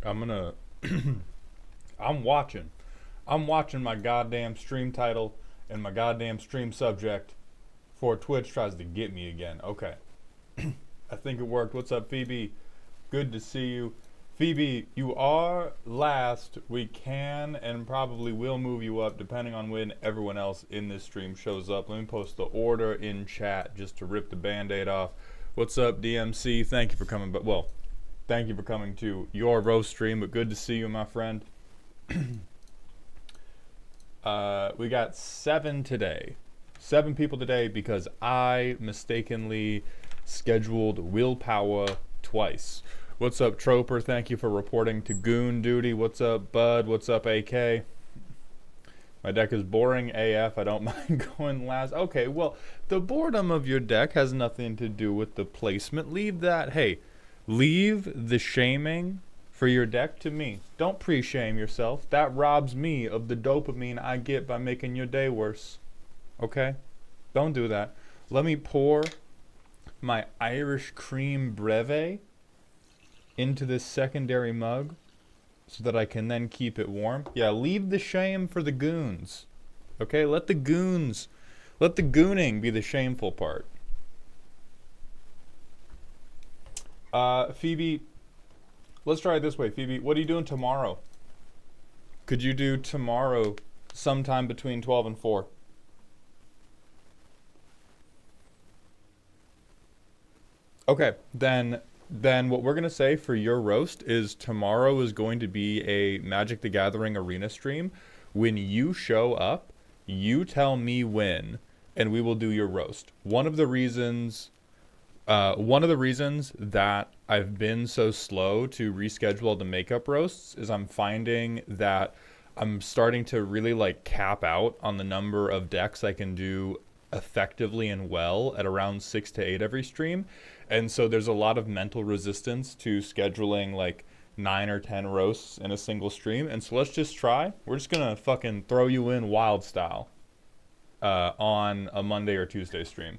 I'm gonna. I'm watching. I'm watching my goddamn stream title and my goddamn stream subject before Twitch tries to get me again. Okay. I think it worked. What's up, Phoebe? Good to see you. Phoebe, you are last. We can and probably will move you up depending on when everyone else in this stream shows up. Let me post the order in chat just to rip the band-aid off. What's up, DMC? Thank you for coming. But well, thank you for coming to your roast stream, but good to see you, my friend. We got 7 today. 7 people today because I mistakenly scheduled willpower twice. What's up, Troper? Thank you for reporting to goon duty. What's up, Bud? What's up, AK? My deck is boring AF. I don't mind going last. Okay, well, the boredom of your deck has nothing to do with the placement. Leave that. Hey, leave the shaming for your deck to me. Don't pre-shame yourself. That robs me of the dopamine I get by making your day worse. Okay? Don't do that. Let me pour my Irish cream breve into this secondary mug so that I can then keep it warm. Yeah, leave the shame for the goons. Okay? Let the gooning be the shameful part. Phoebe, let's try it this way. Phoebe, what are you doing tomorrow? Could you do tomorrow sometime between 12 and 4? Okay, then what we're going to say for your roast is tomorrow is going to be a Magic the Gathering arena stream. When you show up, you tell me when, and we will do your roast. One of the reasons that I've been so slow to reschedule the makeup roasts is I'm finding that I'm starting to really like cap out on the number of decks I can do effectively and well at around 6 to 8 every stream. And so there's a lot of mental resistance to scheduling like 9 or 10 roasts in a single stream. And so let's just try. We're just gonna fucking throw you in wild style on a Monday or Tuesday stream.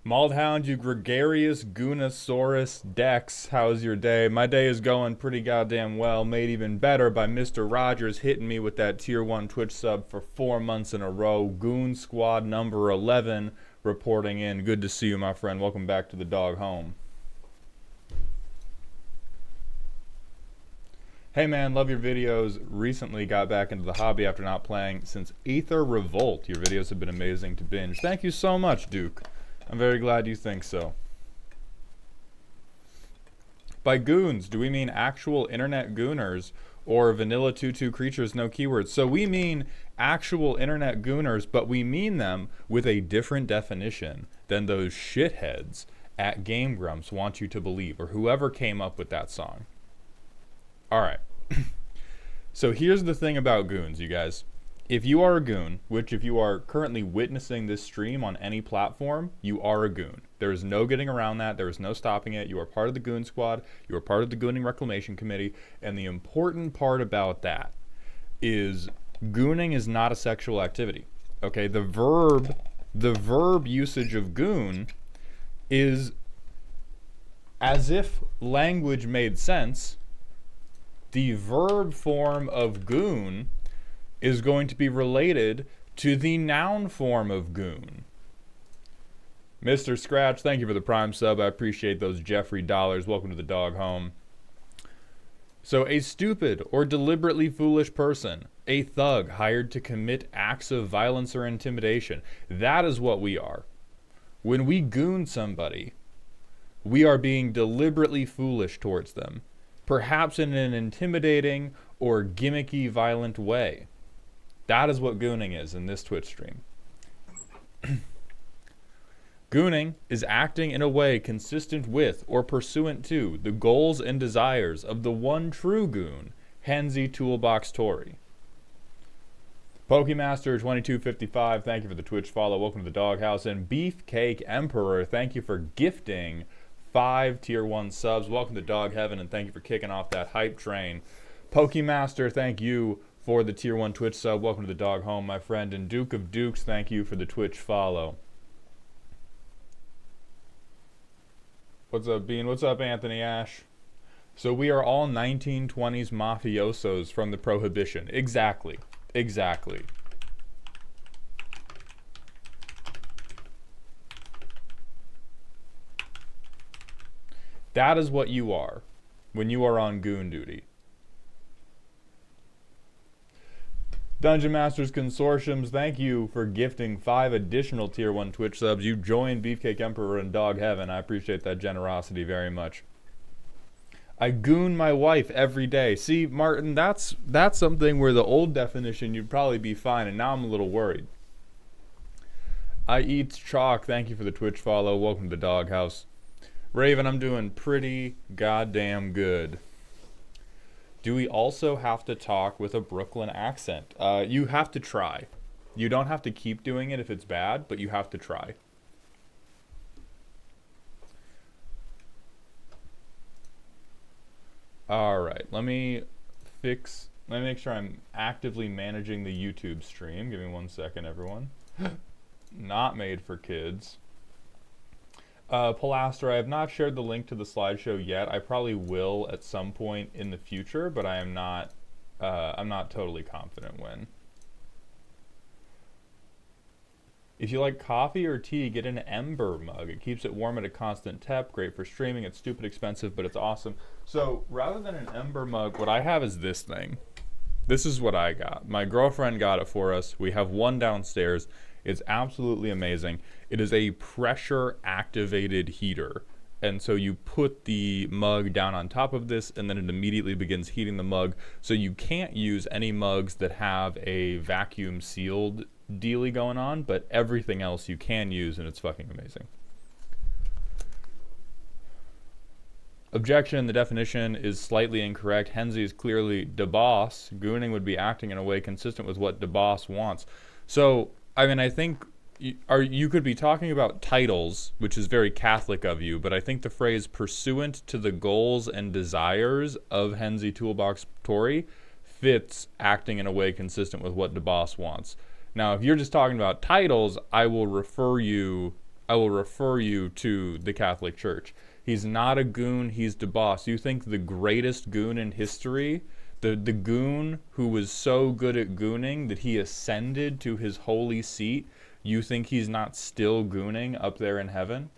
Maldhound, you gregarious Goonosaurus Dex, how's your day? My day is going pretty goddamn well, made even better by Mr. Rogers hitting me with that tier 1 Twitch sub for 4 months in a row. Goon Squad number 11 reporting in. Good to see you, my friend. Welcome back to the dog home. Hey man, love your videos. Recently got back into the hobby after not playing since Aether Revolt. Your videos have been amazing to binge. Thank you so much, Duke. I'm very glad you think so. By goons, do we mean actual internet gooners or vanilla 2-2 creatures, no keywords? So we mean actual internet gooners, but we mean them with a different definition than those shitheads at Game Grumps want you to believe, or whoever came up with that song. Alright. So here's the thing about goons, you guys. If you are a goon, which if you are currently witnessing this stream on any platform, you are a goon. There is no getting around that. There is no stopping it. You are part of the Goon Squad. You are part of the Gooning Reclamation Committee. And the important part about that is gooning is not a sexual activity. Okay, the verb usage of goon is as if language made sense. The verb form of goon is going to be related to the noun form of goon. Mr. Scratch, thank you for the Prime sub. I appreciate those Jeffrey dollars. Welcome to the dog home. So a stupid or deliberately foolish person, a thug hired to commit acts of violence or intimidation. That is what we are. When we goon somebody, we are being deliberately foolish towards them, perhaps in an intimidating or gimmicky violent way. That is what gooning is in this Twitch stream. Gooning is acting in a way consistent with or pursuant to the goals and desires of the one true goon, Henzy Toolbox Tory. Pokemaster2255, thank you for the Twitch follow. Welcome to the doghouse. And Beefcake Emperor, thank you for gifting 5 tier 1 subs. Welcome to Dog Heaven, and thank you for kicking off that hype train. Pokemaster, thank you for the tier 1 Twitch sub. Welcome to the dog home, my friend. And Duke of Dukes, thank you for the Twitch follow. What's up, Bean? What's up, Anthony Ash? So we are all 1920s mafiosos from the Prohibition. Exactly. Exactly. That is what you are when you are on goon duty. Dungeon Masters Consortiums, thank you for gifting 5 additional Tier 1 Twitch subs. You joined Beefcake Emperor in Dog Heaven. I appreciate that generosity very much. I goon my wife every day. See, Martin, that's something where the old definition you'd probably be fine, and now I'm a little worried. I eat chalk. Thank you for the Twitch follow. Welcome to the Doghouse. Raven, I'm doing pretty goddamn good. Do we also have to talk with a Brooklyn accent? You have to try. You don't have to keep doing it if it's bad, but you have to try. Alright, let me make sure I'm actively managing the YouTube stream. Give me 1 second, everyone. Not made for kids. Pilaster, I have not shared the link to the slideshow yet. I probably will at some point in the future, but I'm not totally confident when. If you like coffee or tea, get an Ember mug. It keeps it warm at a constant temp. Great for streaming. It's stupid expensive, but it's awesome. So rather than an Ember mug, what I have is this thing. This is what I got. My girlfriend got it for us. We have one downstairs. It's absolutely amazing. It is a pressure activated heater. And so you put the mug down on top of this, and then it immediately begins heating the mug. So you can't use any mugs that have a vacuum sealed dealy going on, but everything else you can use, and it's fucking amazing. Objection, the definition is slightly incorrect. Henzi is clearly de boss. Gooning would be acting in a way consistent with what de boss wants. So, I mean, I think you could be talking about titles, which is very Catholic of you, but I think the phrase pursuant to the goals and desires of Henzi Toolbox Tory fits acting in a way consistent with what de boss wants. Now, if you're just talking about titles, I will refer you to the Catholic Church. He's not a goon, he's de boss. You think the greatest goon in history, the goon who was so good at gooning that he ascended to his holy seat, you think he's not still gooning up there in heaven?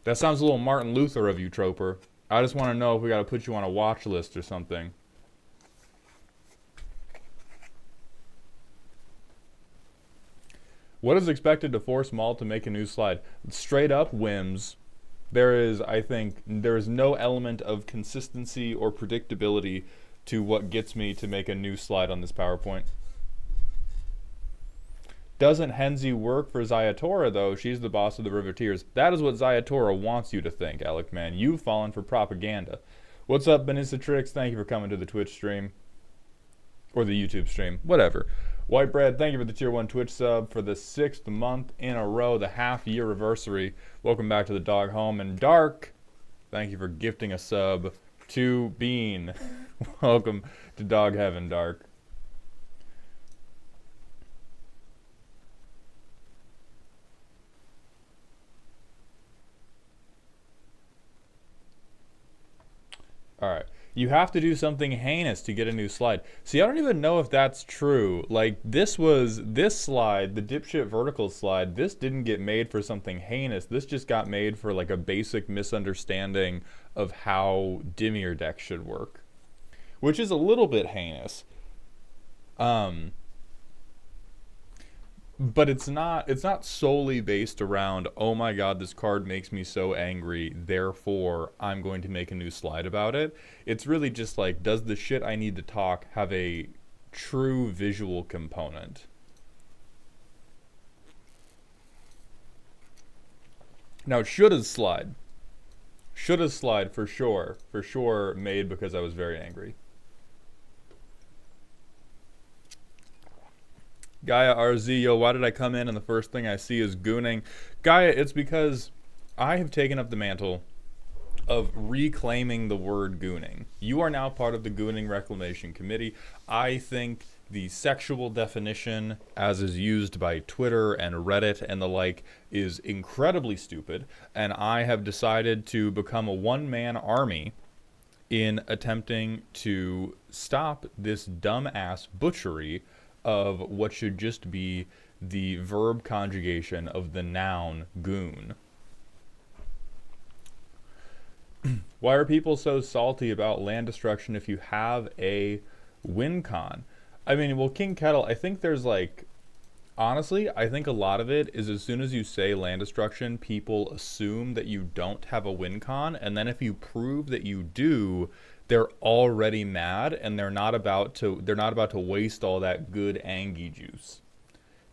That sounds a little Martin Luther of you, Troper. I just want to know if we got to put you on a watch list or something. What is expected to force Maul to make a new slide? Straight up whims. I think, there is no element of consistency or predictability to what gets me to make a new slide on this PowerPoint. Doesn't Henzi work for Zayatora, though? She's the boss of the Riveteers. That is what Zayatora wants you to think, Alec, man. You've fallen for propaganda. What's up, Benisatrix? Thank you for coming to the Twitch stream. Or the YouTube stream. Whatever. White Bread, thank you for the Tier 1 Twitch sub for the 6th month in a row, the half-year anniversary. Welcome back to the Dog Home. And Dark, thank you for gifting a sub to Bean. Welcome to Dog Heaven, Dark. Alright. You have to do something heinous to get a new slide. See, I don't even know if that's true. Like, this slide, the dipshit vertical slide, this didn't get made for something heinous. This just got made for, like, a basic misunderstanding of how Dimir decks should work. Which is a little bit heinous. But it's not solely based around, oh my god, this card makes me so angry, therefore I'm going to make a new slide about it. It's really just like, does the shit I need to talk have a true visual component? Now, shoulda slide for sure made because I was very angry. Gaia RZ, yo, why did I come in and the first thing I see is gooning? Gaia, it's because I have taken up the mantle of reclaiming the word gooning. You are now part of the Gooning Reclamation Committee. I think The sexual definition, as is used by Twitter and Reddit and the like, is incredibly stupid, and I have decided to become a one-man army in attempting to stop this dumbass butchery of what should just be the verb conjugation of the noun goon. Why are people so salty about land destruction if you have a win con? I mean, well, King Kettle, I think there's like, honestly, I think a lot of it is as soon as you say land destruction, people assume that you don't have a win con, and then if you prove that you do, they're already mad, and they're not about to waste all that good Angie juice.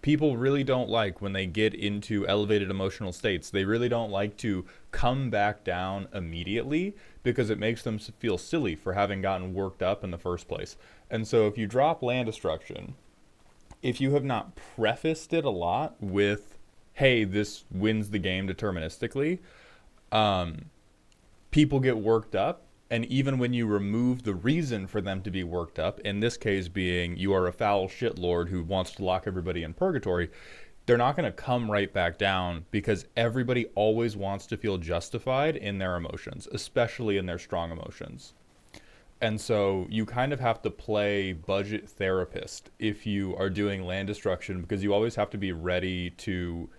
People really don't like when they get into elevated emotional states. They really don't like to come back down immediately because it makes them feel silly for having gotten worked up in the first place. And so if you drop land destruction, if you have not prefaced it a lot with, hey, this wins the game deterministically, people get worked up. And even when you remove the reason for them to be worked up, in this case being you are a foul shitlord who wants to lock everybody in purgatory, they're not going to come right back down because everybody always wants to feel justified in their emotions, especially in their strong emotions. And so you kind of have to play budget therapist if you are doing land destruction, because you always have to be ready to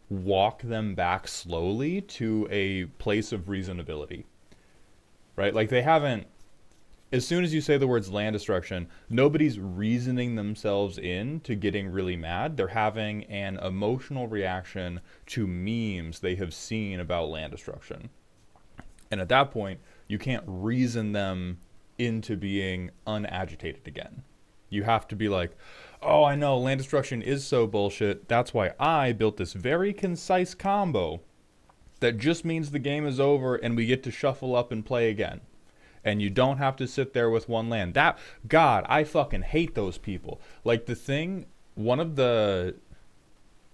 walk them back slowly to a place of reasonability. Right? Like they haven't, as soon as you say the words land destruction, nobody's reasoning themselves into getting really mad. They're having an emotional reaction to memes they have seen about land destruction. And at that point, you can't reason them into being unagitated again. You have to be like, oh, I know land destruction is so bullshit. That's why I built this very concise combo that just means the game is over and we get to shuffle up and play again. And you don't have to sit there with one land. That, God, I fucking hate those people. Like the thing, one of the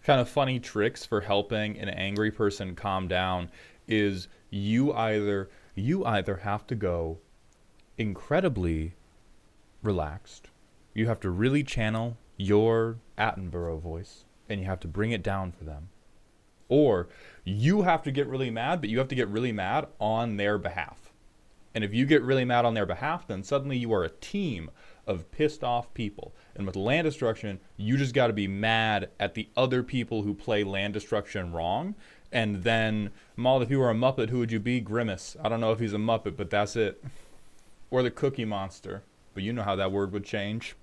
kind of funny tricks for helping an angry person calm down is you either have to go incredibly relaxed. You have to really channel your Attenborough voice and you have to bring it down for them. Or you have to get really mad, but you have to get really mad on their behalf. And if you get really mad on their behalf, then suddenly you are a team of pissed off people. And with land destruction, you just got to be mad at the other people who play land destruction wrong. And then, Maul, if you were a Muppet, who would you be? Grimace. I don't know if he's a Muppet, but that's it. Or the Cookie Monster. But you know how that word would change.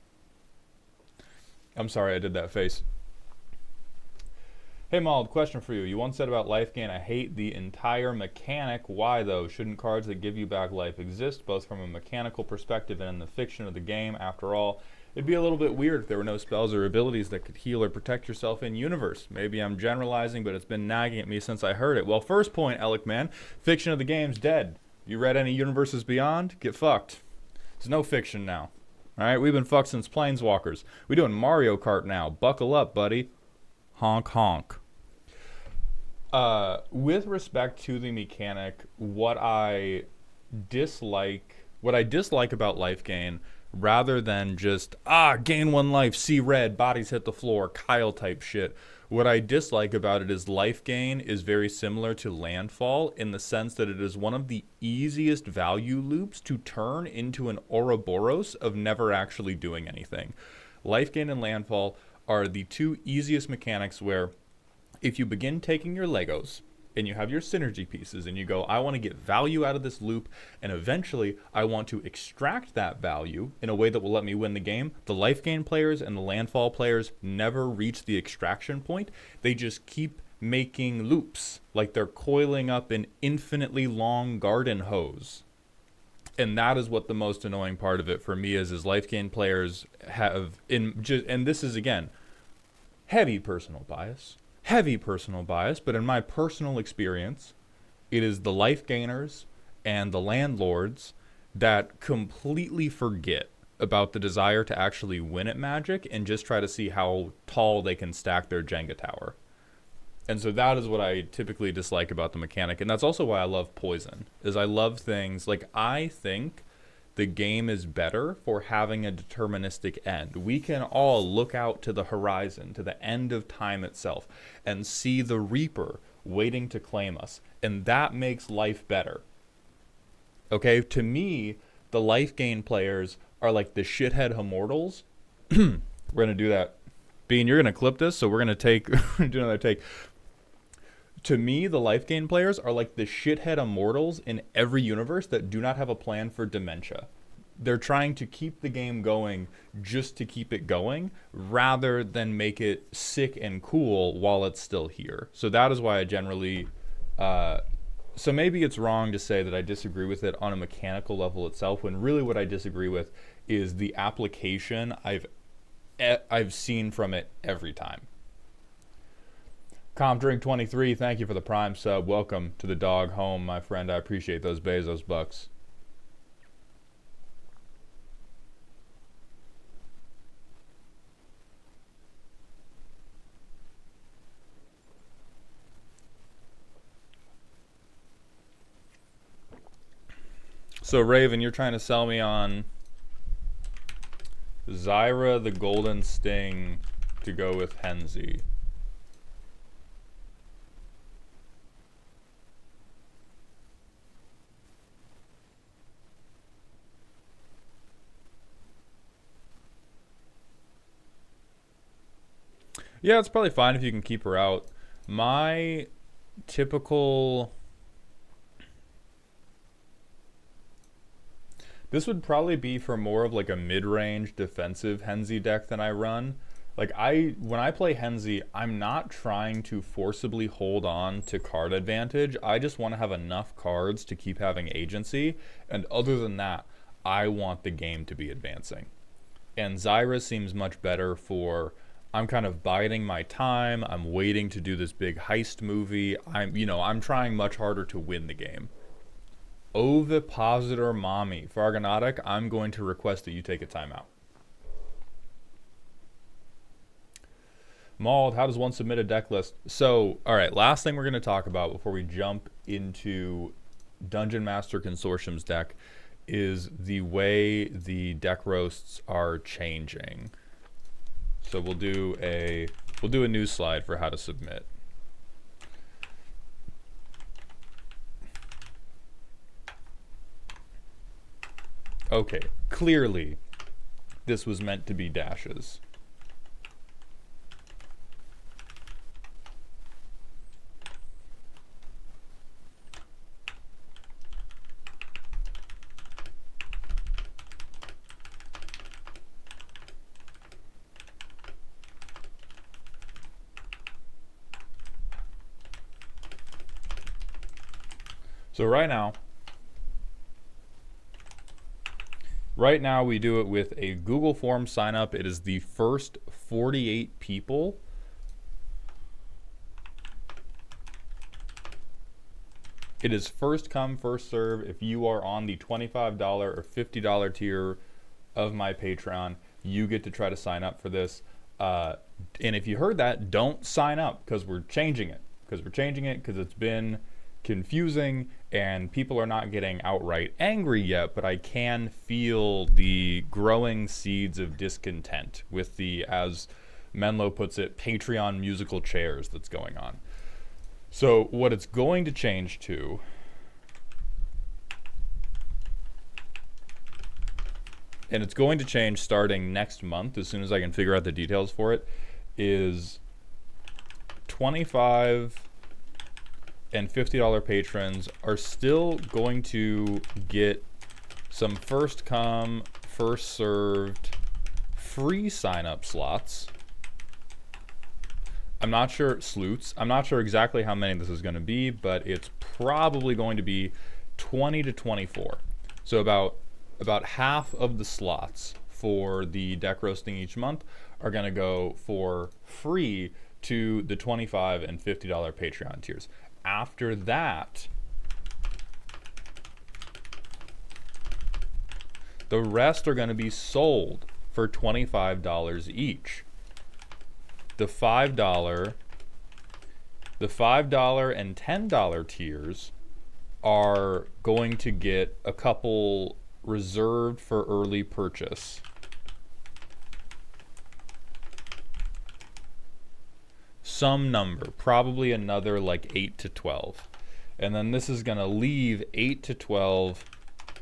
I'm sorry I did that face. Hey Mauled, question for you. You once said about life gain, I hate the entire mechanic. Why though? Shouldn't cards that give you back life exist, both from a mechanical perspective and in the fiction of the game? After all, it'd be a little bit weird if there were no spells or abilities that could heal or protect yourself in universe. Maybe I'm generalizing, but it's been nagging at me since I heard it. Well, first point, Alec man, fiction of the game's dead. You read any Universes Beyond? Get fucked. There's no fiction now. Alright, we've been fucked since Planeswalkers. We doing Mario Kart now. Buckle up, buddy. Honk honk. With respect to the mechanic, what I dislike about life gain, rather than just gain one life, see red, bodies hit the floor, Kyle type shit. What I dislike about it is life gain is very similar to landfall in the sense that it is one of the easiest value loops to turn into an Ouroboros of never actually doing anything. Life gain and landfall are the two easiest mechanics where if you begin taking your Legos and you have your synergy pieces and you go, I want to get value out of this loop and eventually I want to extract that value in a way that will let me win the game, the life gain players and the landfall players never reach the extraction point. They just keep making loops like they're coiling up an infinitely long garden hose. And that is what the most annoying part of it for me is life gain players have and this is again heavy personal bias, but in my personal experience, it is the life gainers and the landlords that completely forget about the desire to actually win at Magic and just try to see how tall they can stack their Jenga tower. And so that is what I typically dislike about the mechanic. And that's also why I love poison, is I love things like I think the game is better for having a deterministic end. We can all look out to the horizon, to the end of time itself, and see the Reaper waiting to claim us. And that makes life better. Okay, to me, the life gain players are like the shithead immortals. We're going to do that. Bean, you're going to clip this, so we're going to do another take. To me, the life gain players are like the shithead immortals in every universe that do not have a plan for dementia. They're trying to keep the game going just to keep it going, rather than make it sick and cool while it's still here. So that is why I generally... so maybe it's wrong to say that I disagree with it on a mechanical level itself, when really what I disagree with is the application I've seen from it every time. ComDrink23, thank you for the Prime sub. Welcome to the dog home, my friend. I appreciate those Bezos bucks. So, Raven, you're trying to sell me on Zyra the Golden Sting to go with Henzi. Yeah, it's probably fine if you can keep her out. My typical... This would probably be for more of like a mid-range defensive Henzi deck than I run. Like when I play Henzi, I'm not trying to forcibly hold on to card advantage. I just want to have enough cards to keep having agency. And other than that, I want the game to be advancing. And Zyra seems much better for... I'm kind of biding my time. I'm waiting to do this big heist movie. I'm trying much harder to win the game. Ovipositor Mommy. Fargonatic, I'm going to request that you take a timeout. Mauled, how does one submit a deck list? So, alright, last thing we're going to talk about before we jump into Dungeon Master Consortium's deck is the way the deck roasts are changing. So we'll do a news slide for how to submit. Okay, clearly this was meant to be dashes. So right now we do it with a Google Form sign up. It is the first 48 people. It is first come, first serve. If you are on the $25 or $50 tier of my Patreon, you get to try to sign up for this. And if you heard that, don't sign up because we're changing it. Because it's been confusing and people are not getting outright angry yet, but I can feel the growing seeds of discontent with the, as Menlo puts it, Patreon musical chairs that's going on. So what it's going to change to and it's going to change starting next month as soon as I can figure out the details for it, is 25 and $50 patrons are still going to get some first come, first served free sign up slots. I'm not sure sleuths. I'm not sure exactly how many this is going to be, but it's probably going to be 20 to 24. So about half of the slots for the deck roasting each month are going to go for free to the $25 and $50 Patreon tiers. After that, the rest are going to be sold for $25 each. The $5 and $10 tiers are going to get a couple reserved for early purchase. Some number, probably another like 8 to 12. And then this is going to leave 8 to 12.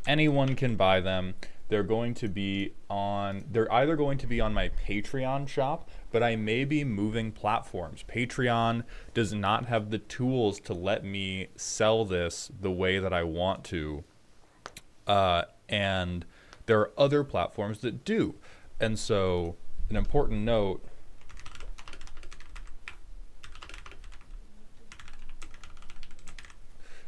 Anyone can buy them. They're either going to be on my Patreon shop, but I may be moving platforms. Patreon does not have the tools to let me sell this the way that I want to. And there are other platforms that do. And so an important note,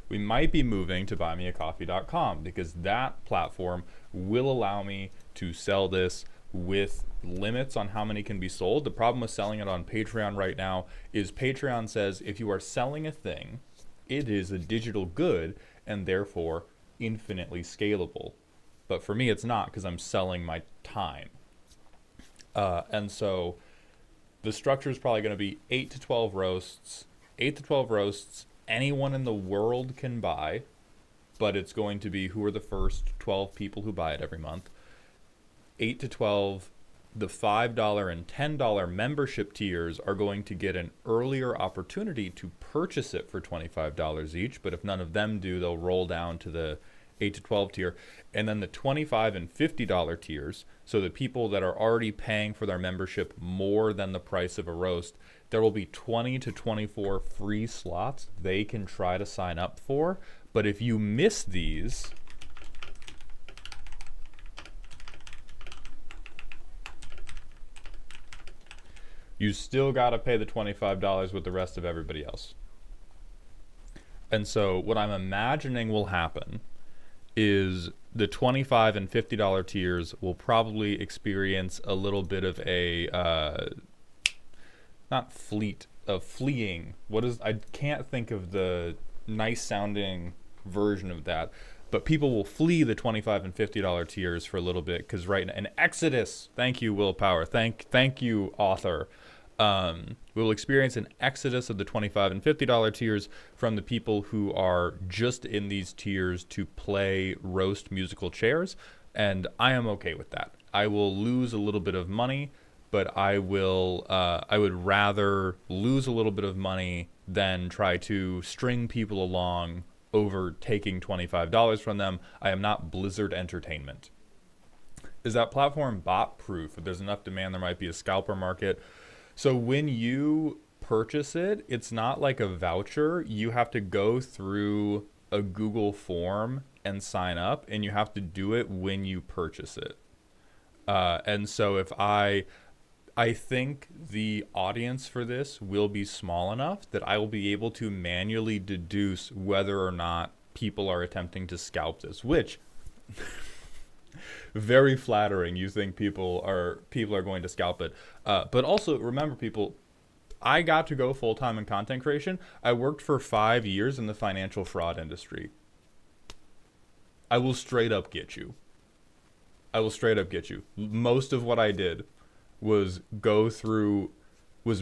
we might be moving to buymeacoffee.com because that platform will allow me to sell this with limits on how many can be sold. The problem with selling it on Patreon right now is Patreon says if you are selling a thing, it is a digital good and therefore infinitely scalable. But for me, it's not because I'm selling my time. And so the structure is probably going to be 8 to 12 roasts. 8 to 12 roasts anyone in the world can buy, but it's going to be who are the first 12 people who buy it every month. 8 to 12, the $5 and $10 membership tiers are going to get an earlier opportunity to purchase it for $25 each, but if none of them do, they'll roll down to the 8 to 12 tier. And then the $25 and $50 tiers, so the people that are already paying for their membership more than the price of a roast, there will be 20 to 24 free slots they can try to sign up for. But if you miss these, you still got to pay the $25 with the rest of everybody else. And so what I'm imagining will happen is the $25 and $50 tiers will probably experience a little bit of a fleeing. I can't think of the nice sounding version of that, but people will flee the $25 and $50 tiers for a little bit because right now, an exodus. Thank you, Willpower. Thank you, author. We will experience an exodus of the $25 and $50 tiers from the people who are just in these tiers to play roast musical chairs, and I am okay with that. I will lose a little bit of money, but I would rather lose a little bit of money than try to string people along over taking $25 from them. I am not Blizzard Entertainment. Is that platform bot proof? If there's enough demand, there might be a scalper market. So when you purchase it, it's not like a voucher. You have to go through a Google form and sign up, and you have to do it when you purchase it. And so if I think the audience for this will be small enough that I will be able to manually deduce whether or not people are attempting to scalp this, which very flattering. You think people are going to scalp it. But also remember, people, I got to go full-time in content creation. I worked for 5 years in the financial fraud industry. I will straight up get you. Most of what I did was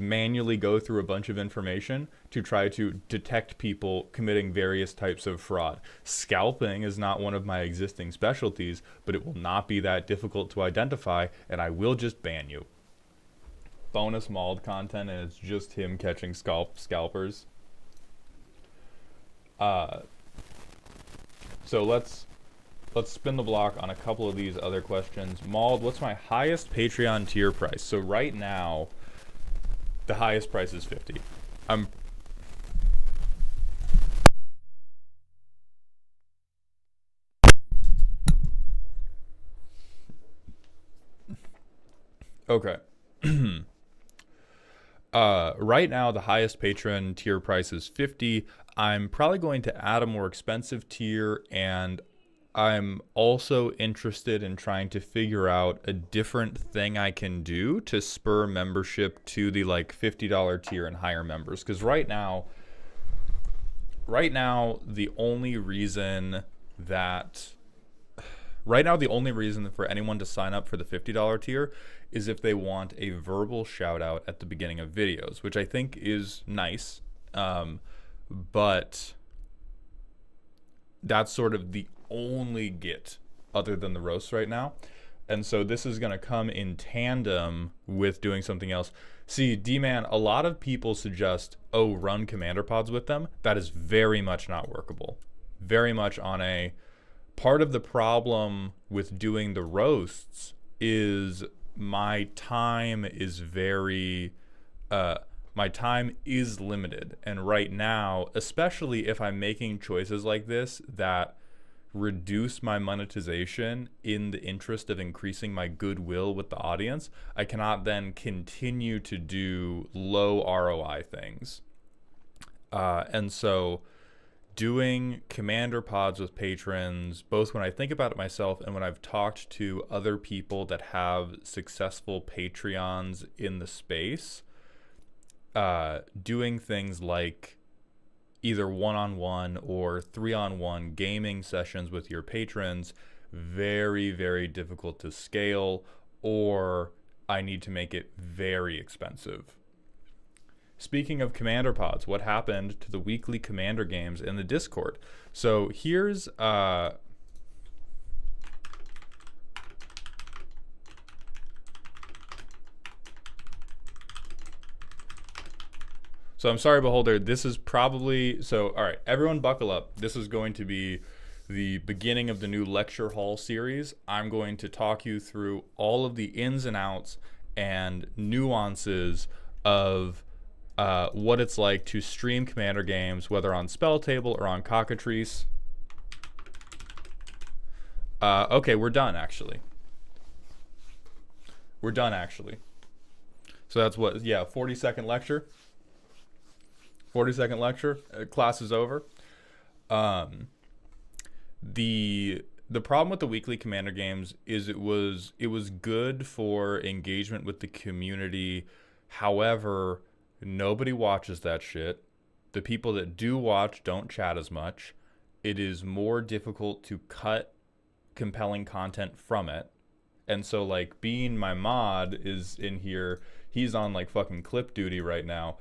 manually go through a bunch of information to try to detect people committing various types of fraud. Scalping is not one of my existing specialties, but it will not be that difficult to identify, and I will just ban you. Bonus mauled content, and it's just him catching scalpers. So let's spin the block on a couple of these other questions. Mauled, what's my highest Patreon tier price? So right now, the highest price is 50. Okay. Right now, the highest patron tier price is 50. I'm probably going to add a more expensive tier, and I'm also interested in trying to figure out a different thing I can do to spur membership to the like $50 tier and higher members. Because right now, the only reason for anyone to sign up for the $50 tier is if they want a verbal shout out at the beginning of videos, which I think is nice. But that's sort of the only get other than the roasts right now. And so this is going to come in tandem with doing something else. See, D-Man, a lot of people suggest, oh, run commander pods with them. That is very much not workable. Very much on a... Part of the problem with doing the roasts is my time is very... my time is limited. And right now, especially if I'm making choices like this that reduce my monetization in the interest of increasing my goodwill with the audience, I cannot then continue to do low ROI things. And so doing commander pods with patrons, both when I think about it myself and when I've talked to other people that have successful Patreons in the space, doing things like either one-on-one or three-on-one gaming sessions with your patrons, very, very difficult to scale, or I need to make it very expensive. Speaking of commander pods, what happened to the weekly commander games in the Discord? So here's So I'm sorry, Beholder, this is probably... So, all right, everyone buckle up. This is going to be the beginning of the new lecture hall series. I'm going to talk you through all of the ins and outs and nuances of what it's like to stream commander games, whether on Spell Table or on Cockatrice. Okay, we're done, actually. We're done, actually. So that's what... Yeah, 40-second lecture. 40-second lecture. Class is over. The problem with the weekly commander games is it was good for engagement with the community. However, nobody watches that shit. The people that do watch don't chat as much. It is more difficult to cut compelling content from it. And so, like, Bean, my mod, is in here. He's on, like, fucking clip duty right now.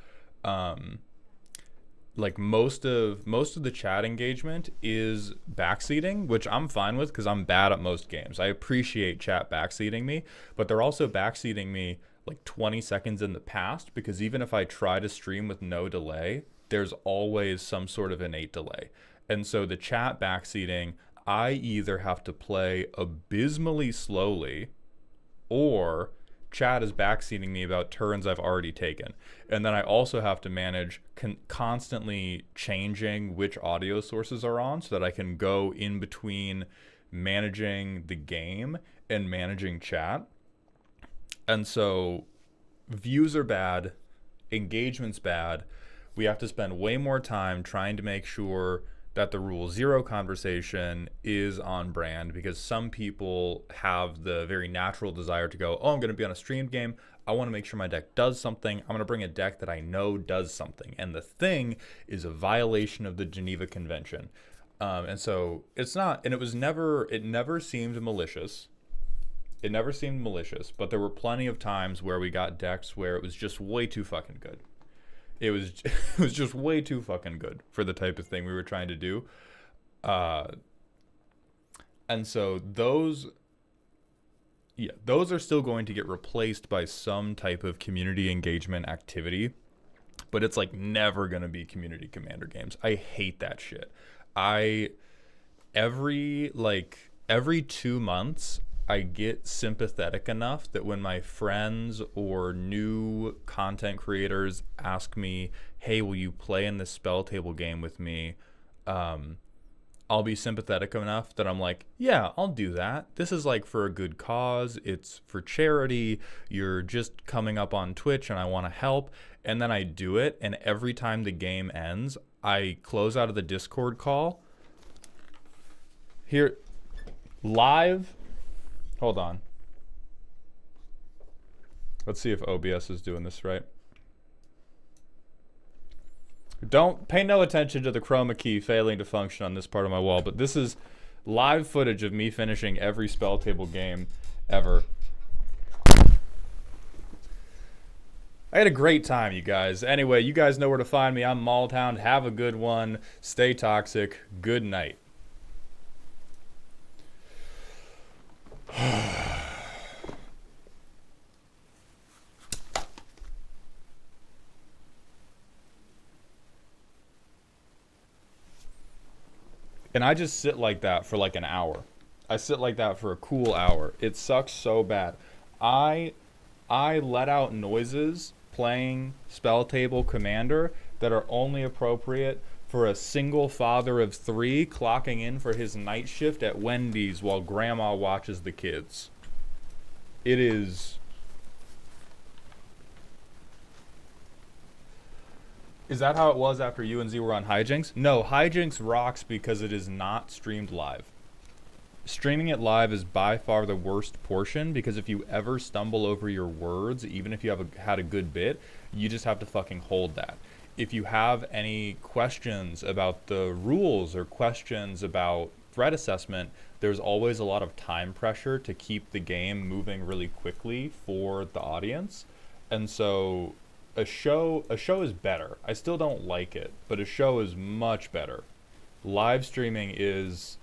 Like most of the chat engagement is backseating, which I'm fine with because I'm bad at most games. I appreciate chat backseating me, but they're also backseating me like 20 seconds in the past, because even if I try to stream with no delay, there's always some sort of innate delay. And so the chat backseating, I either have to play abysmally slowly, or chat is backseating me about turns I've already taken. And then I also have to manage constantly changing which audio sources are on so that I can go in between managing the game and managing chat. And so views are bad, engagement's bad. We have to spend way more time trying to make sure that the Rule Zero conversation is on brand, because some people have the very natural desire to go, oh, I'm going to be on a streamed game. I want to make sure my deck does something. I'm going to bring a deck that I know does something. And the thing is a violation of the Geneva Convention. And so it's not, and it never seemed malicious. It never seemed malicious, but there were plenty of times where we got decks where it was just way too fucking good. It was just way too fucking good for the type of thing we were trying to do. And so those are still going to get replaced by some type of community engagement activity, but it's like never going to be community commander games. I hate that shit. Every 2 months, I get sympathetic enough that when my friends or new content creators ask me, hey, will you play in this Spell Table game with me? I'll be sympathetic enough that I'm like, yeah, I'll do that. This is like for a good cause. It's for charity. You're just coming up on Twitch and I want to help. And then I do it. And every time the game ends, I close out of the Discord call. Here, live. Hold on. Let's see if OBS is doing this right. Don't pay no attention to the chroma key failing to function on this part of my wall, but this is live footage of me finishing every Spell Table game ever. I had a great time, you guys. Anyway, you guys know where to find me. I'm Maldhound. Have a good one. Stay toxic. Good night. And I just sit like that for like an hour. I sit like that for a cool hour. It sucks so bad. I I let out noises playing Spell Table Commander that are only appropriate for a single father of three clocking in for his night shift at Wendy's while grandma watches the kids. It is. Is that how it was after you and Z were on Hijinks? No, Hijinks rocks because it is not streamed live. Streaming it live is by far the worst portion because if you ever stumble over your words, even if you had a good bit, you just have to fucking hold that. If you have any questions about the rules or questions about threat assessment, there's always a lot of time pressure to keep the game moving really quickly for the audience. And so a show is better. I still don't like it, but a show is much better. Live streaming is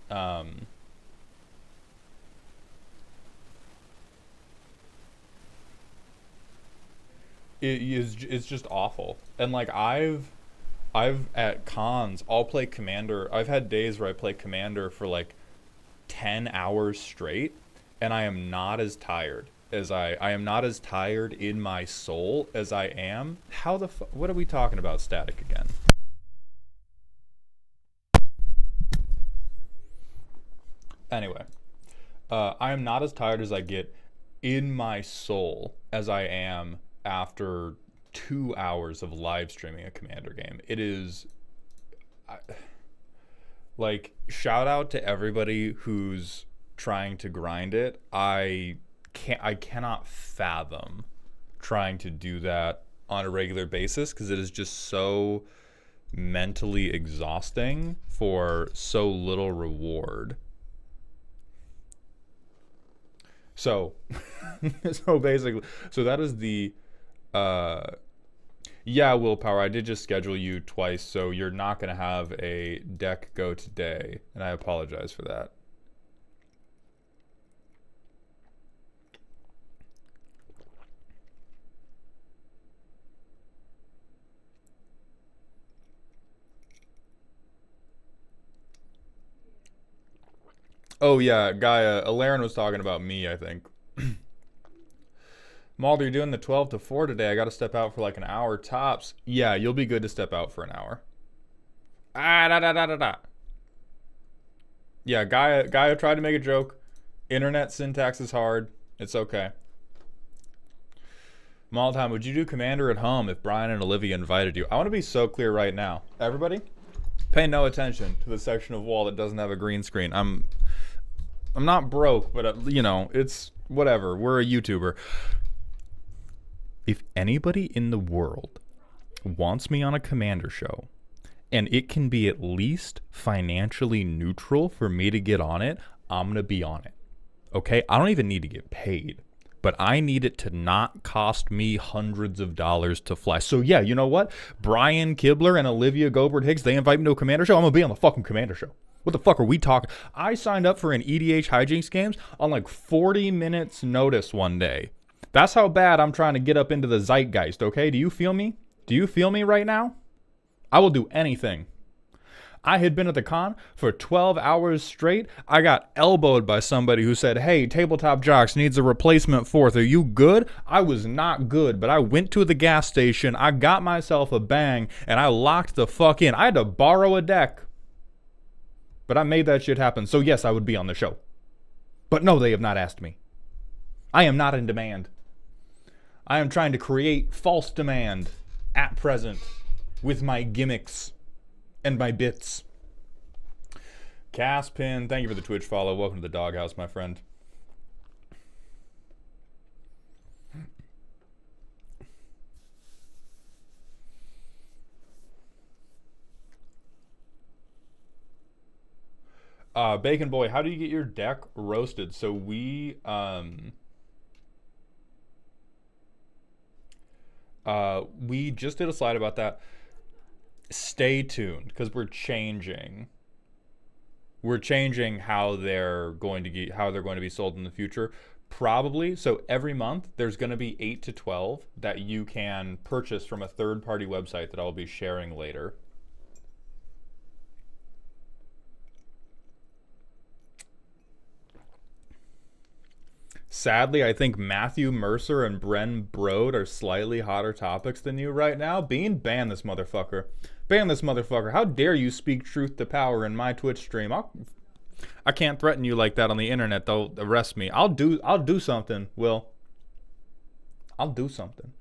it's just awful. And like I've at cons, I'll play Commander. I've had days where I play Commander for like 10 hours straight and I am not as tired as I am not as tired in my soul as I am. What are we talking about static again? Anyway, I am not as tired as I get in my soul as I am after 2 hours of live streaming a Commander game. It is like, shout out to everybody who's trying to grind it. I cannot fathom trying to do that on a regular basis because it is just so mentally exhausting for so little reward. So so basically, so that is the yeah, Willpower, I did just schedule you twice, so you're not going to have a deck go today, and I apologize for that. Oh yeah, Gaia, Ilairen was talking about me, I think. Mulder, you're doing the 12 to 4 today. I got to step out for like an hour tops. Yeah, you'll be good to step out for an hour. Ah, da da da da da. Yeah, Gaia tried to make a joke. Internet syntax is hard. It's okay. Maltime, would you do Commander at home if Brian and Olivia invited you? I want to be so clear right now. Everybody, pay no attention to the section of wall that doesn't have a green screen. I'm not broke, but you know, it's whatever. We're a YouTuber. If anybody in the world wants me on a Commander show, and it can be at least financially neutral for me to get on it, I'm going to be on it. Okay? I don't even need to get paid, but I need it to not cost me hundreds of dollars to fly. So yeah, you know what? Brian Kibler and Olivia Gobert-Hicks, they invite me to a Commander show, I'm going to be on the fucking Commander show. What the fuck are we talking? I signed up for an EDH Hijinks games on like 40 minutes notice one day. That's how bad I'm trying to get up into the zeitgeist, okay? Do you feel me? Do you feel me right now? I will do anything. I had been at the con for 12 hours straight. I got elbowed by somebody who said, hey, Tabletop Jocks needs a replacement fourth. Are you good? I was not good, but I went to the gas station. I got myself a bang, and I locked the fuck in. I had to borrow a deck. But I made that shit happen. So yes, I would be on the show. But no, they have not asked me. I am not in demand. I am trying to create false demand at present with my gimmicks and my bits. Caspin, thank you for the Twitch follow. Welcome to the doghouse, my friend. Bacon Boy, how do you get your deck roasted? So we just did a slide about that. Stay tuned because we're changing. We're changing how they're going to be sold in the future. Probably. So every month there's going to be 8 to 12 that you can purchase from a third-party website that I'll be sharing later. Sadly, I think Matthew Mercer and Bren Brode are slightly hotter topics than you right now. Bean, ban this motherfucker. Ban this motherfucker. How dare you speak truth to power in my Twitch stream? I can't threaten you like that on the internet. They'll arrest me. I'll do something, Will. I'll do something.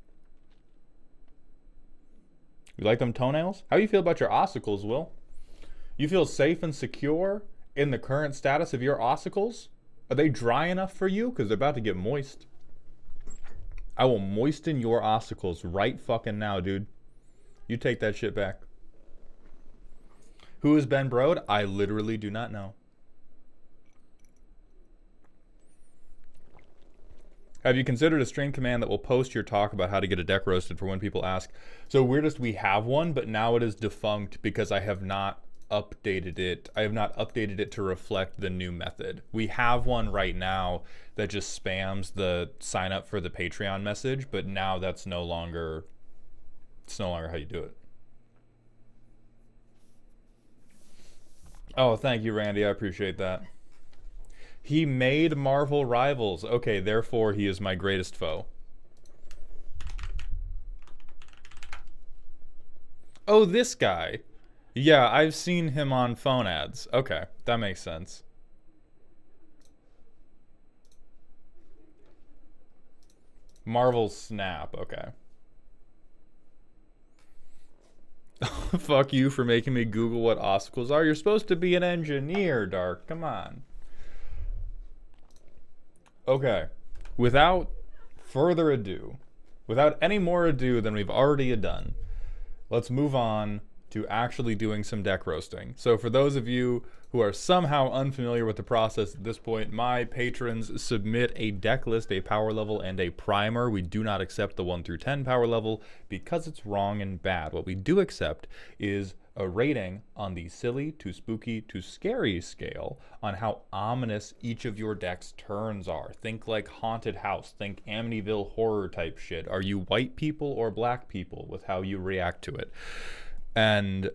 You like them toenails? How do you feel about your ossicles, Will? You feel safe and secure in the current status of your ossicles? Are they dry enough for you? Because they're about to get moist. I will moisten your ossicles right fucking now, dude. You take that shit back. Who is Ben Brode? I literally do not know. Have you considered a stream command that will post your talk about how to get a deck roasted for when people ask? So weirdest, we have one, but now it is defunct because I have not updated it. I have not updated it to reflect the new method. We have one right now that just spams the sign up for the Patreon message, but now that's no longer, it's no longer how you do it. Oh, thank you, Randy. I appreciate that. He made Marvel Rivals. Okay, therefore he is my greatest foe. Oh, this guy. Yeah, I've seen him on phone ads. Okay, that makes sense. Marvel Snap, okay. Fuck you for making me Google what ossicles are. You're supposed to be an engineer, Dark. Come on. Okay. Without further ado, without any more ado than we've already done, let's move on to actually doing some deck roasting. So for those of you who are somehow unfamiliar with the process at this point, my patrons submit a deck list, a power level, and a primer. We do not accept the 1 through 10 power level because it's wrong and bad. What we do accept is a rating on the silly to spooky to scary scale on how ominous each of your deck's turns are. Think like Haunted House, think Amityville horror type shit. Are you white people or black people with how you react to it? And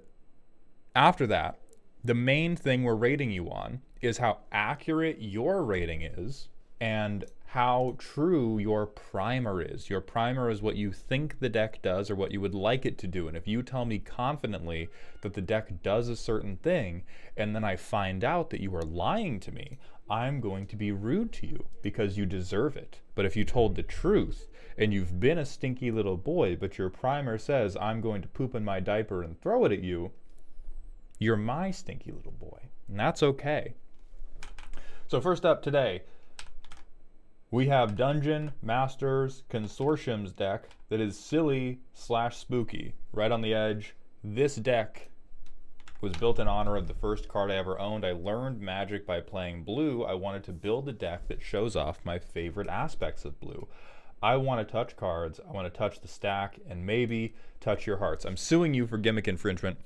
after that, the main thing we're rating you on is how accurate your rating is and how true your primer is. Your primer is what you think the deck does or what you would like it to do. And if you tell me confidently that the deck does a certain thing, and then I find out that you are lying to me, I'm going to be rude to you because you deserve it. But if you told the truth, and you've been a stinky little boy, but your primer says, I'm going to poop in my diaper and throw it at you, you're my stinky little boy. And that's okay. So first up today, we have Dungeon Masters Consortium's deck that is silly / spooky. Right on the edge. This deck was built in honor of the first card I ever owned. I learned Magic by playing blue. I wanted to build a deck that shows off my favorite aspects of blue. I want to touch cards, I want to touch the stack, and maybe touch your hearts. I'm suing you for gimmick infringement.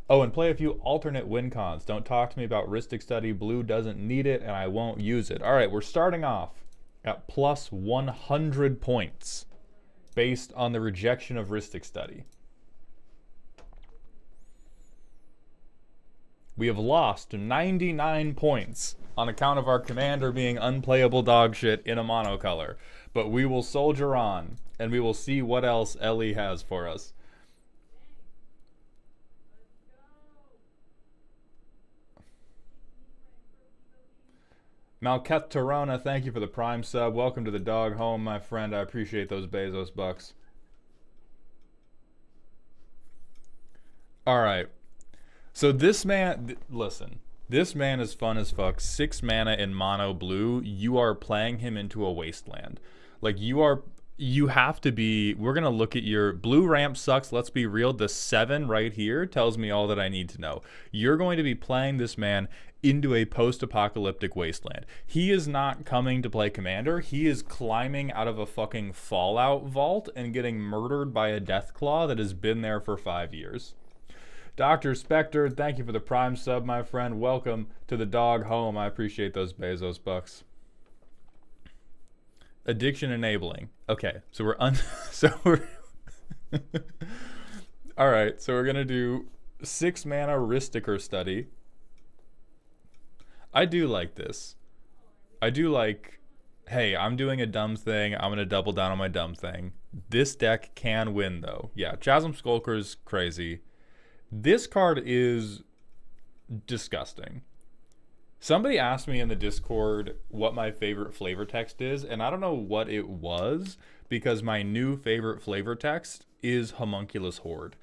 Oh, and play a few alternate win cons. Don't talk to me about Ristic Study. Blue doesn't need it, and I won't use it. All right, we're starting off at plus 100 points based on the rejection of Ristic Study. We have lost 99 points on account of our commander being unplayable dog shit in a monocolor. But we will soldier on, and we will see what else Ellie has for us. Malketh Torona, thank you for the Prime sub. Welcome to the dog home, my friend. I appreciate those Bezos bucks. All right. So this man, listen, this man is fun as fuck. 6 mana in mono blue. You are playing him into a wasteland. Like you have to be, we're going to look at your blue ramp sucks. Let's be real. The 7 right here tells me all that I need to know. You're going to be playing this man into a post-apocalyptic wasteland. He is not coming to play commander. He is climbing out of a fucking Fallout vault and getting murdered by a Deathclaw that has been there for 5 years. Dr. Spectre, thank you for the Prime sub, my friend. Welcome to the dog home. I appreciate those Bezos bucks. Addiction enabling. Okay, so we're all right, so we're gonna do 6 mana Risticker study. I do like this. I do like, hey, I'm doing a dumb thing. I'm gonna double down on my dumb thing. This deck can win though. Yeah, Chasm Skulker's crazy. This card is disgusting. Somebody asked me in the Discord what my favorite flavor text is, and I don't know what it was, because my new favorite flavor text is Homunculus Horde.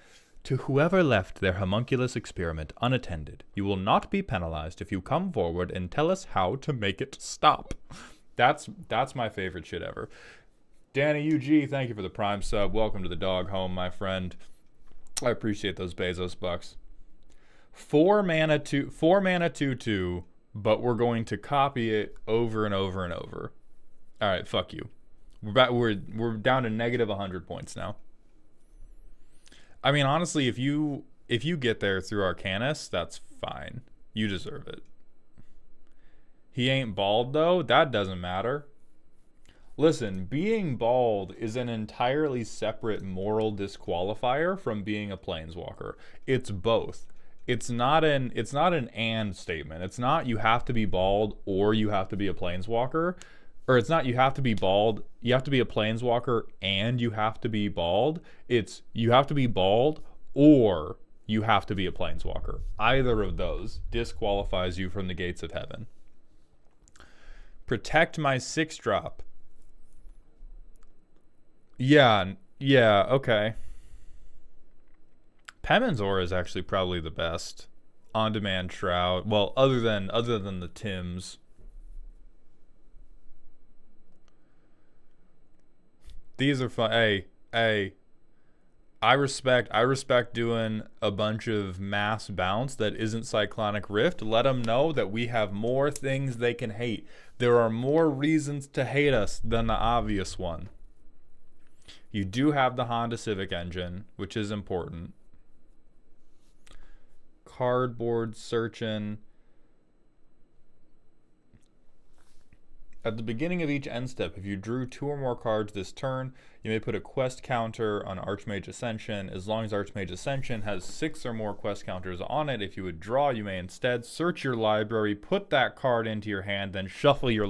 To whoever left their homunculus experiment unattended, you will not be penalized if you come forward and tell us how to make it stop. That's my favorite shit ever. Danny UG, thank you for the Prime sub. Welcome to the dog home, my friend. I appreciate those Bezos bucks. 4 mana 2/2, but we're going to copy it over and over and over. All right, fuck you. We're down to negative 100 points now. I mean, honestly, if you get there through Arcanus, that's fine. You deserve it. He ain't bald though. That doesn't matter. Listen, being bald is an entirely separate moral disqualifier from being a planeswalker. It's both. It's not an and statement. It's not you have to be bald or you have to be a planeswalker. Or it's not you have to be bald, you have to be a planeswalker and you have to be bald. It's you have to be bald or you have to be a planeswalker. Either of those disqualifies you from the gates of heaven. Protect my 6-drop. Yeah, okay. Pemin's Aura is actually probably the best. On-demand Shroud. Well, other than the Tims. These are fun. Hey. I respect doing a bunch of mass bounce that isn't Cyclonic Rift. Let them know that we have more things they can hate. There are more reasons to hate us than the obvious one. You do have the Honda Civic engine, which is important. Cardboard searching. At the beginning of each end step, if you drew 2 or more cards this turn, you may put a quest counter on Archmage Ascension. As long as Archmage Ascension has 6 or more quest counters on it, if you would draw, you may instead search your library, put that card into your hand, then shuffle your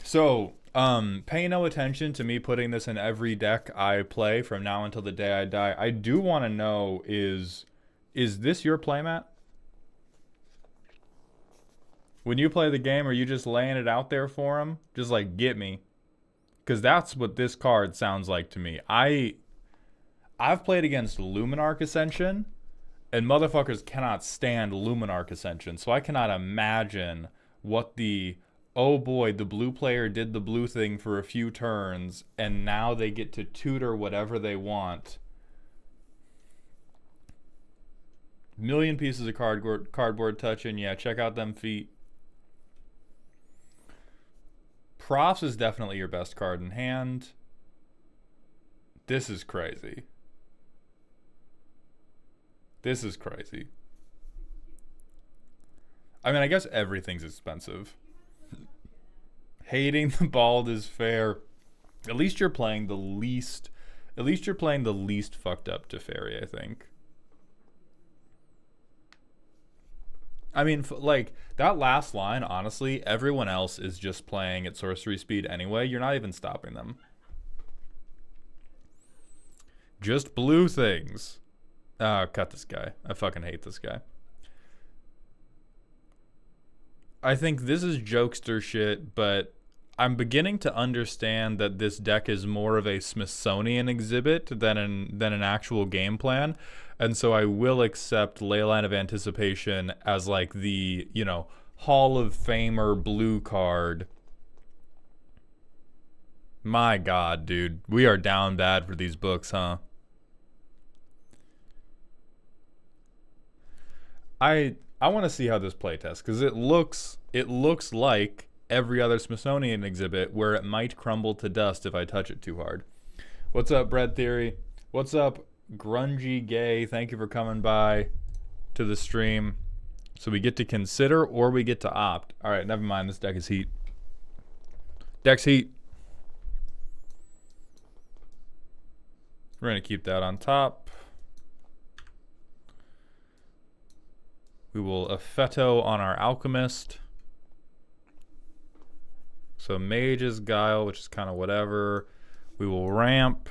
So, pay no attention to me putting this in every deck I play from now until the day I die. I do want to know is this your playmat? When you play the game, are you just laying it out there for him? Just like, get me. Because that's what this card sounds like to me. I've played against Luminarch Ascension, and motherfuckers cannot stand Luminarch Ascension. So I cannot imagine what oh boy, the blue player did the blue thing for a few turns, and now they get to tutor whatever they want. Million pieces of cardboard touching. Yeah, check out them feet. Profs is definitely your best card in hand. This is crazy. This is crazy. I mean, I guess everything's expensive. Hating the bald is fair. At least you're playing the least fucked up Teferi, I think. I mean, like, that last line, honestly, everyone else is just playing at sorcery speed anyway. You're not even stopping them. Just blue things. Cut this guy. I fucking hate this guy. I think this is jokester shit, but I'm beginning to understand that this deck is more of a Smithsonian exhibit than an actual game plan. And so I will accept Leyline of Anticipation as like the, Hall of Famer blue card. My God, dude. We are down bad for these books, huh? I want to see how this playtests, because it looks like every other Smithsonian exhibit where it might crumble to dust if I touch it too hard. What's up, Bread Theory? What's up, Grungy Gay, thank you for coming by to the stream. So we get to consider or we get to opt. All right, never mind. This deck is heat. Deck's heat. We're going to keep that on top. We will Effetto on our Alchemist. So Mage's Guile, which is kind of whatever. We will ramp.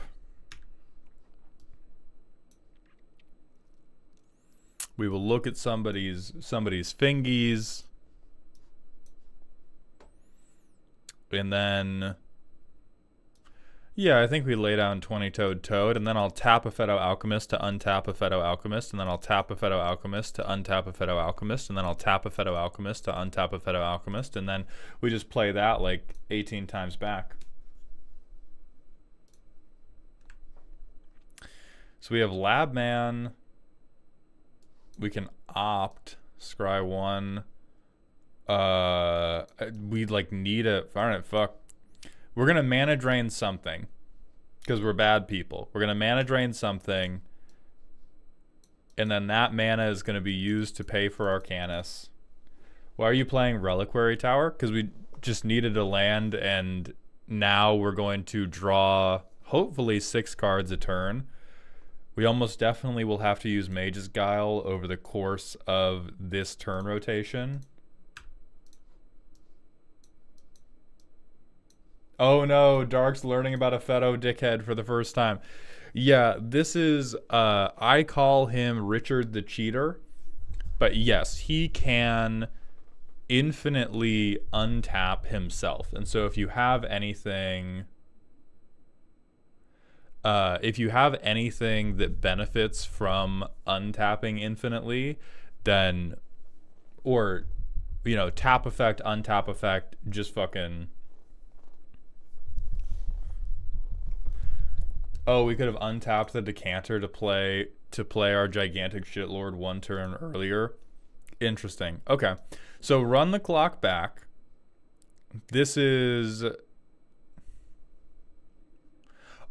We will look at somebody's fingies. And then, yeah, I think we lay down 20-toed Toad, and then I'll tap Effetto Alchemist to untap Effetto Alchemist, and then I'll tap Effetto Alchemist to untap Effetto Alchemist, and then I'll tap Effetto Alchemist to untap Effetto Alchemist, and then we just play that like 18 times back. So we have Labman. We can opt scry 1. We like need a, all right, fuck. We're gonna mana drain something because we're bad people. We're gonna mana drain something, and then that mana is gonna be used to pay for Arcanus. Why are you playing Reliquary Tower? Because we just needed a land, and now we're going to draw hopefully 6 cards a turn. We almost definitely will have to use Mage's Guile over the course of this turn rotation. Oh no, Dark's learning about Effetto dickhead for the first time. Yeah, this is, I call him Richard the Cheater. But yes, he can infinitely untap himself. And so if you have anything... if you have anything that benefits from untapping infinitely, then, or, you know, tap effect, untap effect, just fucking... Oh, we could have untapped the Decanter to play our Gigantic Shitlord 1 turn earlier. Interesting. Okay. So run the clock back. This is...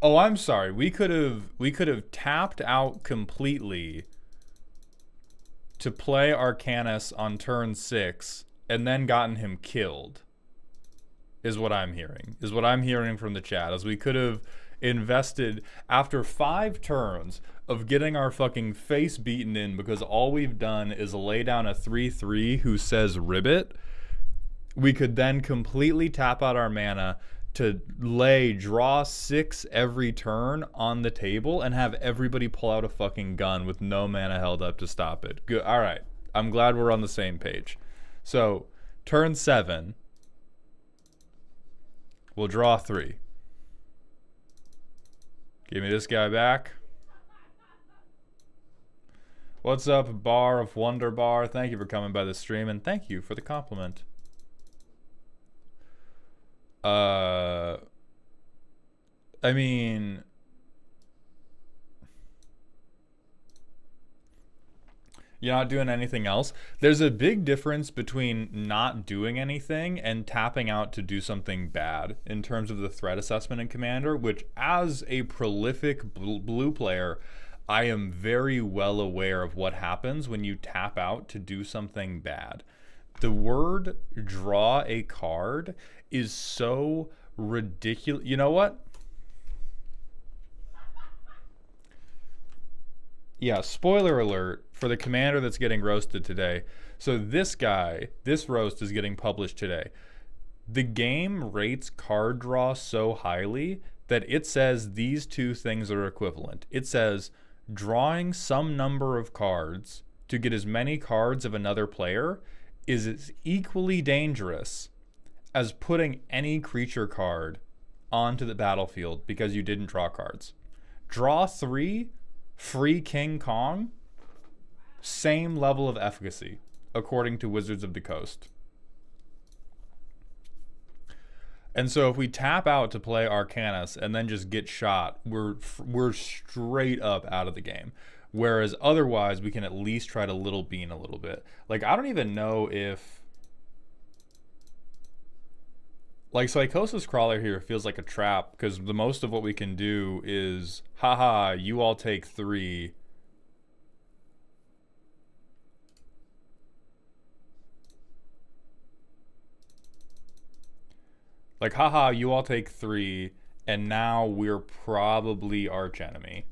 Oh, I'm sorry. We could have tapped out completely to play Arcanus on turn 6 and then gotten him killed. Is what I'm hearing. Is what I'm hearing from the chat. As we could have invested after 5 turns of getting our fucking face beaten in because all we've done is lay down a 3/3 who says ribbit. We could then completely tap out our mana to draw 6 every turn on the table and have everybody pull out a fucking gun with no mana held up to stop it. Good. All right. I'm glad we're on the same page. So, turn 7, we'll draw 3. Give me this guy back. What's up, Bar of Wonder Bar? Thank you for coming by the stream, and thank you for the compliment. I mean, you're not doing anything else. There's a big difference between not doing anything and tapping out to do something bad in terms of the threat assessment in Commander, which as a prolific blue player, I am very well aware of what happens when you tap out to do something bad. The word draw a card is so ridiculous. You know what? Yeah, spoiler alert for the Commander that's getting roasted today. So this guy, this roast is getting published today. The game rates card draw so highly that it says these two things are equivalent. It says drawing some number of cards to get as many cards of another player is as equally dangerous as putting any creature card onto the battlefield because you didn't draw cards. Draw 3, free King Kong, same level of efficacy, according to Wizards of the Coast. And so if we tap out to play Arcanus and then just get shot, we're straight up out of the game. Whereas otherwise, we can at least try to little bean a little bit. Like, I don't even know if... Like, Psychosis Crawler here feels like a trap, because the most of what we can do is, haha, you all take 3. Like, haha, you all take 3, and now we're probably archenemy.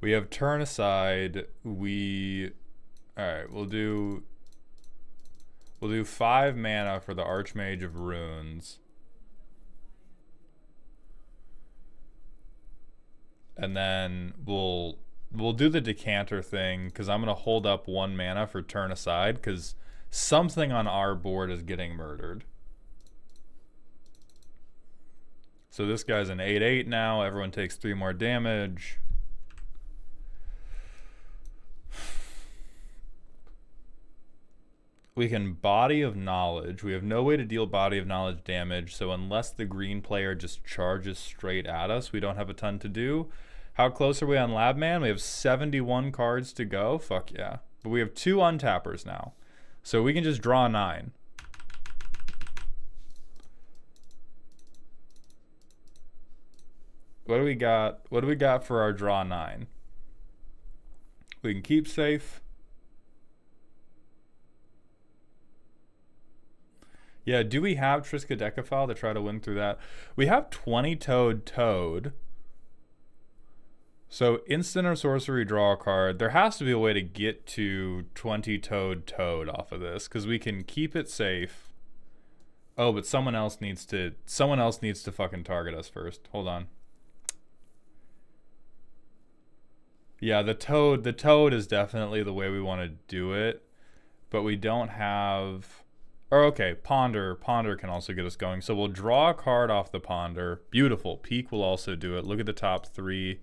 We have turn aside. Alright, we'll do 5 mana for the Archmage of Runes. And then we'll do the decanter thing, because I'm going to hold up 1 mana for turn aside, because something on our board is getting murdered. So this guy's an 8/8 now. Everyone takes 3 more damage. We can Body of Knowledge. We have no way to deal Body of Knowledge damage, so unless the green player just charges straight at us, we don't have a ton to do. How close are we on Labman? We have 71 cards to go. Fuck yeah. But we have 2 untappers now. So we can just draw 9. What do we got? What do we got for our draw 9? We can keep safe. Yeah, do we have Triskaidekaphile to try to win through that? We have 20-toed Toad. So instant or sorcery, draw a card. There has to be a way to get to 20-toed Toad off of this, because we can keep it safe. Oh, but someone else needs to fucking target us first. Hold on. Yeah, the toad is definitely the way we want to do it, but we don't have. Or okay, Ponder can also get us going. So we'll draw a card off the Ponder. Beautiful. Peak will also do it. Look at the top 3.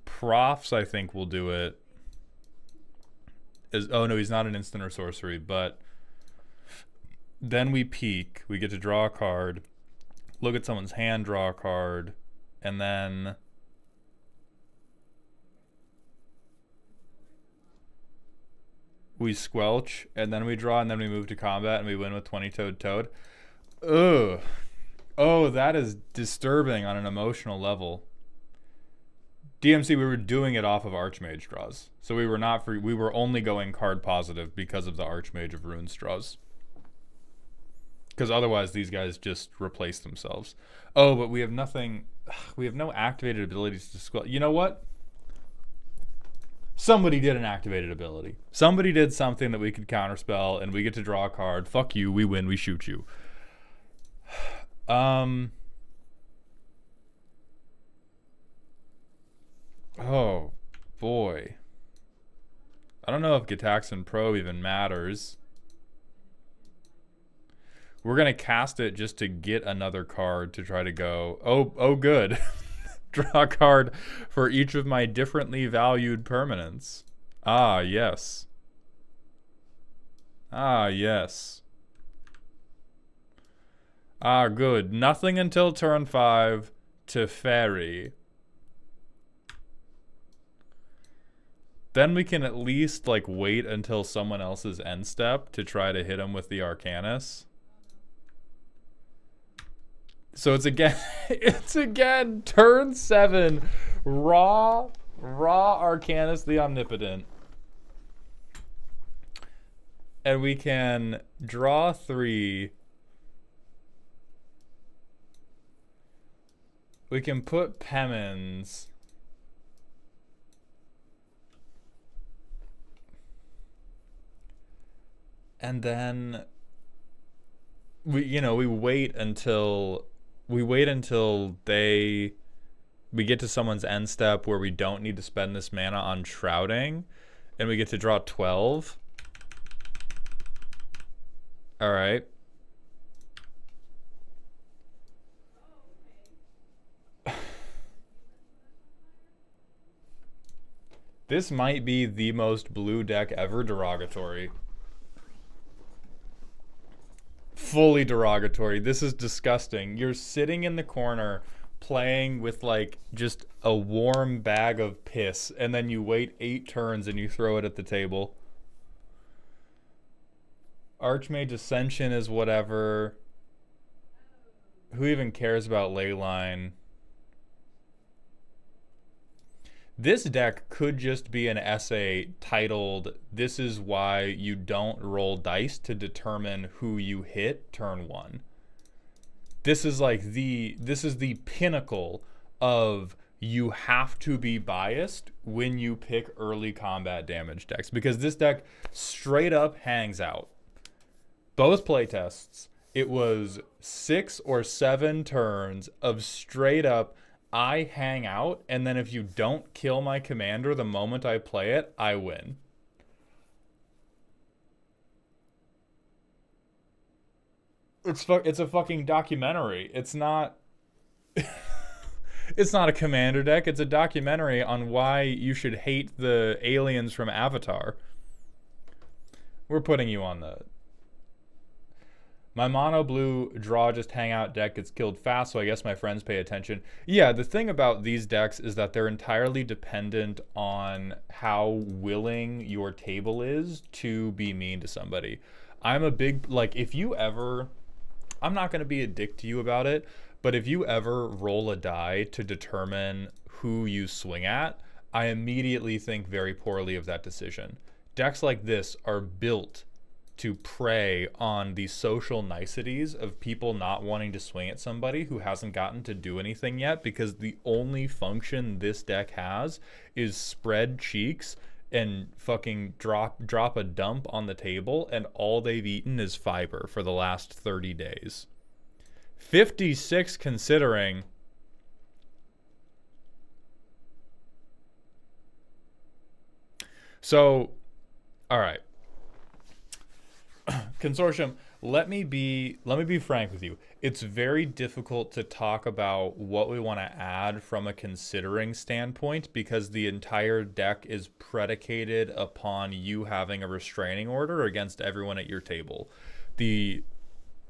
Profs, I think, will do it. Oh no, he's not an instant or sorcery, but then we peak. We get to draw a card. Look at someone's hand, draw a card, and then we squelch, and then we draw, and then we move to combat, and we win with 20-toed Toad. Ugh. Oh, that is disturbing on an emotional level. DMC, we were doing it off of Archmage draws. So we were not free. We were only going card positive because of the Archmage of Runes draws. Because otherwise, these guys just replace themselves. Oh, but we have nothing. We have no activated abilities to squelch. You know what? Somebody did an activated ability. Somebody did something that we could counterspell, and we get to draw a card. Fuck you, we win, we shoot you. Oh, boy. I don't know if Gitaxian Probe even matters. We're going to cast it just to get another card to try to go. Oh, good. Draw a card for each of my differently valued permanents. Ah, yes. Ah, yes. Ah, good. Nothing until turn 5 to Fairy. Then we can at least, like, wait until someone else's end step to try to hit him with the Arcanus. So it's again turn 7, raw Arcanus the Omnipotent. And we can draw 3. We can put Pemmons. And then we wait until we get to someone's end step where we don't need to spend this mana on Shrouding, and we get to draw 12. All right. This might be the most blue deck ever. Derogatory. Fully derogatory. This is disgusting. You're sitting in the corner playing with, like, just a warm bag of piss, and then you wait 8 turns and you throw it at the table. Archmage Ascension is whatever. Who even cares about Leyline? This deck could just be an essay titled, "This is why you don't roll dice to determine who you hit turn 1." This is like this is the pinnacle of you have to be biased when you pick early combat damage decks, because this deck straight up hangs out. Both playtests, it was 6 or 7 turns of straight up, I hang out, and then if you don't kill my commander the moment I play it, I win. It's a fucking documentary. It's not it's not a commander deck. It's a documentary on why you should hate the aliens from Avatar. We're putting you on the... My mono blue draw just hangout deck gets killed fast, so I guess my friends pay attention. Yeah, the thing about these decks is that they're entirely dependent on how willing your table is to be mean to somebody. I'm a big, like, if you ever... I'm not going to be a dick to you about it, but if you ever roll a die to determine who you swing at, I immediately think very poorly of that decision. Decks like this are built to prey on the social niceties of people not wanting to swing at somebody who hasn't gotten to do anything yet, because the only function this deck has is spread cheeks and fucking drop a dump on the table, and all they've eaten is fiber for the last 30 days. 56 considering. So, all right. Consortium, let me be frank with you. It's very difficult to talk about what we want to add from a considering standpoint, because the entire deck is predicated upon you having a restraining order against everyone at your table. The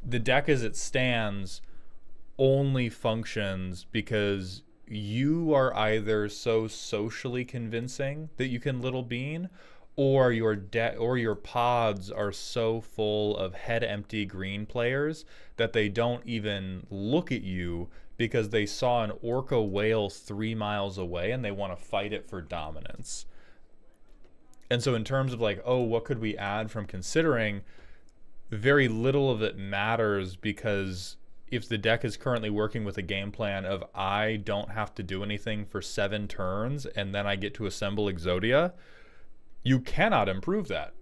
deck as it stands only functions because you are either so socially convincing that you can little bean, or your pods are so full of head empty green players that they don't even look at you because they saw an orca whale 3 miles away and they want to fight it for dominance. And so in terms of like, oh, what could we add from considering, very little of it matters, because if the deck is currently working with a game plan of I don't have to do anything for 7 turns and then I get to assemble Exodia, you cannot improve that.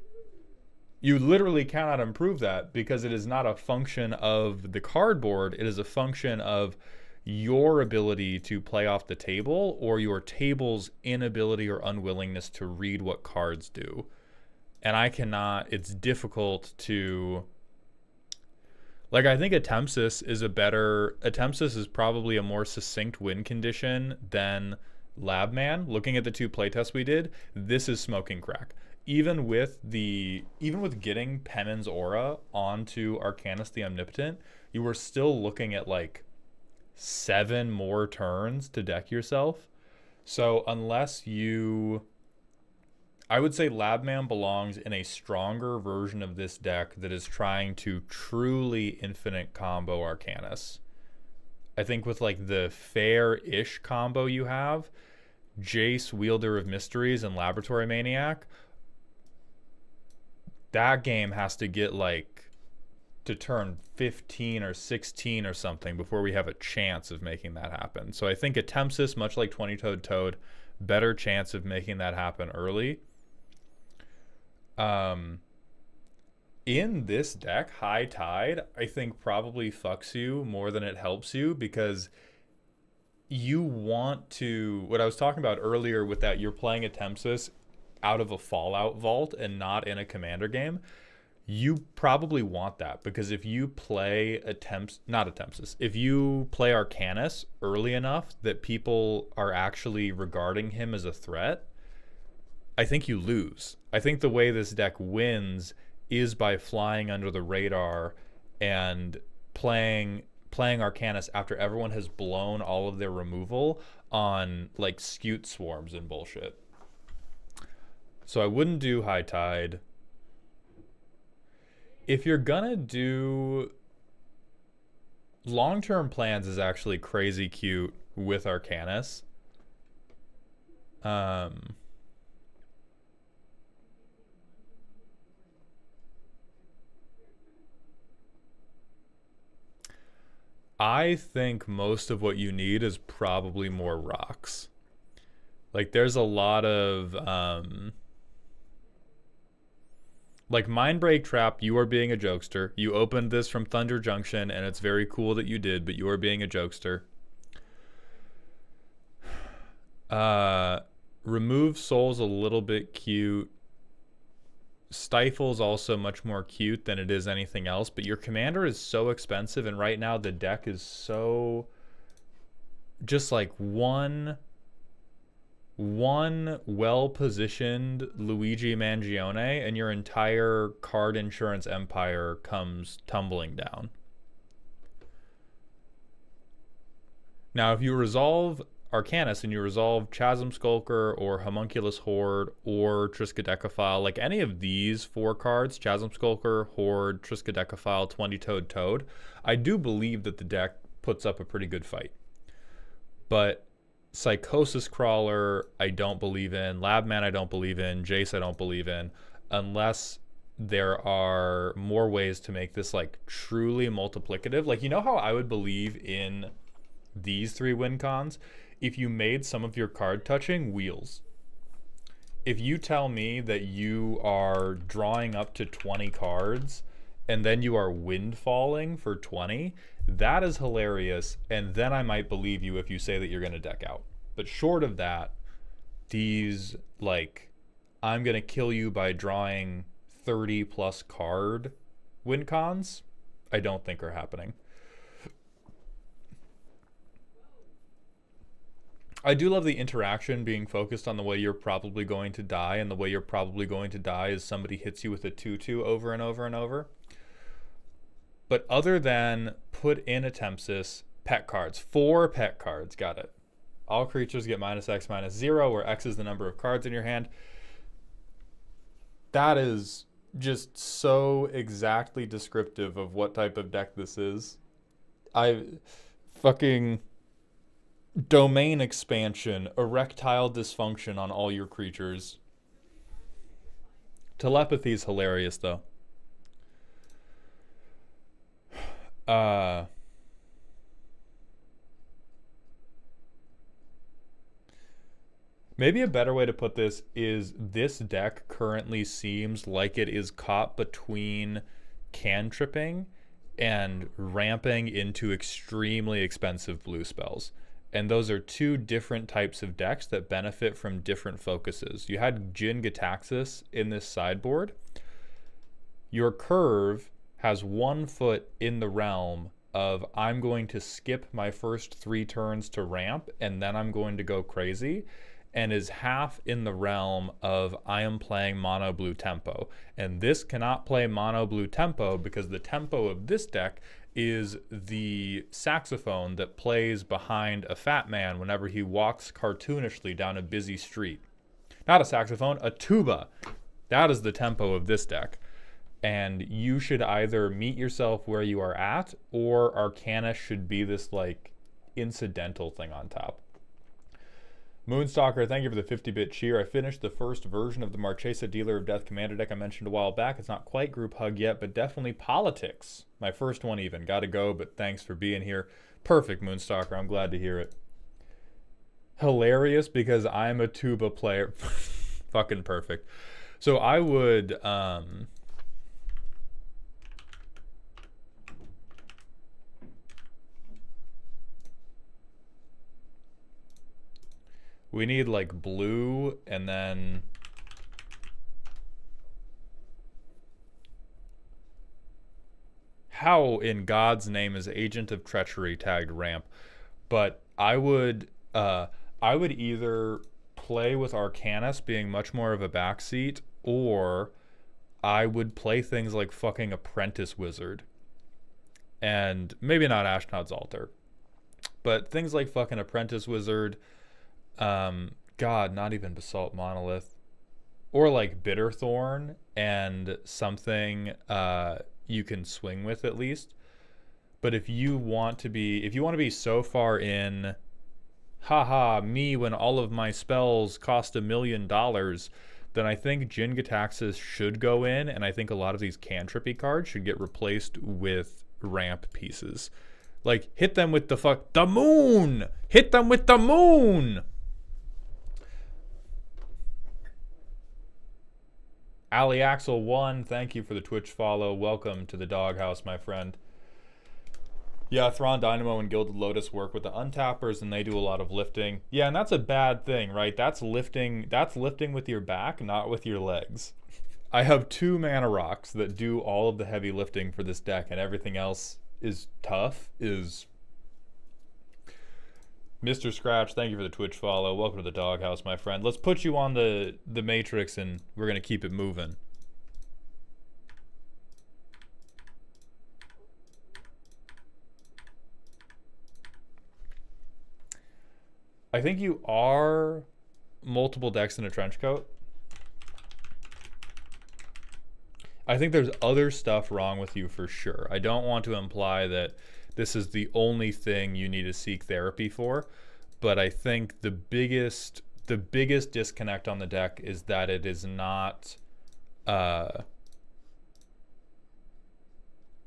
You literally cannot improve that, because it is not a function of the cardboard. It is a function of your ability to play off the table, or your table's inability or unwillingness to read what cards do. And I cannot, it's difficult to... Like, I think Attempsis is probably a more succinct win condition than Labman. Looking at the 2 playtests we did, this is smoking crack. Even with getting Pennon's Aura onto Arcanus the Omnipotent, you were still looking at like 7 more turns to deck yourself. So unless you... I would say Labman belongs in a stronger version of this deck that is trying to truly infinite combo Arcanus. I think with like the fair-ish combo you have, Jace, Wielder of Mysteries, and Laboratory Maniac, that game has to get like to turn 15 or 16 or something before we have a chance of making that happen. So I think Attempsis, much like 20-Toed Toad, better chance of making that happen early. In this deck, High Tide, I think probably fucks you more than it helps you, because you want to... What I was talking about earlier with that, you're playing Attempsis out of a Fallout vault and not in a Commander game. You probably want that, because if you play if you play Arcanus early enough that people are actually regarding him as a threat, I think you lose. I think the way this deck wins is by flying under the radar and playing Arcanus after everyone has blown all of their removal on like Scute Swarms and bullshit. So I wouldn't do High Tide. If you're gonna do long-term plans is actually crazy cute with Arcanus. Um, I think most of what you need is probably more rocks. Like there's a lot of like Mindbreak Trap, you are being a jokester. You opened this from Thunder Junction and it's very cool that you did, but you are being a jokester. Remove Soul's a little bit cute. Stifle's also much more cute than it is anything else, but your commander is so expensive, and right now the deck is so just like one well-positioned Luigi Mangione and your entire card insurance empire comes tumbling down. Now, if you resolve Arcanus and you resolve Chasm Skulker or Homunculus Horde or Triskaidekaphile, like any of these 4 cards, Chasm Skulker, Horde, Triskaidekaphile, 20-toed Toad, I do believe that the deck puts up a pretty good fight. But Psychosis Crawler, I don't believe in. Labman, I don't believe in. Jace, I don't believe in. Unless there are more ways to make this like truly multiplicative. Like, you know how I would believe in these 3 win cons? If you made some of your card touching wheels. If you tell me that you are drawing up to 20 cards and then you are windfalling for 20, that is hilarious, and then I might believe you if you say that you're going to deck out. But short of that, these, like, I'm going to kill you by drawing 30 plus card win cons, I don't think are happening. I do love the interaction being focused on the way you're probably going to die, and the way you're probably going to die is somebody hits you with a 2/2 over and over and over. But other than put in a Tempsis, pet cards, 4 pet cards, got it. All creatures get -X/-0, where X is the number of cards in your hand. That is just so exactly descriptive of what type of deck this is. I fucking domain expansion, erectile dysfunction on all your creatures. Telepathy's hilarious though. Maybe a better way to put this is this deck currently seems like it is caught between cantripping and ramping into extremely expensive blue spells. And those are 2 different types of decks that benefit from different focuses. You had Jin Gitaxias in this sideboard. Your curve has 1 foot in the realm of I'm going to skip my first 3 turns to ramp and then I'm going to go crazy, and is half in the realm of I am playing mono blue tempo. And this cannot play mono blue tempo because the tempo of this deck is the saxophone that plays behind a fat man whenever he walks cartoonishly down a busy street. Not a saxophone, a tuba. That is the tempo of this deck. And you should either meet yourself where you are at, or Arcanus should be this like incidental thing on top. Moonstalker, thank you for the 50-bit cheer. I finished the first version of the Marchesa Dealer of Death Commander deck I mentioned a while back. It's not quite Group Hug yet, but definitely Politics. My first one even. Gotta go, but thanks for being here. Perfect, Moonstalker. I'm glad to hear it. Hilarious because I'm a tuba player. Fucking perfect. So I would... we need like blue and then how in God's name is Agent of Treachery tagged ramp? But I would either play with Arcanus being much more of a backseat, or I would play things like fucking Apprentice Wizard. And maybe not Ashnod's Altar, but things like fucking Apprentice Wizard, God, not even Basalt Monolith, or like Bitterthorn and something you can swing with at least. But if you want to be so far in, haha, me when all of my spells cost $1 million, then I think Jin-Gitaxias should go in, and I think a lot of these cantrippy cards should get replaced with ramp pieces. Like, hit them with the moon! Hit them with the moon! Ali Axel 1, thank you for the Twitch follow. Welcome to the doghouse, my friend. Yeah, Thrawn Dynamo and Gilded Lotus work with the untappers, and they do a lot of lifting. Yeah, and that's a bad thing, right? That's lifting with your back, not with your legs. I have 2 mana rocks that do all of the heavy lifting for this deck, and everything else is tough. Mr. Scratch, thank you for the Twitch follow. Welcome to the doghouse, my friend. Let's put you on the Matrix, and we're gonna keep it moving. I think you are multiple decks in a trench coat. I think there's other stuff wrong with you for sure. I don't want to imply that this is the only thing you need to seek therapy for, but I think the biggest disconnect on the deck is that it is not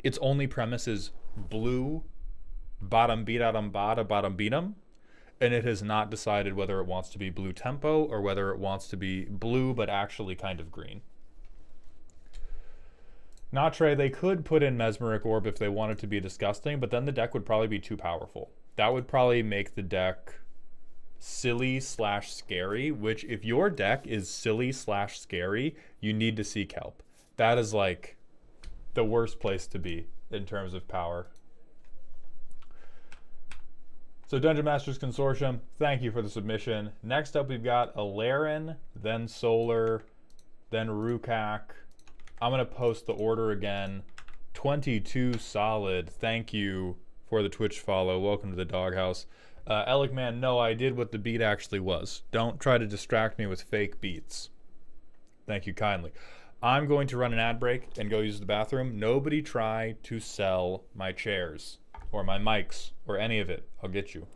its only premise is blue, bottom beat bottom beat 'em, and it has not decided whether it wants to be blue tempo or whether it wants to be blue but actually kind of green. Natre, they could put in Mesmeric Orb if they wanted to be disgusting, but then the deck would probably be too powerful. That would probably make the deck silly/scary, which if your deck is silly/scary, you need to seek help. That is like the worst place to be in terms of power. So Dungeon Masters Consortium, thank you for the submission. Next up we've got Ilairen, then Solar, then Rukak. I'm going to post the order again. 22 solid. Thank you for the Twitch follow. Welcome to the doghouse. Alec Man, no, I did what the beat actually was. Don't try to distract me with fake beats. Thank you kindly. I'm going to run an ad break and go use the bathroom. Nobody try to sell my chairs or my mics or any of it. I'll get you.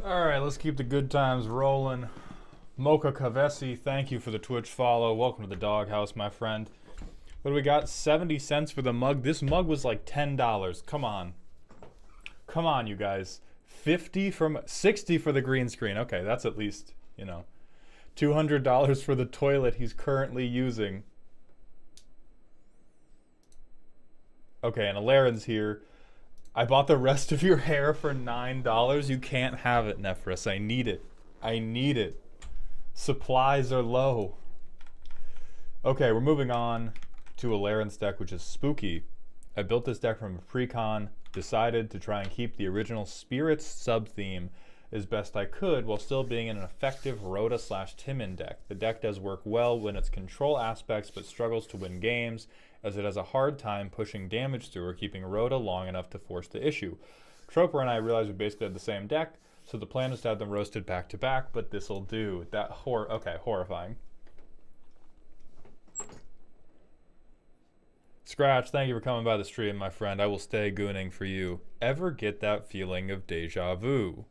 All right, let's keep the good times rolling. Mocha Kavesi, thank you for the Twitch follow. Welcome to the doghouse, my friend. What do we got? 70 cents for the mug. This mug was like $10. Come on. Come on, you guys. 60 for the green screen. Okay, that's at least, you know. $200 for the toilet he's currently using. Okay, and Ilairen's here. I bought the rest of your hair for $9. You can't have it, Nephris. I need it. I need it. Supplies are low. Okay, we're moving on to Ilairen's deck, which is Spooky. I built this deck from a pre-con, decided to try and keep the original Spirits sub-theme as best I could while still being an effective Rhoda/Timon deck. The deck does work well when it's control aspects, but struggles to win games, as it has a hard time pushing damage through or keeping Rhoda long enough to force the issue. Troper and I realized we basically had the same deck, so the plan is to have them roasted back to back, but this'll do. Okay, horrifying. Scratch, thank you for coming by the stream, my friend. I will stay gooning for you. Ever get that feeling of deja vu?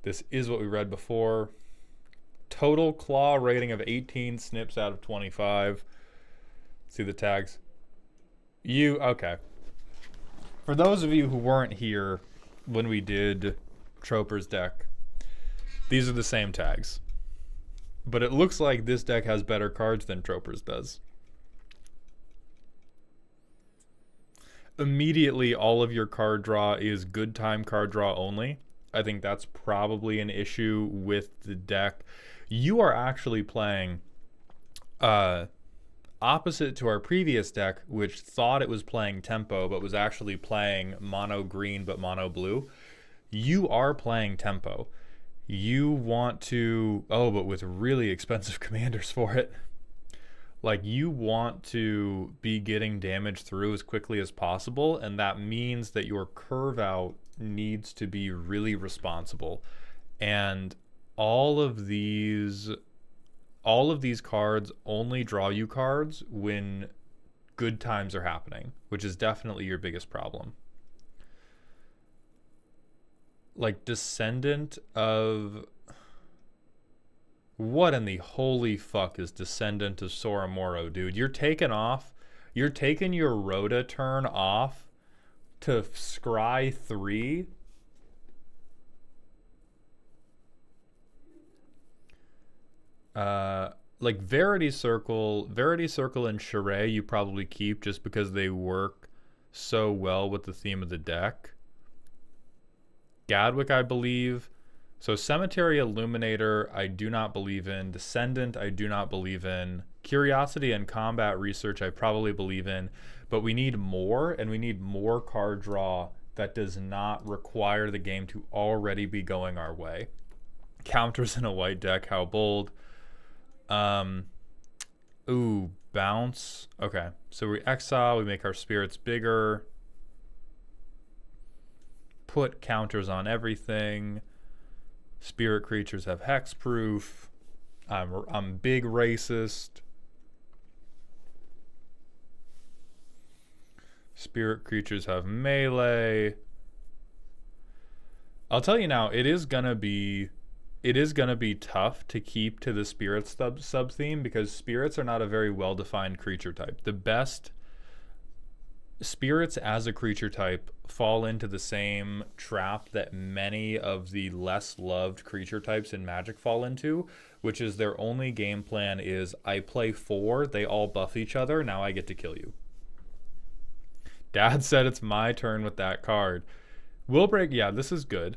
This is what we read before. Total claw rating of 18 snips out of 25. See the tags? Okay. For those of you who weren't here when we did Troper's deck, these are the same tags. But it looks like this deck has better cards than Troper's does. Immediately, all of your card draw is good time card draw only. I think that's probably an issue with the deck. You are actually playing opposite to our previous deck, which thought it was playing tempo, but was actually playing mono green but mono blue. You are playing tempo. You want to, but with really expensive commanders for it. Like, you want to be getting damage through as quickly as possible, and that means that your curve out needs to be really responsible. And all of these cards only draw you cards when good times are happening, which is definitely your biggest problem. Like, Descendant of... What in the holy fuck is Descendant of Soromoro, dude? You're taking your Rhoda turn off to scry 3? Like Verity Circle and Charade you probably keep just because they work so well with the theme of the deck. Gadwick, I believe. So Cemetery Illuminator, I do not believe in. Descendant, I do not believe in. Curiosity and Combat Research, I probably believe in. But we need more, and we need more card draw that does not require the game to already be going our way. Counters in a white deck, how bold. Bounce. Okay, so we exile, we make our spirits bigger. Put counters on everything. Spirit creatures have hexproof. I'm big racist. Spirit creatures have melee. I'll tell you now, it is gonna be tough to keep to the spirits sub theme because spirits are not a very well defined creature type. The best spirits as a creature type fall into the same trap that many of the less loved creature types in Magic fall into, which is their only game plan is I play 4, they all buff each other, now I get to kill you. Dad said it's my turn with that card. Will break, yeah, this is good.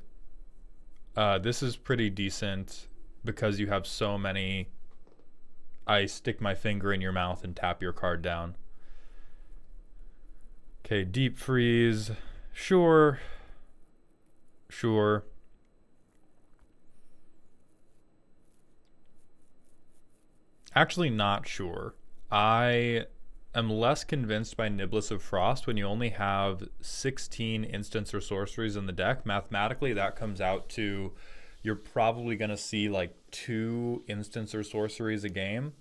This is pretty decent because you have so many. I stick my finger in your mouth and tap your card down. Okay, Deep Freeze. Sure. Actually, not sure. I am less convinced by Niblis of Frost when you only have 16 instants or sorceries in the deck. Mathematically, that comes out to you're probably going to see like 2 instants or sorceries a game,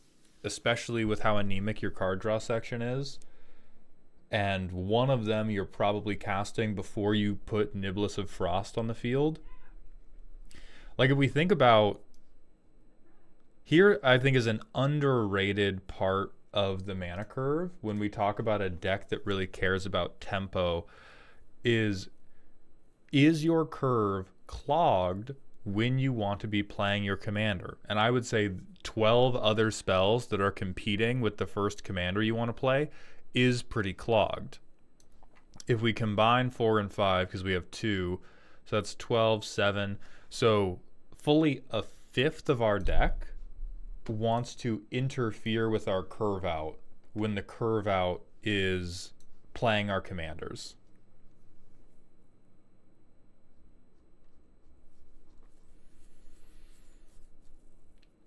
especially with how anemic your card draw section is. And one of them you're probably casting before you put Niblis of Frost on the field. Like, if we think about here, I think is an underrated part of the mana curve when we talk about a deck that really cares about tempo is your curve clogged when you want to be playing your commander. And I would say 12 other spells that are competing with the first commander you want to play is pretty clogged. If we combine 4 and 5, because we have 2, so that's 12, 7. So fully a fifth of our deck wants to interfere with our curve out when the curve out is playing our commanders.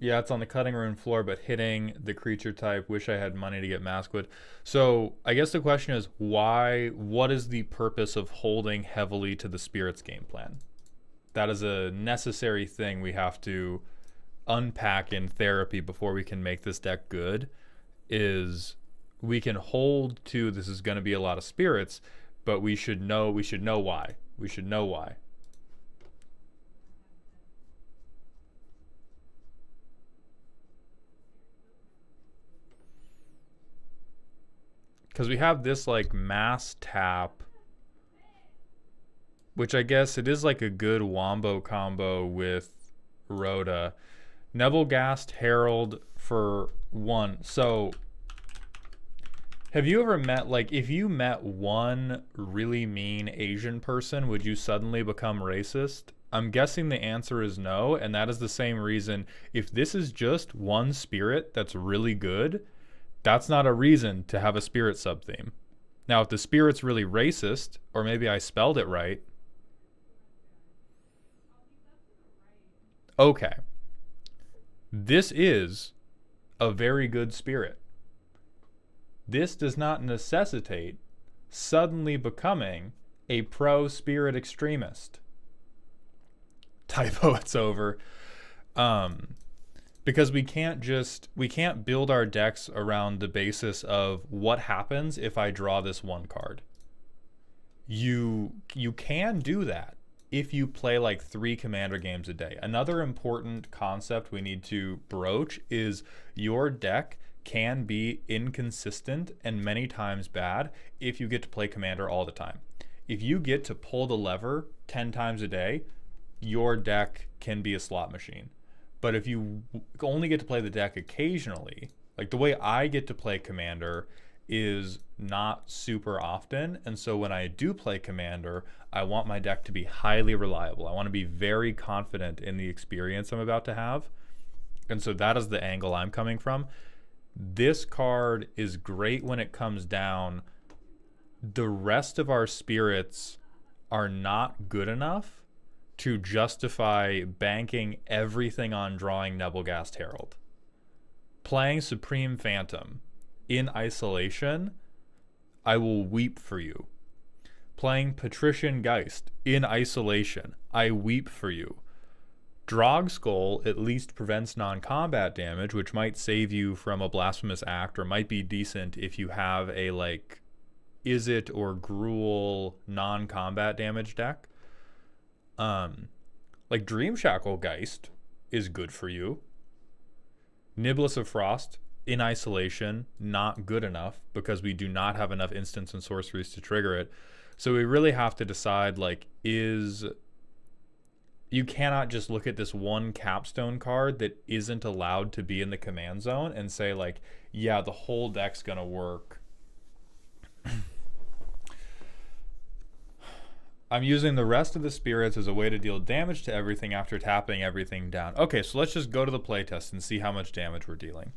Yeah, it's on the cutting room floor, but hitting the creature type. Wish I had money to get Maskwood. So I guess the question is, why? What is the purpose of holding heavily to the Spirits game plan? That is a necessary thing we have to unpack in therapy before we can make this deck good. Is we can hold to this is going to be a lot of spirits, but we should know why. We should know why. Because we have this like mass tap, which I guess it is like a good wombo combo with Rhoda. Nebelgast Herald for 1. So have you ever met, like, if you met one really mean Asian person, would you suddenly become racist? I'm guessing the answer is no, and that is the same reason. If this is just one spirit that's really good, that's not a reason to have a spirit sub-theme. Now, if the spirit's really racist, or maybe I spelled it right. Okay. This is a very good spirit. This does not necessitate suddenly becoming a pro-spirit extremist. Typo, it's over. Because we can't build our decks around the basis of what happens if I draw this one card. You can do that if you play like 3 commander games a day. Another important concept we need to broach is your deck can be inconsistent and many times bad if you get to play commander all the time. If you get to pull the lever 10 times a day, your deck can be a slot machine. But if you only get to play the deck occasionally, like the way I get to play commander is not super often, and so when I do play commander, I want my deck to be highly reliable. I want to be very confident in the experience I'm about to have, and so that is the angle I'm coming from. This card is great when it comes down. The rest of our spirits are not good enough to justify banking everything on drawing Nebelgast Herald. Playing Supreme Phantom in isolation, I will weep for you. Playing Patrician Geist in isolation, I weep for you. Drogskull at least prevents non-combat damage, which might save you from a Blasphemous Act, or might be decent if you have a like Izzet or Gruul non-combat damage deck. Like Dream Shackle Geist is good for you. Niblis of Frost in isolation, not good enough because we do not have enough instants and sorceries to trigger it. So we really have to decide, like, you cannot just look at this one capstone card that isn't allowed to be in the command zone and say, like, yeah, the whole deck's gonna work. I'm using the rest of the spirits as a way to deal damage to everything after tapping everything down. Okay, so let's just go to the playtest and see how much damage we're dealing.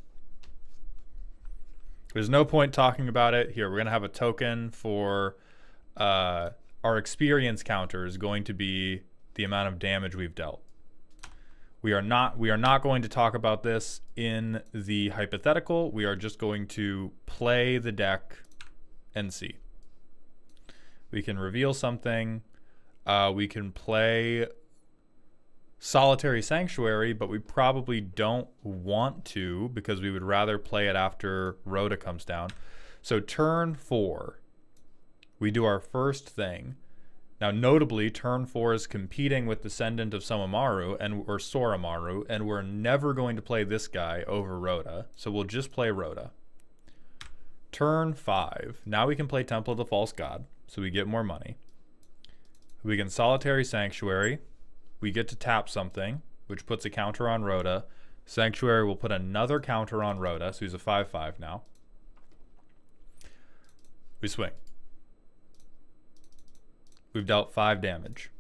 There's no point talking about it. Here, we're going to have a token for our experience counter is going to be the amount of damage we've dealt. We are not going to talk about this in the hypothetical. We are just going to play the deck and see. We can reveal something. We can play Solitary Sanctuary, but we probably don't want to because we would rather play it after Rhoda comes down. So turn 4, we do our first thing. Now, notably, turn 4 is competing with Descendant of Somamaru or Soramaru, and we're never going to play this guy over Rhoda, so we'll just play Rhoda. Turn 5, now we can play Temple of the False God, so we get more money. We can Solitary Sanctuary. we get to tap something, which puts a counter on Rhoda. Sanctuary will put another counter on Rhoda, so he's a 5/5 now. We swing. We've dealt 5 damage.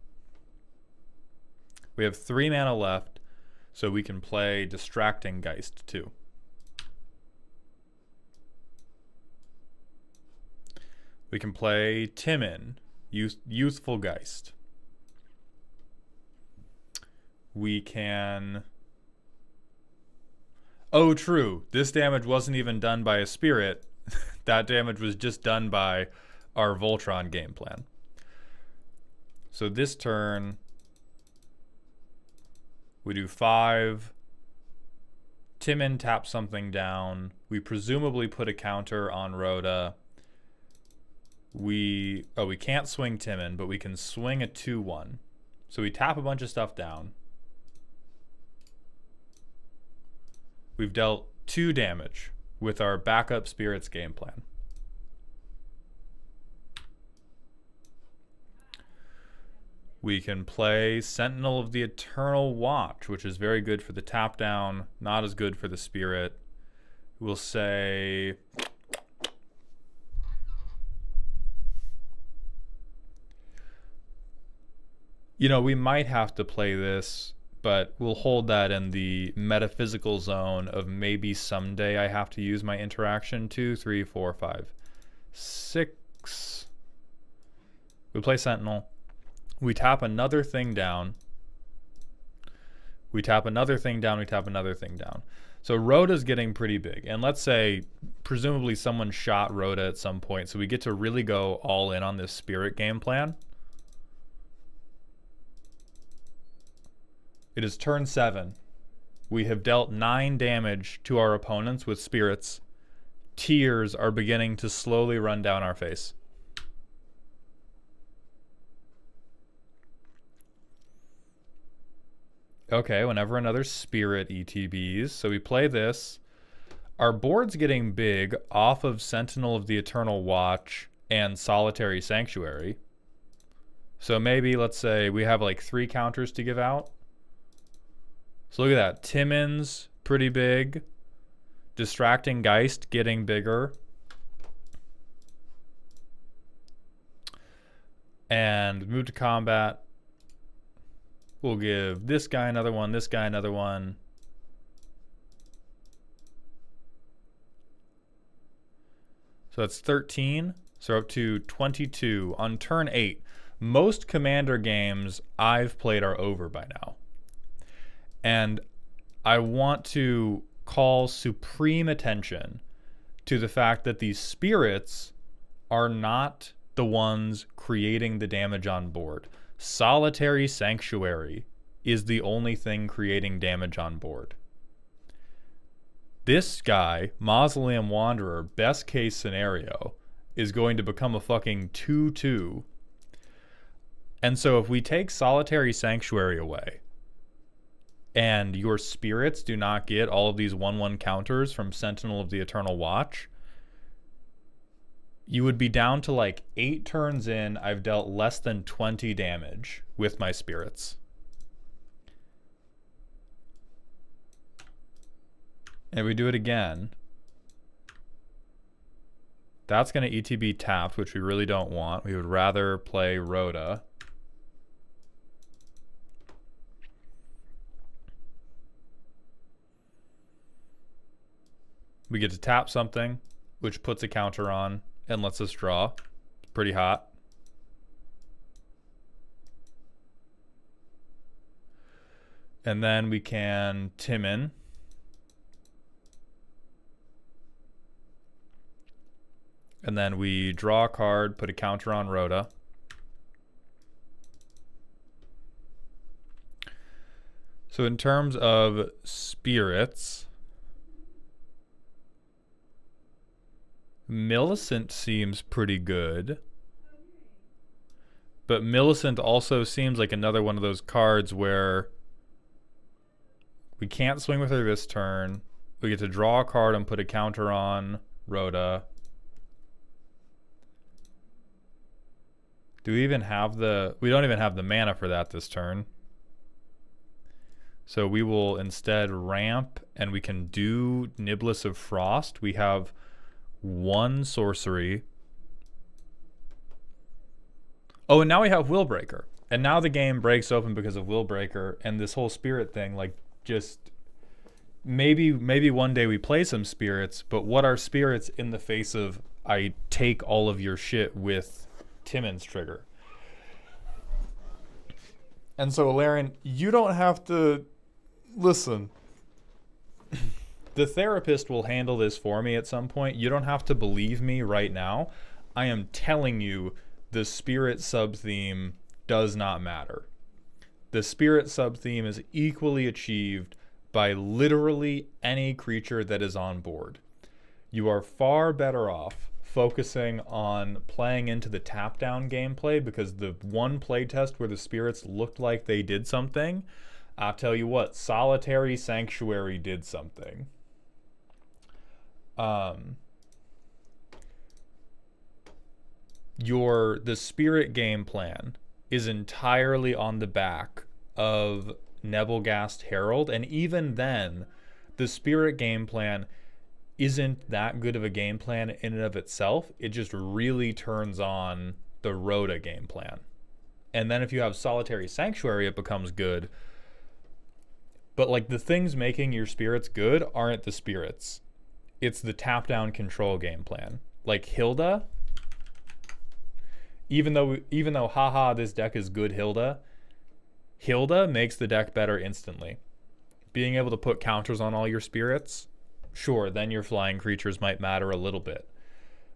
We have 3 mana left, so we can play Distracting Geist too. We can play Timon, Youthful Geist. We can... Oh, true. This damage wasn't even done by a spirit. That damage was just done by our Voltron game plan. So this turn, we do 5. Timon taps something down. We presumably put a counter on Rhoda. We can't swing Timon, but we can swing a 2/1. So we tap a bunch of stuff down. We've dealt 2 damage with our backup spirits game plan. We can play Sentinel of the Eternal Watch, which is very good for the tap down, not as good for the spirit. We'll say... You know, we might have to play this, but we'll hold that in the metaphysical zone of maybe someday I have to use my interaction. 2, 3, 4, 5, 6. We play Sentinel. We tap another thing down. We tap another thing down. We tap another thing down. So Rhoda's getting pretty big. And let's say, presumably someone shot Rhoda at some point, so we get to really go all in on this spirit game plan. It is turn 7. We have dealt 9 damage to our opponents with spirits. Tears are beginning to slowly run down our face. Okay, whenever another spirit ETBs. So we play this. Our board's getting big off of Sentinel of the Eternal Watch and Solitary Sanctuary. So maybe, let's say, we have like 3 counters to give out. So look at that. Timon's pretty big. Distracting Geist getting bigger. And move to combat. We'll give this guy another one, this guy another one. So that's 13. So we're up to 22 on turn 8. Most Commander games I've played are over by now. And I want to call supreme attention to the fact that these spirits are not the ones creating the damage on board. Solitary Sanctuary is the only thing creating damage on board. This guy, Mausoleum Wanderer, best case scenario, is going to become a fucking 2/2. And so if we take Solitary Sanctuary away, and your spirits do not get all of these 1/1 counters from Sentinel of the Eternal Watch, you would be down to like 8 turns in. I've dealt less than 20 damage with my spirits. And we do it again. That's going to ETB tapped, which we really don't want. We would rather play Rhoda. We get to tap something, which puts a counter on and lets us draw. Pretty hot. And then we can Timon. And then we draw a card, put a counter on Rhoda. So in terms of spirits, Millicent seems pretty good. But Millicent also seems like another one of those cards where we can't swing with her this turn. We get to draw a card and put a counter on Rhoda. Do we even have the... We don't even have the mana for that this turn. So we will instead ramp, and we can do Niblis of Frost. We have 1 sorcery. Oh, and now we have Willbreaker. And now the game breaks open because of Willbreaker, and this whole spirit thing, like, just maybe one day we play some spirits, but what are spirits in the face of I take all of your shit with Timon's trigger? And so, Ilairen, you don't have to listen. The therapist will handle this for me at some point. You don't have to believe me right now. I am telling you, the spirit sub-theme does not matter. The spirit sub-theme is equally achieved by literally any creature that is on board. You are far better off focusing on playing into the tap-down gameplay, because the one playtest where the spirits looked like they did something, I'll tell you what, Solitary Sanctuary did something. The spirit game plan is entirely on the back of Nebelgast Herald, and even then, the spirit game plan isn't that good of a game plan in and of itself. It just really turns on the Rhoda game plan. And then if you have Solitary Sanctuary, it becomes good. But like, the things making your spirits good aren't the spirits. It's the tap-down control game plan. Like Hilda, even though haha, this deck is good Hilda makes the deck better instantly. Being able to put counters on all your spirits, sure, then your flying creatures might matter a little bit.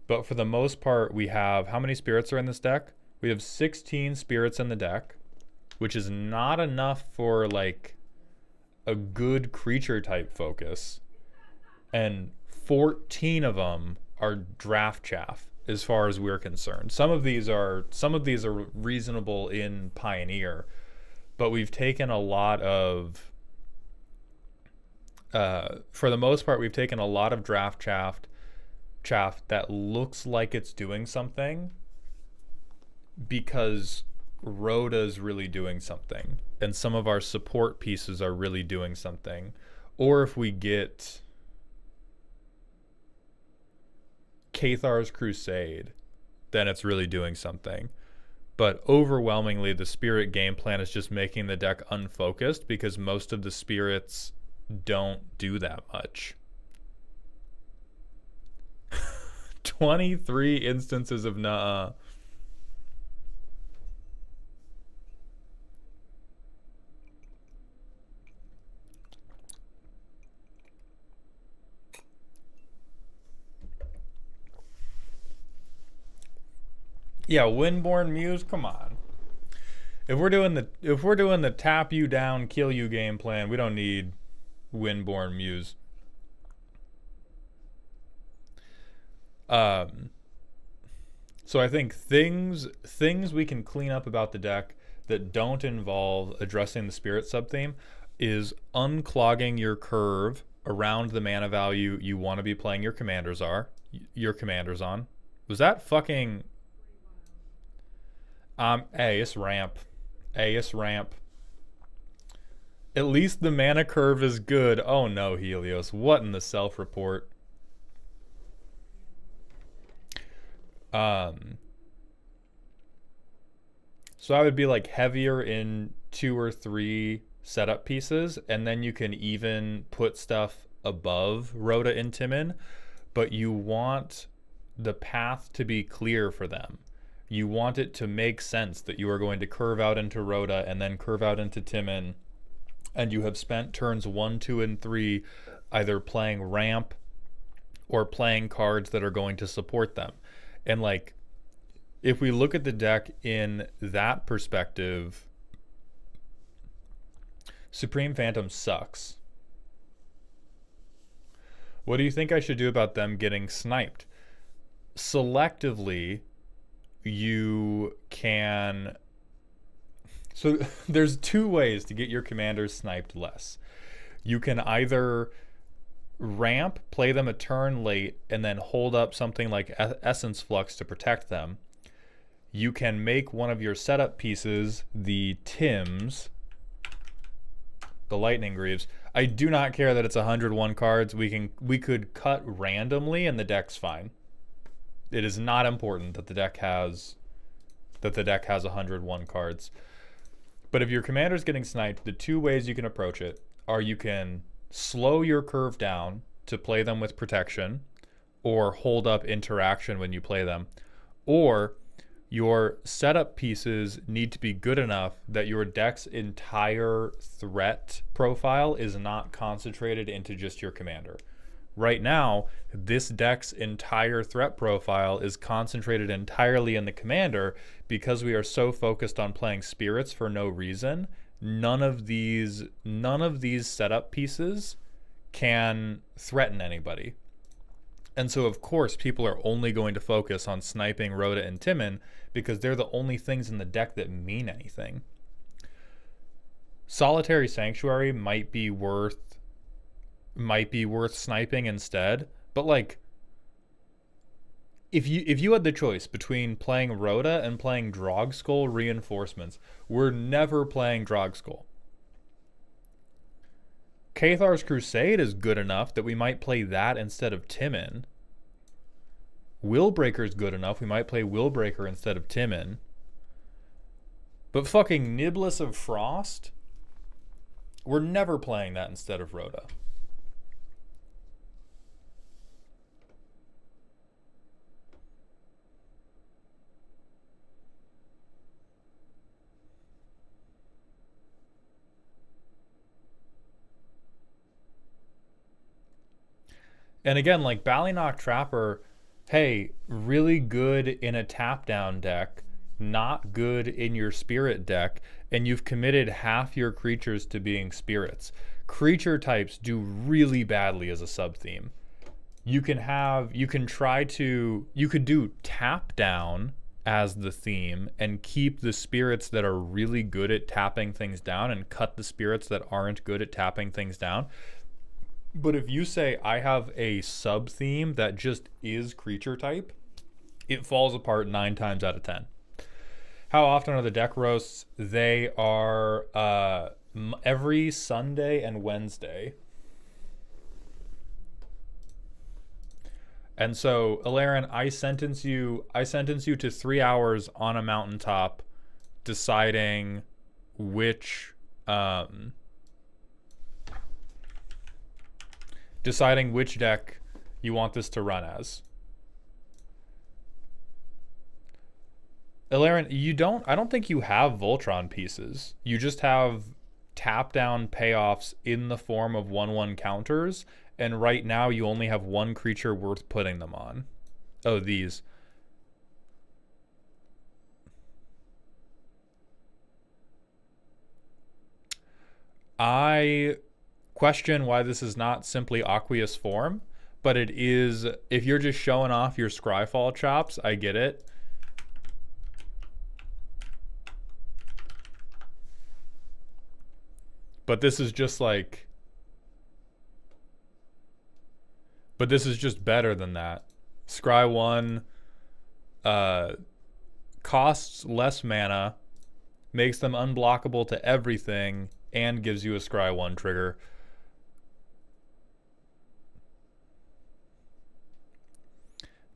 But for the most part, we have, how many spirits are in this deck? We have 16 spirits in the deck, which is not enough for like a good creature type focus. And 14 of them are draft chaff as far as we're concerned. Some of these are reasonable in Pioneer, but we've taken a lot of for the most part, we've taken a lot of draft chaff that looks like it's doing something because Rhoda's really doing something, and some of our support pieces are really doing something. Or if we get Cathar's Crusade, then it's really doing something. But overwhelmingly, the spirit game plan is just making the deck unfocused, because most of the spirits don't do that much. 23 instances of nuh-uh. Yeah, Windborn Muse, come on. If we're doing the tap you down, kill you game plan, we don't need Windborn Muse. So I think things we can clean up about the deck that don't involve addressing the spirit sub-theme is unclogging your curve around the mana value you want to be playing your commanders on. Was that fucking Ace ramp. At least the mana curve is good. Oh no, Helios. What in the self-report? So I would be like heavier in 2 or 3 setup pieces, and then you can even put stuff above Rhoda and Timon, but you want the path to be clear for them. You want it to make sense that you are going to curve out into Rhoda and then curve out into Timon, and you have spent turns 1, 2, and 3 either playing ramp or playing cards that are going to support them. And like, if we look at the deck in that perspective, Supreme Phantom sucks. What do you think I should do about them getting sniped? Selectively, you can... So there's 2 ways to get your commanders sniped less. You can either ramp, play them a turn late, and then hold up something like Essence Flux to protect them. You can make one of your setup pieces the Tims, the Lightning Greaves. I do not care that it's 101 cards. We could cut randomly and the deck's fine. It is not important that the deck has 101 cards. But if your commander's getting sniped, the two ways you can approach it are you can slow your curve down to play them with protection, or hold up interaction when you play them, or your setup pieces need to be good enough that your deck's entire threat profile is not concentrated into just your commander. Right now, this deck's entire threat profile is concentrated entirely in the commander because we are so focused on playing spirits for no reason. None of these setup pieces can threaten anybody. And so, of course, people are only going to focus on sniping Rhoda and Timon because they're the only things in the deck that mean anything. Solitary Sanctuary might be worth sniping instead, but like, if you had the choice between playing Rhoda and playing Drogskull Reinforcements, we're never playing Drogskull. Cathar's Crusade is good enough that we might play that instead of Timon. Willbreaker's good enough, we might play Willbreaker instead of Timon. But fucking Niblis of Frost? We're never playing that instead of Rhoda. And again, like Ballynock Trapper, hey, really good in a tap down deck, not good in your spirit deck, and you've committed half your creatures to being spirits. Creature types do really badly as a sub theme. You could do tap down as the theme and keep the spirits that are really good at tapping things down and cut the spirits that aren't good at tapping things down. But if you say, I have a sub-theme that just is creature type, it falls apart 9 times out of 10. How often are the deck roasts? They are every Sunday and Wednesday. And so, Ilairen, I sentence you to 3 hours on a mountaintop deciding which deck you want this to run as. Ilairen, I don't think you have Voltron pieces. You just have tap down payoffs in the form of 1/1 counters, and right now you only have one creature worth putting them on. Oh, these. I question why this is not simply aqueous form, but it is. If you're just showing off your Scryfall chops, I get it. But this is just like, but this is just better than that. Scry 1 costs less mana, makes them unblockable to everything, and gives you a Scry 1 trigger.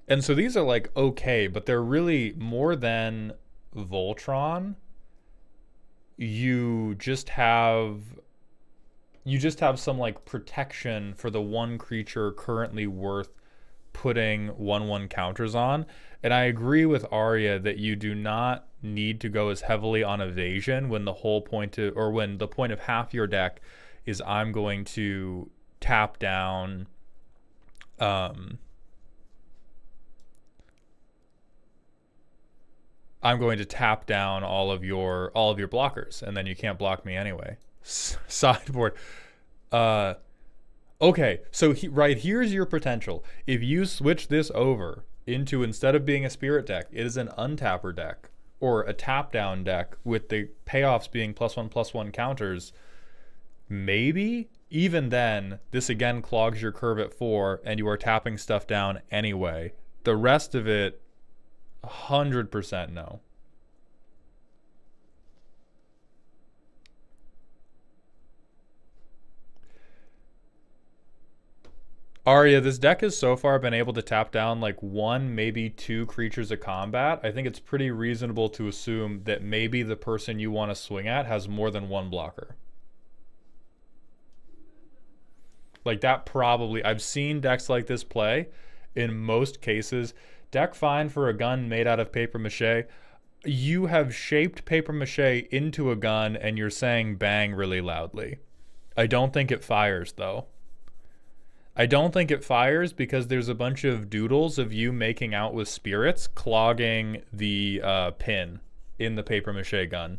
And so these are like okay, but they're really more than Voltron. You just have some like protection for the one creature currently worth putting 1/1 counters on. And I agree with Arya that you do not need to go as heavily on evasion when the whole point when the point of half your deck is I'm going to tap down all of your blockers, and then you can't block me anyway. Sideboard. Okay, so right here's your potential. If you switch this over into, instead of being a spirit deck, it is an untapper deck or a tap down deck with the payoffs being +1/+1 counters, maybe even then this again clogs your curve at 4 and you are tapping stuff down anyway. The rest of it, 100% no. Arya, this deck has so far been able to tap down like one, maybe two creatures of combat. I think it's pretty reasonable to assume that maybe the person you want to swing at has more than one blocker. Like that probably, I've seen decks like this play. In most cases, deck fine for a gun made out of paper mache. You have shaped paper mache into a gun and you're saying bang really loudly. I don't think it fires though. I don't think it fires because there's a bunch of doodles of you making out with spirits clogging the pin in the paper mache gun.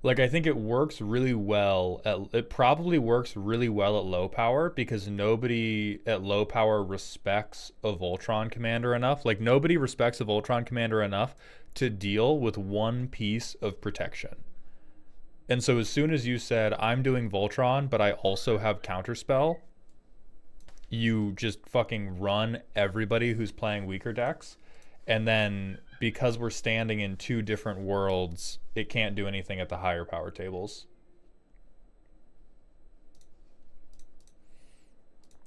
Like, I think it works really well. It probably works really well at low power because nobody at low power respects a Voltron commander enough. Like, nobody respects a Voltron commander enough to deal with one piece of protection. And so as soon as you said, I'm doing Voltron, but I also have Counterspell, you just fucking run everybody who's playing weaker decks. And then because we're standing in two different worlds, it can't do anything at the higher power tables.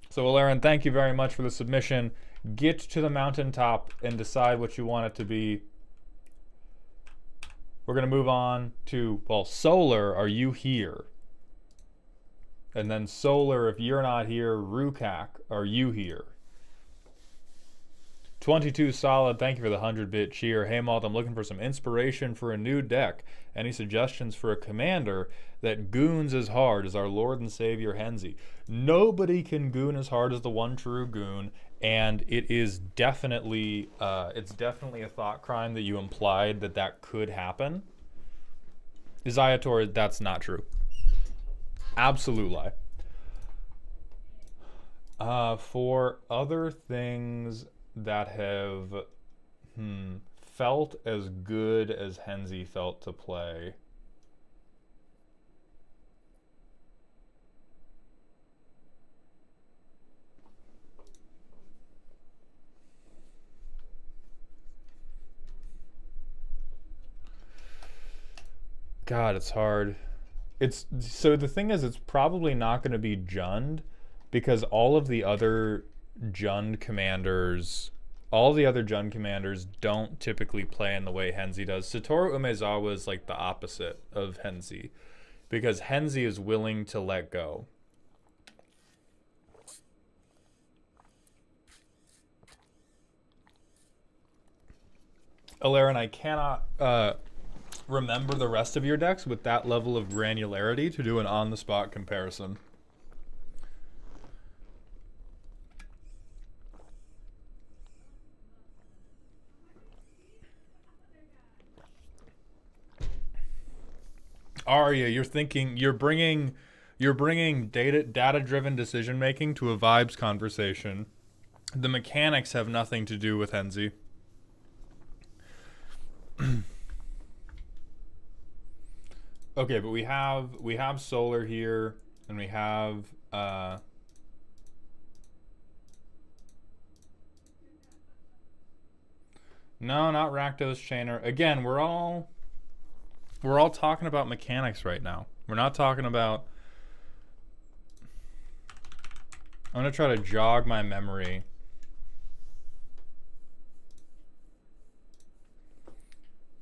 So Ilairen, thank you very much for the submission. Get to the mountaintop and decide what you want it to be. We're going to move on to, well, Solar, are you here? And then Solar, if you're not here, Rukak, are you here? 22 solid, thank you for the 100-bit cheer. Hey Malt, I'm looking for some inspiration for a new deck. Any suggestions for a commander that goons as hard as our Lord and Savior Henzi? Nobody can goon as hard as the one true goon, and it is definitely, it's definitely a thought crime that you implied that that could happen. Isayator, that's not true. Absolute lie. For other things that have felt as good as Henzi felt to play. God, it's hard. So the thing is, it's probably not going to be Jund because all the other Jund commanders don't typically play in the way Henzi does. Satoru Umezawa is like the opposite of Henzi because Henzi is willing to let go. Ilairen, I cannot remember the rest of your decks with that level of granularity to do an on-the-spot comparison. Arya, you're bringing data-driven decision making to a vibes conversation. The mechanics have nothing to do with Henzi. Okay, but we have Solar here, and we have no, not Rakdos Chainer. Again, we're all talking about mechanics right now. We're not talking about... I'm going to try to jog my memory.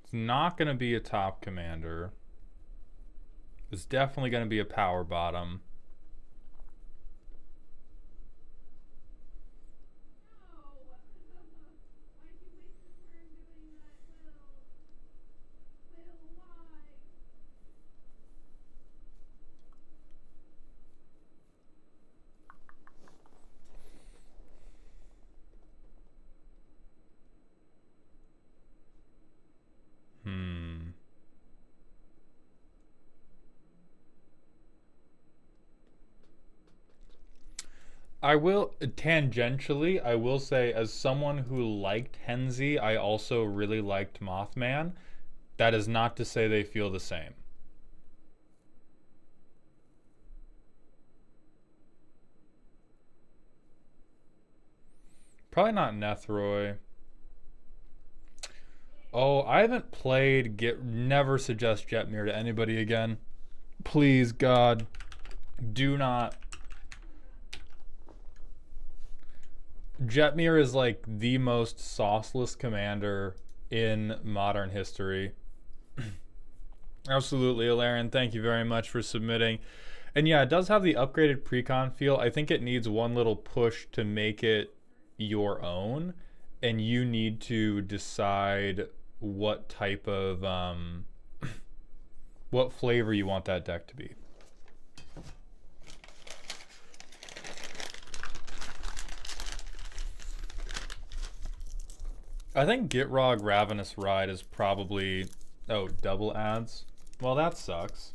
It's not going to be a top commander. It's definitely going to be a power bottom. I will, tangentially, I will say, as someone who liked Henzi, I also really liked Mothman. That is not to say they feel the same. Probably not Nethroy. Oh, I haven't played never suggest Jetmir to anybody again. Please, God. Do not. Jetmir is like the most sauceless commander in modern history. Absolutely, Ilairen. Thank you very much for submitting. And yeah, it does have the upgraded precon feel. I think it needs one little push to make it your own, and you need to decide what type of what flavor you want that deck to be. I think Gitrog Ravenous Ride is probably... Oh, double ads? Well, that sucks.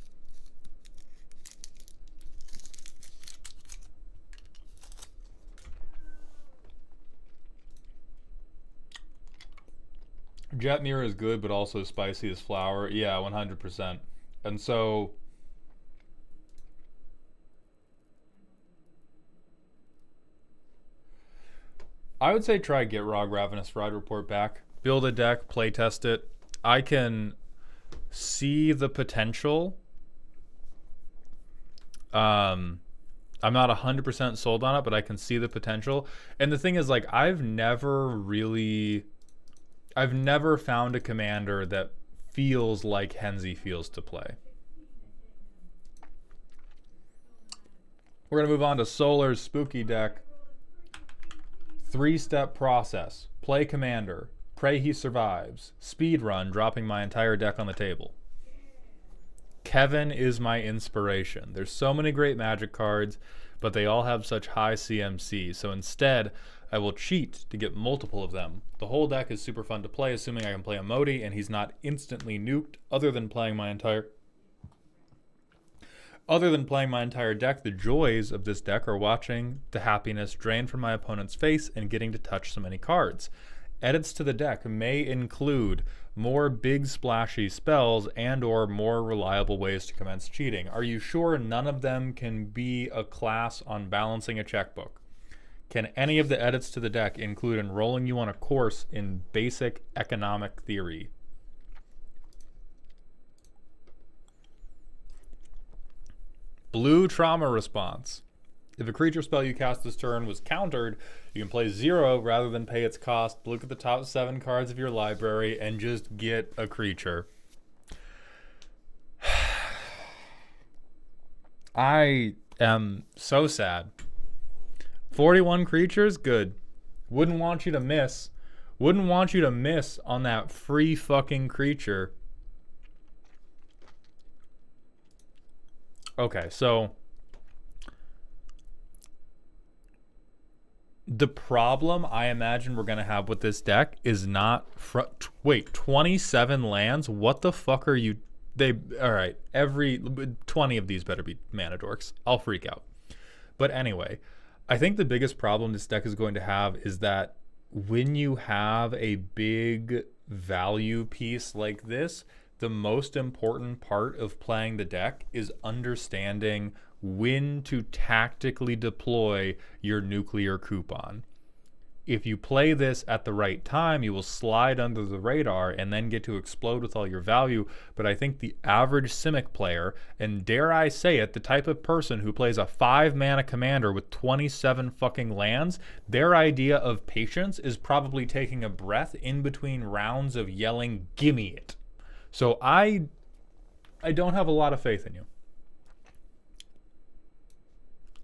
Jetmir is good, but also spicy as flour. Yeah, 100%. And so... I would say try Gitrog Ravenous Ride, report back. Build a deck, play test it. I can see the potential. I'm not 100% sold on it, but I can see the potential. And the thing is, like, I've never found a commander that feels like Henzi feels to play. We're going to move on to Solar's spooky deck. 3-step process. Play commander. Pray he survives. Speed run, dropping my entire deck on the table. Kevin is my inspiration. There's so many great Magic cards, but they all have such high CMC. So instead, I will cheat to get multiple of them. The whole deck is super fun to play, assuming I can play a Modi and he's not instantly nuked. Other than playing my entire deck, the joys of this deck are watching the happiness drain from my opponent's face and getting to touch so many cards. Edits to the deck may include more big splashy spells and or more reliable ways to commence cheating. Are you sure none of them can be a class on balancing a checkbook? Can any of the edits to the deck include enrolling you on a course in basic economic theory? Blue trauma response. If a creature spell you cast this turn was countered, you can play 0 rather than pay its cost. Look at the top 7 cards of your library and just get a creature. I am so sad. 41 creatures? Good. Wouldn't want you to miss. Wouldn't want you to miss on that free fucking creature. Okay, so the problem I imagine we're going to have with this deck is not... Wait, 27 lands? What the fuck are you... Alright, every... 20 of these better be mana dorks. I'll freak out. But anyway, I think the biggest problem this deck is going to have is that when you have a big value piece like this, the most important part of playing the deck is understanding when to tactically deploy your nuclear coupon. If you play this at the right time, you will slide under the radar and then get to explode with all your value. But I think the average Simic player, and dare I say it, the type of person who plays a 5-mana commander with 27 fucking lands, their idea of patience is probably taking a breath in between rounds of yelling, "Gimme it." So I don't have a lot of faith in you.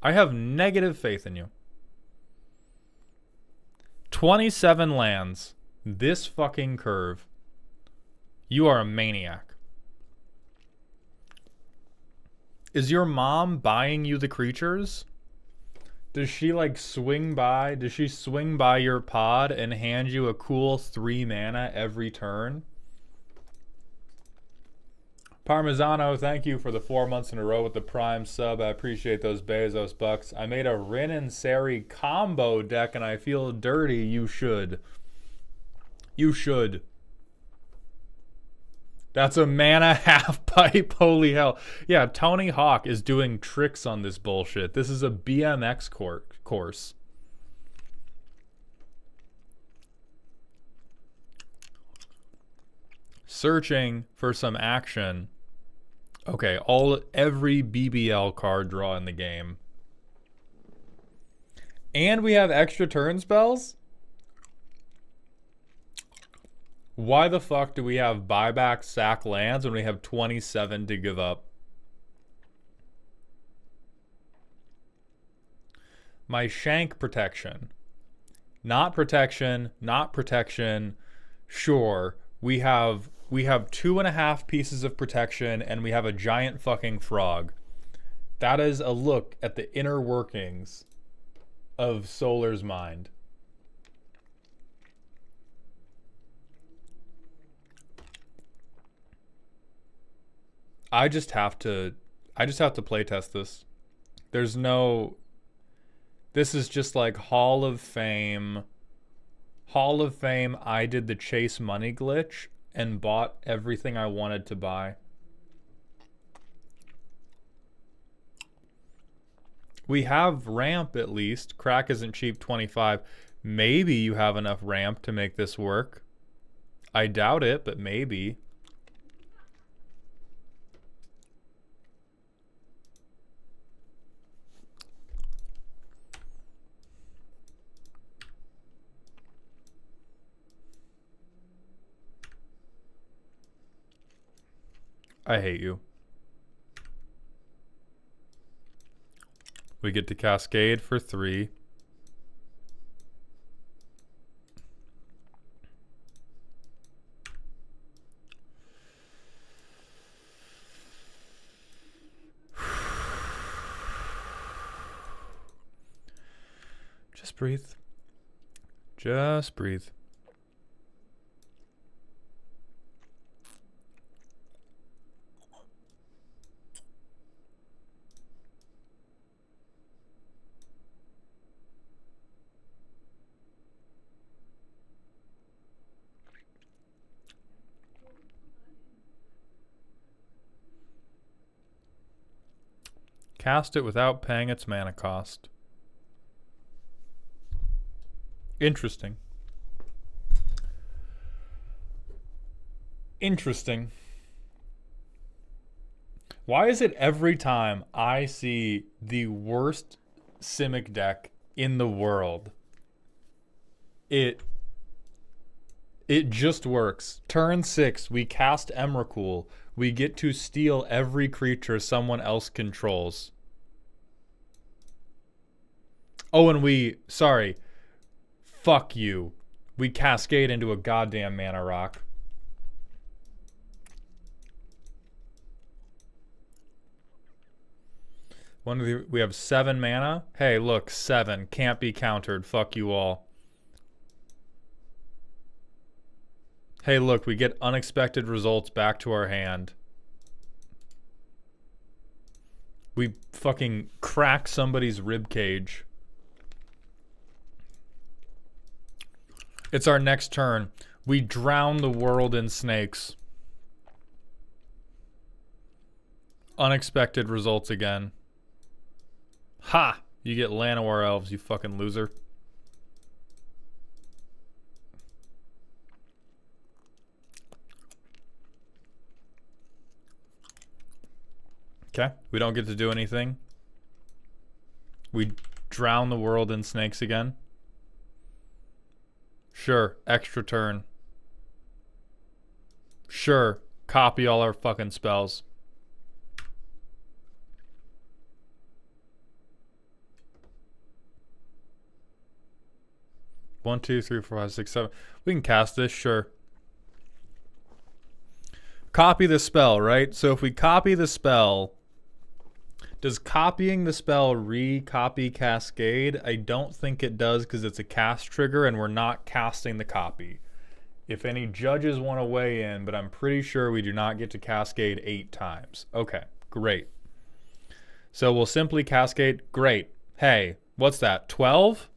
I have negative faith in you. 27 lands, this fucking curve. You are a maniac. Is your mom buying you the creatures? Does she like swing by? Does she swing by your pod and hand you a cool 3 mana every turn? Parmesano, thank you for the 4 months in a row with the Prime sub. I appreciate those Bezos bucks. I made a Rin and Seri combo deck and I feel dirty. You should. You should. That's a mana half pipe. Holy hell. Yeah, Tony Hawk is doing tricks on this bullshit. This is a BMX course. Searching for some action Okay, every BBL card draw in the game. And we have extra turn spells? Why the fuck do we have buyback sack lands when we have 27 to give up? My shank protection. Not protection, not protection. Sure, we have 2.5 pieces of protection and we have a giant fucking frog. That is a look at the inner workings of Solar's mind. I just have to play test this. There's no, this is just like Hall of Fame. Hall of Fame, I did the chase money glitch and bought everything I wanted to buy. We have ramp at least. Crack isn't cheap, 25. Maybe you have enough ramp to make this work. I doubt it, but maybe. I hate you. We get to cascade for 3. Just breathe. Just breathe. Cast it without paying its mana cost. Interesting. Interesting. Why is it every time I see the worst Simic deck in the world, it just works? Turn 6, we cast Emrakul. We get to steal every creature someone else controls. Oh, and sorry. Fuck you. We cascade into a goddamn mana rock. We have 7 mana. Hey, look, 7. Can't be countered. Fuck you all. Hey, look, we get unexpected results back to our hand. We fucking crack somebody's rib cage. It's our next turn. We drown the world in snakes. Unexpected results again. Ha! You get Llanowar Elves, you fucking loser. Okay, we don't get to do anything. We drown the world in snakes again. Sure, extra turn. Sure, copy all our fucking spells. One, two, three, four, five, six, 7. We can cast this, sure. Copy the spell, right? So if we copy the spell, does copying the spell re-copy Cascade? I don't think it does because it's a cast trigger and we're not casting the copy. If any judges want to weigh in, but I'm pretty sure we do not get to Cascade 8 times. Okay, great. So we'll simply Cascade. Great. Hey, what's that, 12?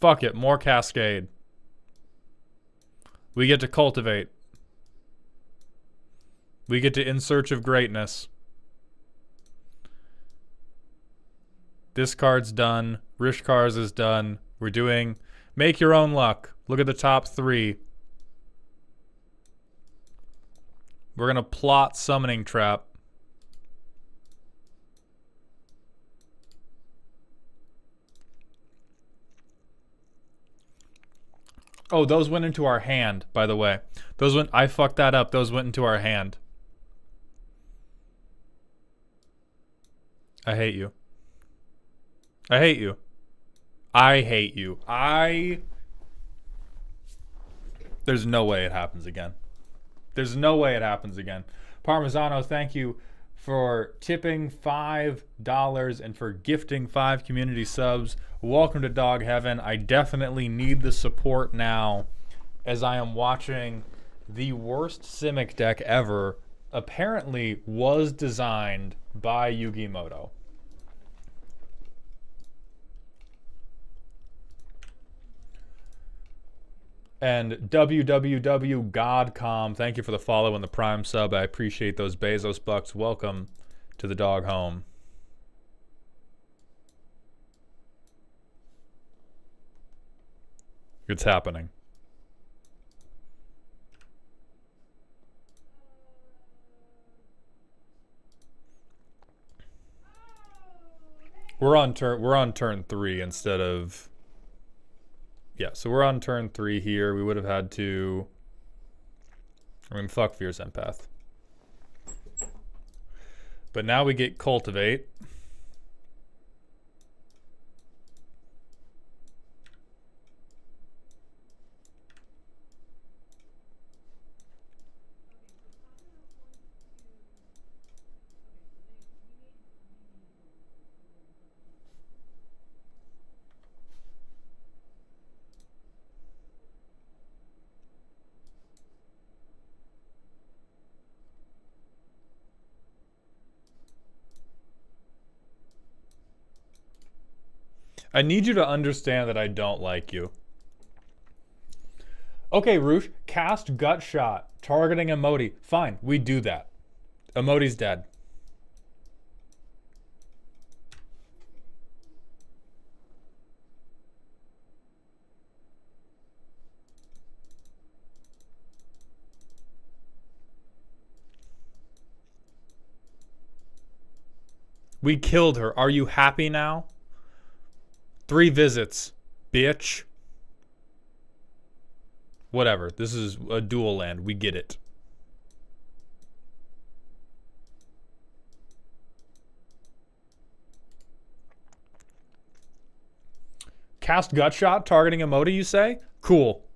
Fuck it, more Cascade. We get to cultivate. We get to In Search of Greatness. This card's done. Rishkar's is done. We're doing Make Your Own Luck. Look at the top 3. We're going to plot Summoning Trap. Oh, those went into our hand, by the way. I fucked that up. Those went into our hand. I hate you. I hate you. I hate you. There's no way it happens again. There's no way it happens again. Parmesano, thank you for tipping $5 and for gifting 5 community subs. Welcome to Dog Heaven. I definitely need the support now as I am watching the worst Simic deck ever apparently was designed by Yugi Moto. And www.godcom, thank you for the follow and the prime sub. I appreciate those Bezos bucks. Welcome to the dog home. It's happening. We're on turn 3 instead of... Yeah, so we're on turn 3 here. We would have had to... I mean, fuck Fierce Empath. But now we get Cultivate. I need you to understand that I don't like you. Okay, Roosh, cast Gut Shot, targeting Emoti. Fine, we do that. Emoti's dead. We killed her. Are you happy now? 3 visits, bitch. Whatever. This is a dual land. We get it. Cast Gut Shot, targeting Emoti, you say? Cool.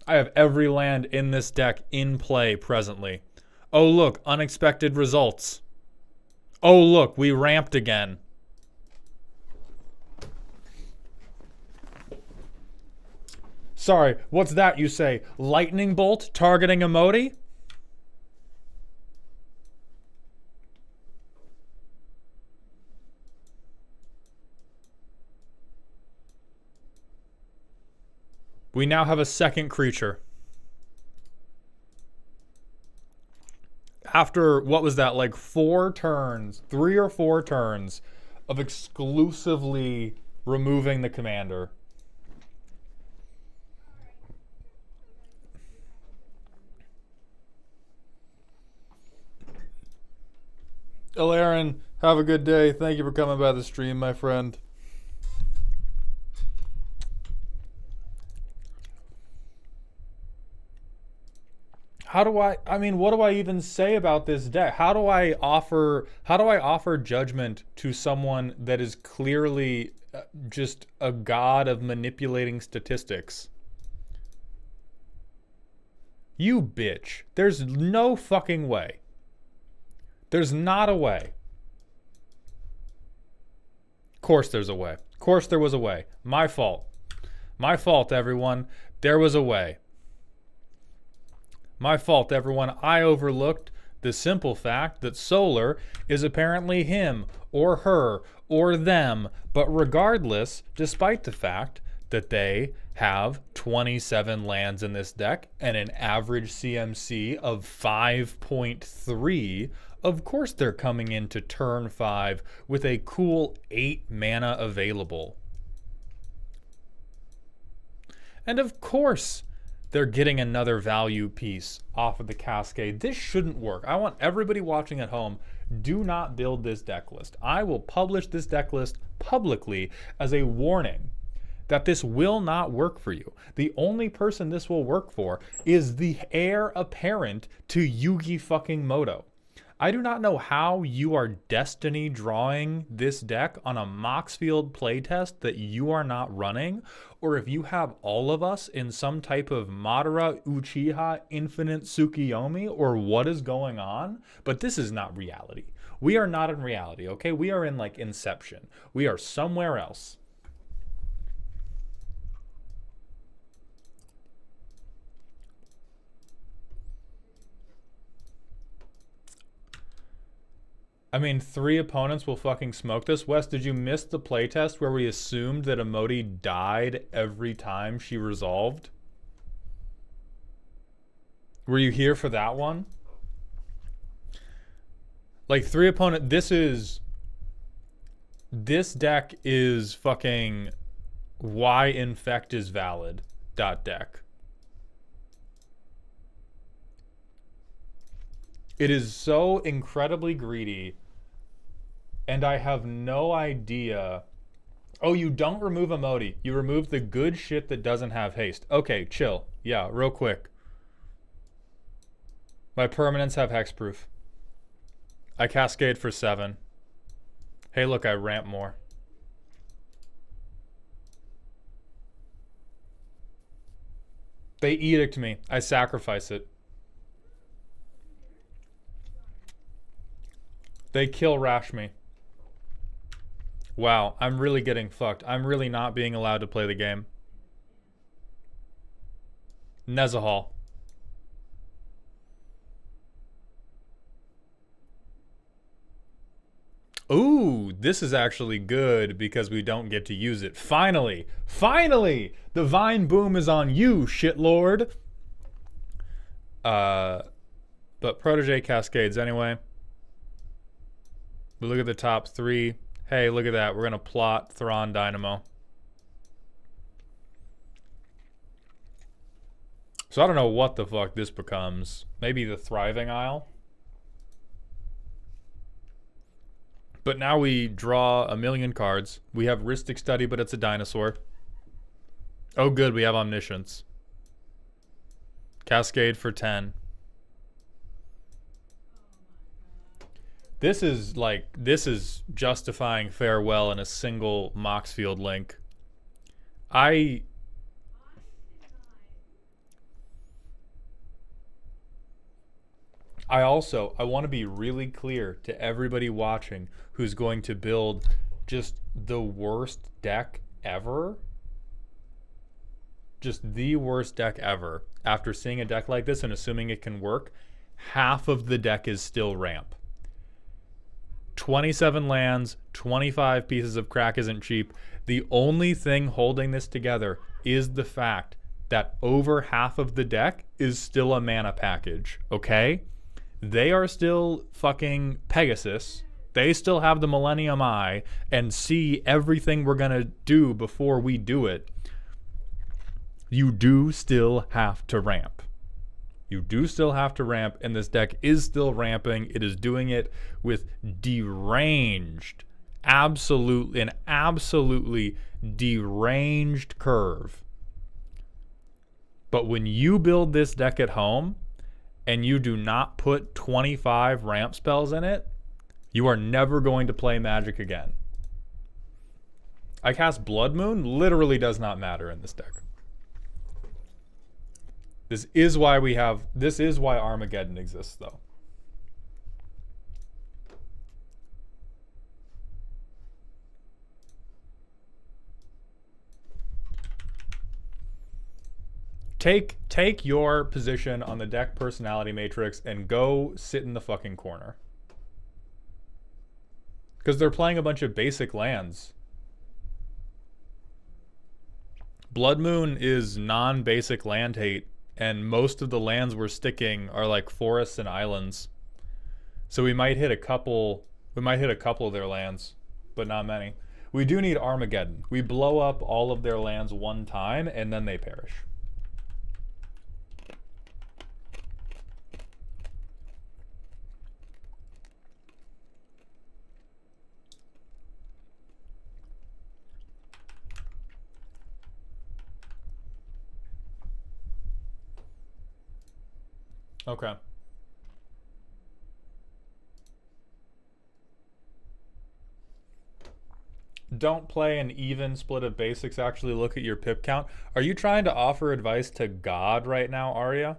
I have every land in this deck in play presently. Oh, look, unexpected results. Oh, look, we ramped again. Sorry, what's that you say? Lightning Bolt targeting Emoti? We now have a second creature. After, what was that, like 4 turns, 3 or 4 turns of exclusively removing the commander. Ilairen, have a good day. Thank you for coming by the stream, my friend. How do I mean, what do I even say about this deck? How do I offer judgment to someone that is clearly just a god of manipulating statistics? You bitch. There's no fucking way. There's not a way. Of course there's a way. Of course there was a way. My fault. My fault, everyone. There was a way. My fault, everyone. I overlooked the simple fact that solar is apparently him or her or them. But regardless, despite the fact that they have 27 lands in this deck and an average CMC of 5.3 Of course they're coming into turn 5 with a cool 8 mana available. And of course they're getting another value piece off of the Cascade. This shouldn't work. I want everybody watching at home, do not build this deck list. I will publish this deck list publicly as a warning that this will not work for you. The only person this will work for is the heir apparent to Yugi fucking Moto. I do not know how you are destiny drawing this deck on a Moxfield playtest that you are not running, or if you have all of us in some type of Madara Uchiha Infinite Tsukiyomi, or what is going on, but this is not reality. We are not in reality, okay? We are in like Inception. We are somewhere else. I mean, 3 opponents will fucking smoke this. Wes, did you miss the playtest where we assumed that Emoti died every time she resolved? Were you here for that one? Like 3 opponent, this deck is fucking why infect is valid .deck. It is so incredibly greedy, and I have no idea. Oh, you don't remove Emoti. You remove the good shit that doesn't have haste. Okay, chill. Yeah, real quick. My permanents have hexproof. I cascade for 7. Hey, look, I ramp more. They edict me. I sacrifice it. They kill Rashmi. Wow, I'm really getting fucked. I'm really not being allowed to play the game. Nezahal. Ooh, this is actually good because we don't get to use it. Finally! Finally! The Vine Boom is on you, shitlord! But Protege cascades anyway. We look at the top 3. Hey, look at that. We're going to plot Thrawn Dynamo. So I don't know what the fuck this becomes. Maybe the Thriving Isle? But now we draw a million cards. We have Rhystic Study, but it's a dinosaur. Oh good, we have Omniscience. Cascade for 10. This is justifying farewell in a single Moxfield link. I want to be really clear to everybody watching who's going to build just the worst deck ever. Just the worst deck ever. After seeing a deck like this and assuming it can work, half of the deck is still ramp. 27 lands, 25 pieces of crack isn't cheap. The only thing holding this together is the fact that over half of the deck is still a mana package, okay? They are still fucking Pegasus. They still have the Millennium Eye and see everything we're gonna do before we do it. You do still have to ramp. You do still have to ramp, and this deck is still ramping. It is doing it with deranged, an absolutely deranged curve. But when you build this deck at home, and you do not put 25 ramp spells in it, you are never going to play Magic again. I cast Blood Moon, literally does not matter in this deck. This is why Armageddon exists, though. Take your position on the deck personality matrix and go sit in the fucking corner. Because they're playing a bunch of basic lands. Blood Moon is non-basic land hate, and most of the lands we're sticking are like forests and islands. So we might hit a couple. We might hit a couple of their lands, but not many. We do need Armageddon. We blow up all of their lands one time, and then they perish. Okay. Don't play an even split of basics. Actually look at your pip count. Are you trying to offer advice to God right now, Arya?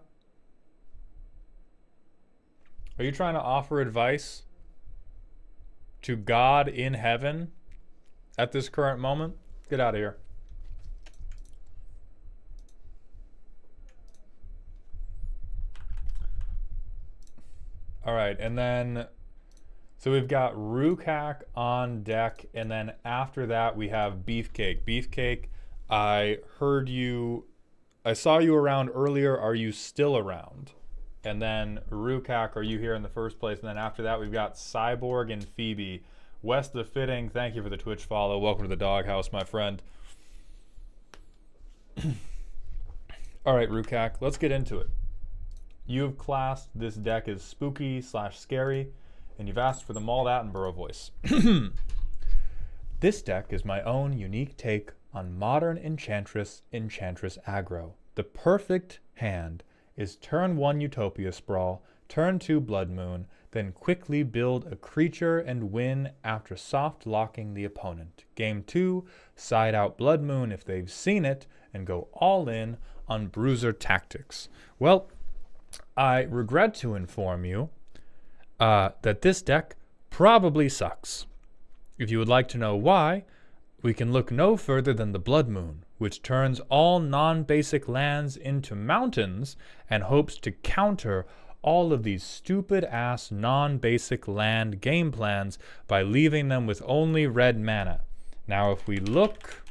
Are you trying to offer advice to God in heaven at this current moment? Get out of here. All right, and then so we've got Rukak on deck, and then after that we have Beefcake. Beefcake, I heard you, I saw you around earlier. Are you still around? And then Rukak, are you here in the first place? And then after that we've got Cyborg and Phoebe. West the Fitting, thank you for the Twitch follow. Welcome to the doghouse, my friend. All right, Rukak, let's get into it. You have classed this deck as spooky / scary, and you've asked for the Mauled Attenborough voice. This deck is my own unique take on modern Enchantress aggro. The perfect hand is turn 1 Utopia Sprawl, turn 2 Blood Moon, then quickly build a creature and win after soft locking the opponent. Game 2, side out Blood Moon if they've seen it, and go all in on Bruiser Tactics. Well, I regret to inform you that this deck probably sucks. If you would like to know why, we can look no further than the Blood Moon, which turns all non-basic lands into mountains and hopes to counter all of these stupid-ass non-basic land game plans by leaving them with only red mana. Now, if we look,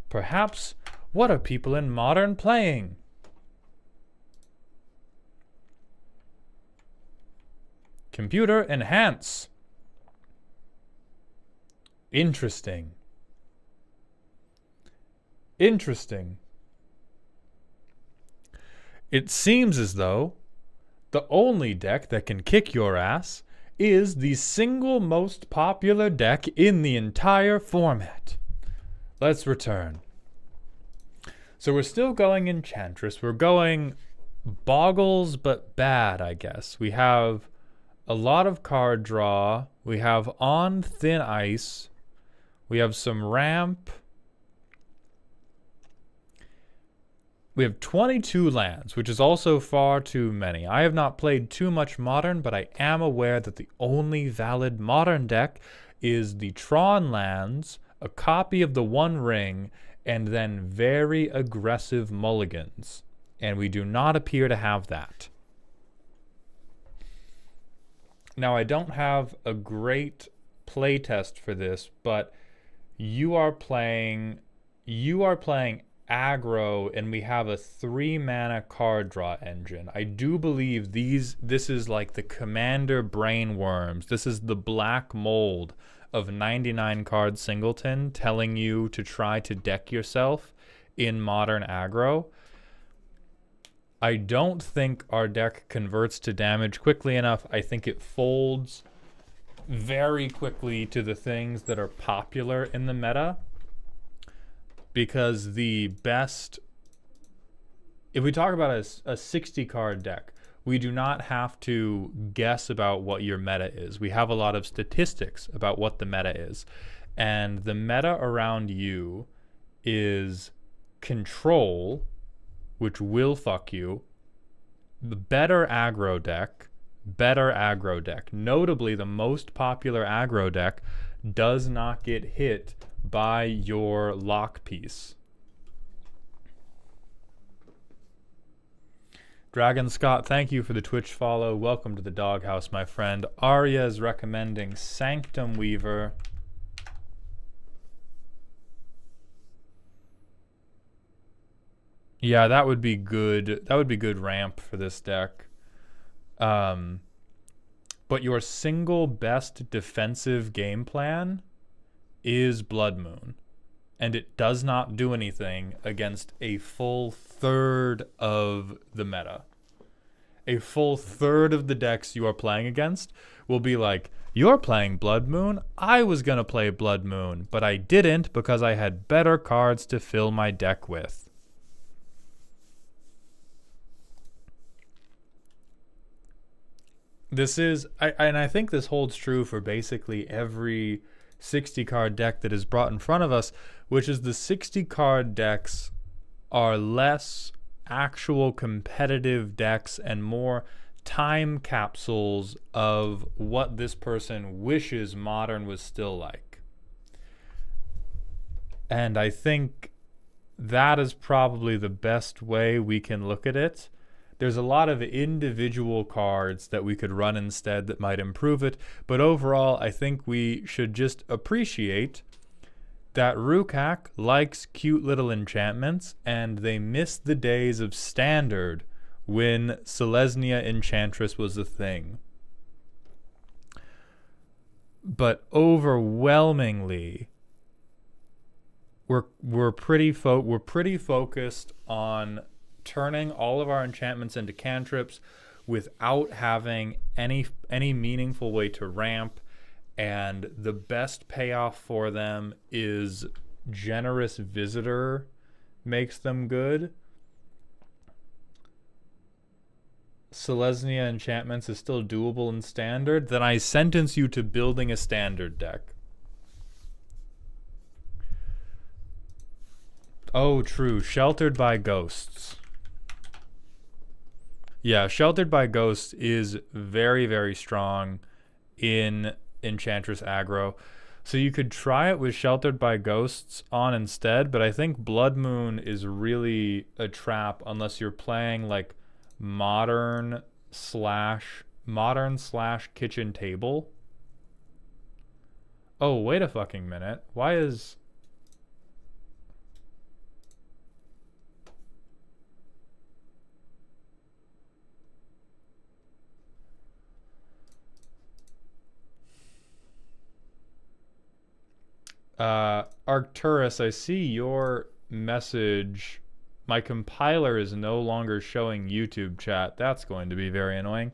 perhaps, what are people in Modern playing? Computer enhance. Interesting. Interesting. It seems as though the only deck that can kick your ass is the single most popular deck in the entire format. Let's return. So we're still going Enchantress. We're going Boggles but bad, I guess. We have a lot of card draw. We have On Thin Ice. We have some ramp. We have 22 lands, which is also far too many. I have not played too much Modern, but I am aware that the only valid Modern deck is the Tron lands, a copy of the One Ring, and then very aggressive mulligans. And we do not appear to have that. Now, I don't have a great playtest for this, but you are playing aggro, and we have a 3-mana card draw engine. I do believe this is like the Commander Brainworms. This is the black mold of 99 card singleton telling you to try to deck yourself in Modern aggro. I don't think our deck converts to damage quickly enough. I think it folds very quickly to the things that are popular in the meta. Because the best... If we talk about a 60-card deck, we do not have to guess about what your meta is. We have a lot of statistics about what the meta is. And the meta around you is Control, which will fuck you, the better aggro deck. Notably, the most popular aggro deck does not get hit by your lock piece. Dragon Scott, thank you for the Twitch follow. Welcome to the doghouse, my friend. Arya is recommending Sanctum Weaver. Yeah, that would be good. That would be good ramp for this deck. But your single best defensive game plan is Blood Moon. And it does not do anything against a full third of the meta. A full third of the decks you are playing against will be like, you're playing Blood Moon, I was going to play Blood Moon, but I didn't because I had better cards to fill my deck with. This is, and I think this holds true for basically every 60 card deck that is brought in front of us, which is the 60 card decks are less actual competitive decks and more time capsules of what this person wishes Modern was still like. And I think that is probably the best way we can look at it. There's a lot of individual cards that we could run instead that might improve it, but overall I think we should just appreciate that Rukak likes cute little enchantments, and they miss the days of Standard when Selesnya Enchantress was a thing. But overwhelmingly, we're pretty focused on turning all of our enchantments into cantrips without having any meaningful way to ramp, and the best payoff for them is Generous Visitor makes them good. Selesnya Enchantments is still doable in Standard, then I sentence you to building a Standard deck. Oh, true. Sheltered by Ghosts. Yeah, Sheltered by Ghosts is very, very strong in Enchantress aggro. So you could try it with Sheltered by Ghosts on instead, but I think Blood Moon is really a trap unless you're playing like modern slash kitchen table. Oh, wait a fucking minute. Why is... Arcturus, I see your message. My compiler is no longer showing YouTube chat. That's going to be very annoying.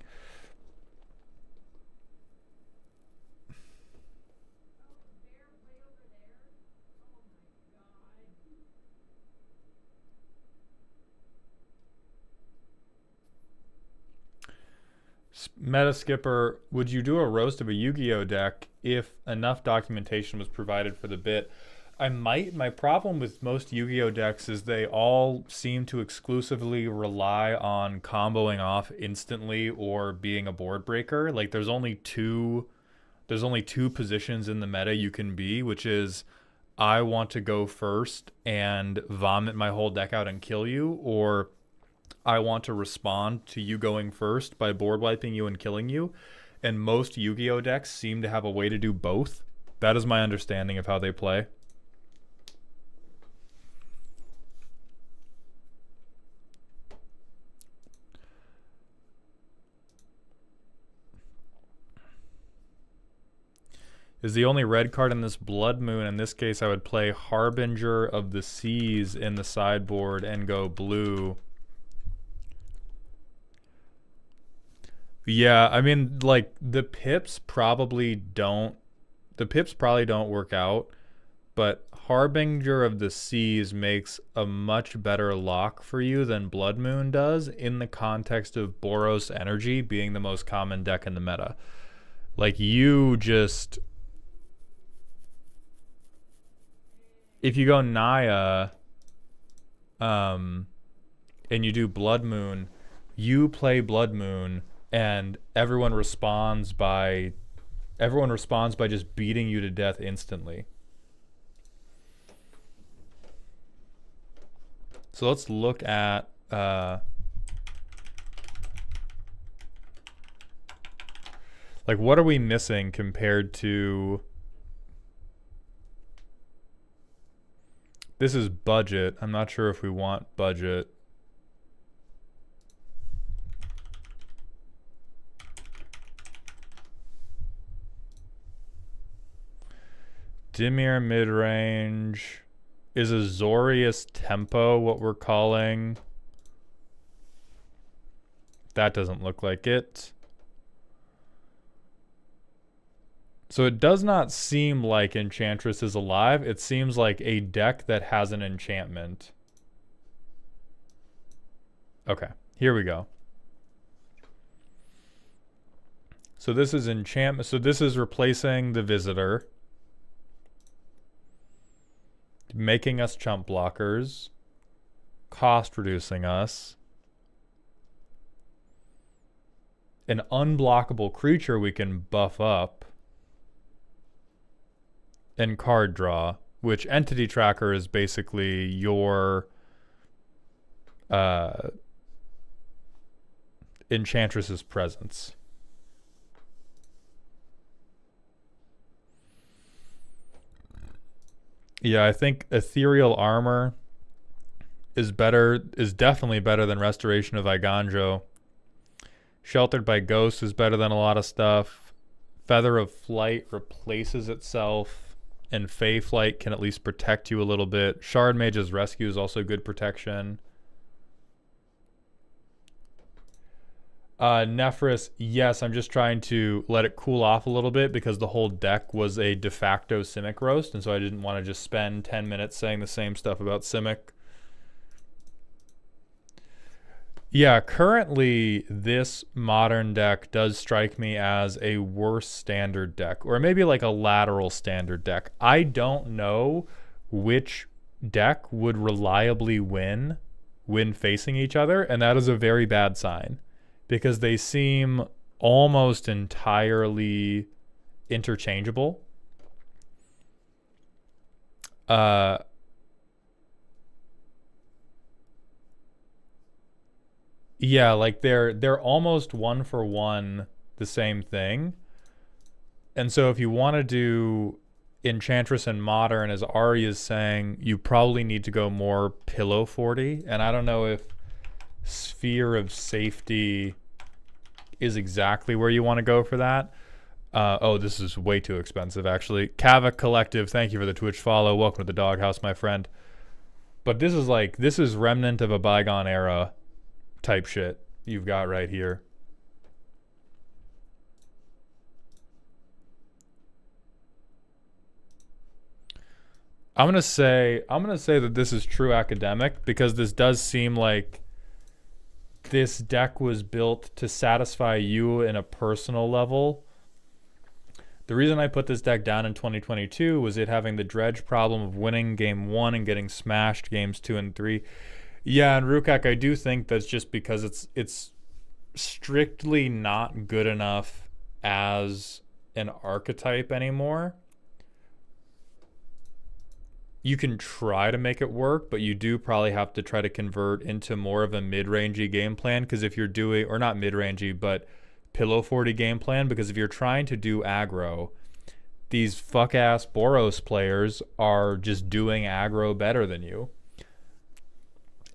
Meta Skipper, would you do a roast of a Yu-Gi-Oh deck if enough documentation was provided for the bit? I might. My problem with most Yu-Gi-Oh decks is they all seem to exclusively rely on comboing off instantly or being a board breaker. Like there's only two positions in the meta you can be, which is I want to go first and vomit my whole deck out and kill you, or I want to respond to you going first by board wiping you and killing you. And most Yu-Gi-Oh decks seem to have a way to do both. That is my understanding of how they play. Is the only red card in this Blood Moon. In this case, I would play Harbinger of the Seas in the sideboard and go blue. Yeah, I mean, like, the pips probably don't work out, but Harbinger of the Seas makes a much better lock for you than Blood Moon does in the context of Boros Energy being the most common deck in the meta. Like, you just... If you go Naya, and you do Blood Moon, you play Blood Moon, and everyone responds by just beating you to death instantly. So let's look at like, what are we missing compared to... This is budget. I'm not sure if we want budget. Dimir mid-range. Is Azorius Tempo what we're calling? That doesn't look like it. So it does not seem like Enchantress is alive. It seems like a deck that has an enchantment. Okay, here we go. So this is enchantment. So this is replacing the Visitor. Making us chump blockers. Cost reducing us. An unblockable creature we can buff up. And card draw, which Entity Tracker is basically your Enchantress's presence. Yeah, I think Ethereal Armor is definitely better than Restoration of Iganjo. Sheltered by Ghosts is better than a lot of stuff. Feather of Flight replaces itself. And Fey Flight can at least protect you a little bit. Shard Mage's Rescue is also good protection. Nephris, yes, I'm just trying to let it cool off a little bit because the whole deck was a de facto Simic roast, and so I didn't want to just spend 10 minutes saying the same stuff about Simic. Yeah, currently this modern deck does strike me as a worse standard deck, or maybe like a lateral standard deck. I don't know which deck would reliably win when facing each other, and that is a very bad sign because they seem almost entirely interchangeable. Yeah, like they're almost one for one the same thing. And so if you want to do Enchantress and Modern, as Ari is saying, you probably need to go more Pillow 40. And I don't know if Sphere of Safety is exactly where you want to go for that. Oh, this is way too expensive, actually. Kavak Collective, thank you for the Twitch follow. Welcome to the doghouse, my friend. But this is remnant of a bygone era type shit you've got right here. I'm gonna say that this is true academic because this does seem like this deck was built to satisfy you in a personal level. The reason I put this deck down in 2022 was it having the dredge problem of winning game 1 and getting smashed games 2 and 3. Yeah, and Rukak, I do think that's just because it's strictly not good enough as an archetype anymore. You can try to make it work, but you do probably have to try to convert into more of a mid-rangey game plan, because if you're doing, or not mid-rangey, but Pillow 40 game plan, because if you're trying to do aggro, these fuck-ass Boros players are just doing aggro better than you.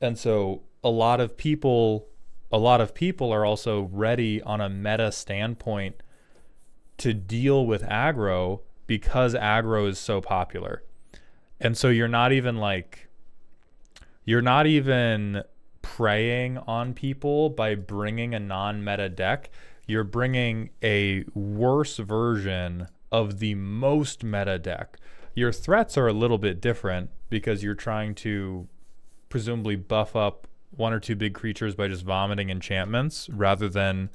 And so a lot of people are also ready on a meta standpoint to deal with aggro because aggro is so popular. And so you're not even preying on people by bringing a non-meta deck. You're bringing a worse version of the most meta deck. Your threats are a little bit different because you're trying to presumably buff up one or two big creatures by just vomiting enchantments rather than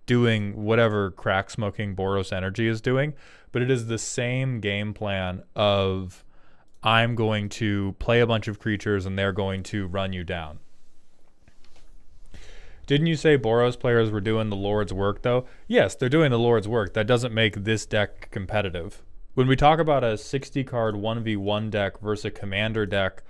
doing whatever crack smoking Boros energy is doing. But it is the same game plan of I'm going to play a bunch of creatures and they're going to run you down. Didn't you say Boros players were doing the Lord's work though? Yes, they're doing the Lord's work. That doesn't make this deck competitive. When we talk about a 60 card 1v1 deck versus a commander deck,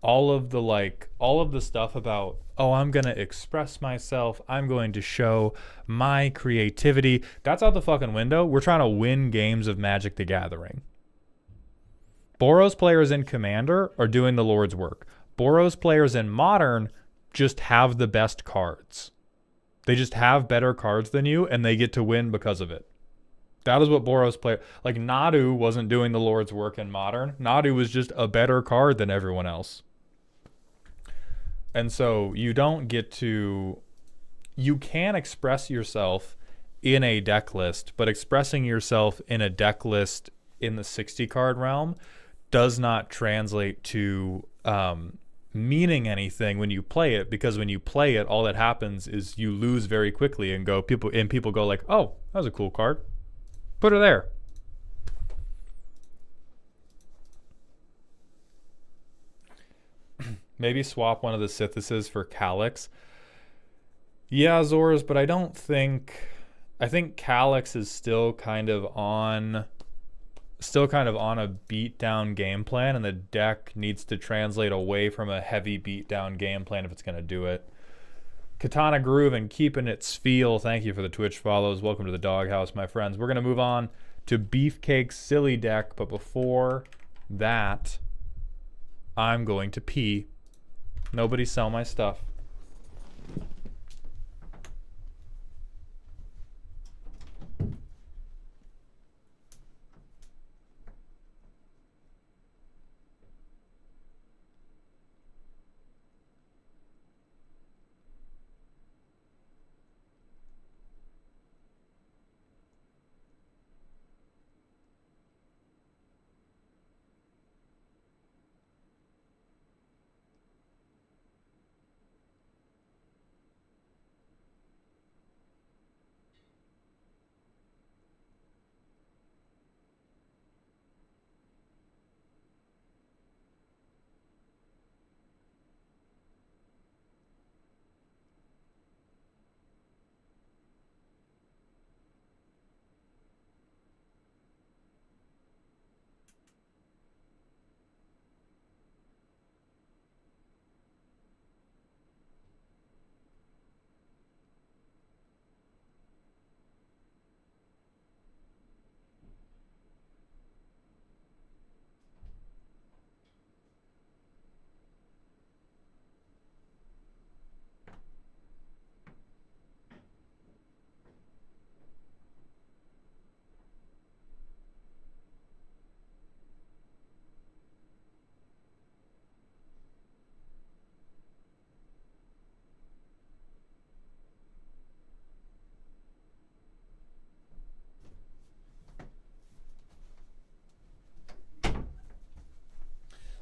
all of the stuff about, oh, I'm going to express myself, I'm going to show my creativity, that's out the fucking window. We're trying to win games of Magic the Gathering. Boros players in Commander are doing the Lord's work. Boros players in Modern just have the best cards. They just have better cards than you, and they get to win because of it. That is what Boros played. Like, Nadu wasn't doing the Lord's work in Modern. Nadu was just a better card than everyone else. And so you don't get to... You can express yourself in a deck list, but expressing yourself in a deck list in the 60 card realm does not translate to meaning anything when you play it, because when you play it, all that happens is you lose very quickly and people go like, oh, that was a cool card. Put her there. Maybe swap one of the Sithuses for Calyx. Yeah, Zors, but I think Calyx is still kind of on a beatdown game plan, and the deck needs to translate away from a heavy beatdown game plan if it's going to do it. Katana Groove and keeping its feel. Thank you for the Twitch follows. Welcome to the doghouse, my friends. We're going to move on to Beefcake's silly deck, but before that, I'm going to pee. Nobody sell my stuff.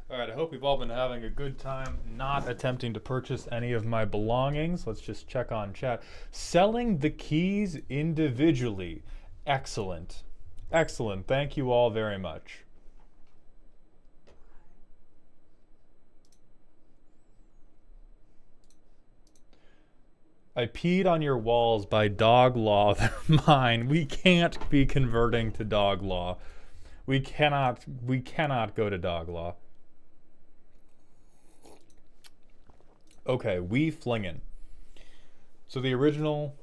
All right, I hope you've all been having a good time not attempting to purchase any of my belongings. Let's just check on chat. Selling the keys individually. Excellent. Excellent. Thank you all very much. I peed on your walls by dog law. They're mine. We can't be converting to dog law. We cannot go to dog law. Okay, we flingin'. So the original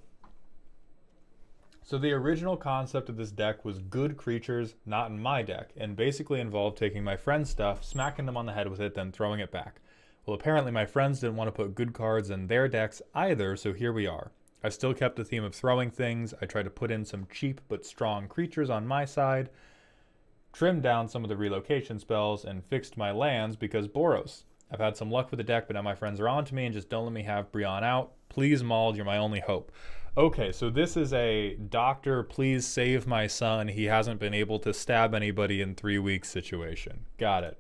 concept of this deck was good creatures, not in my deck, and basically involved taking my friend's stuff, smacking them on the head with it, then throwing it back. Well, apparently my friends didn't want to put good cards in their decks either, so here we are. I still kept the theme of throwing things. I tried to put in some cheap but strong creatures on my side, trimmed down some of the relocation spells, and fixed my lands because Boros. I've had some luck with the deck, but now my friends are on to me and just don't let me have Brian out. Please, Mauld, you're my only hope. Okay, so this is a doctor, please save my son. He hasn't been able to stab anybody in 3 weeks situation. Got it.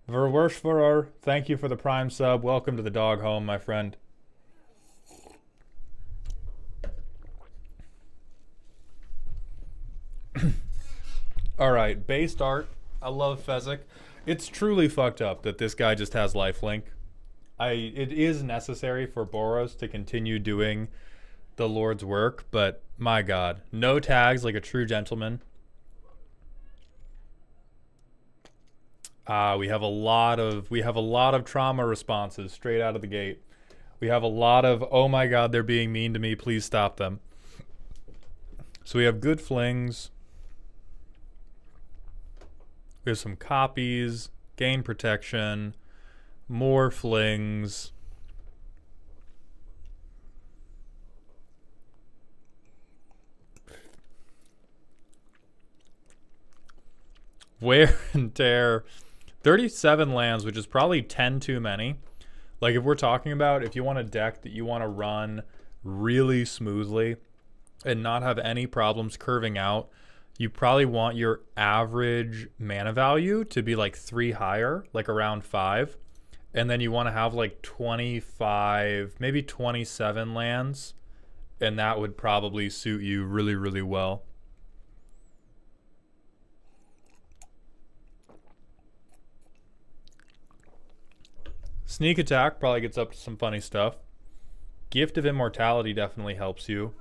Verwershverer, thank you for the Prime sub. Welcome to the dog home, my friend. All right, based art. I love Fezzik. It's truly fucked up that this guy just has lifelink. It is necessary for Boros to continue doing the Lord's work, but my God, no tags like a true gentleman. We have a lot of trauma responses straight out of the gate. We have a lot of, oh my God, they're being mean to me, please stop them. So we have good flings. We have some copies, gain protection, more flings. Wear and tear. 37 lands, which is probably 10 too many. Like if we're talking about if you want a deck that you want to run really smoothly and not have any problems curving out, you probably want your average mana value to be like 3 higher, like around 5. And then you want to have like 25, maybe 27 lands. And that would probably suit you really, really well. Sneak attack probably gets up to some funny stuff. Gift of Immortality definitely helps you.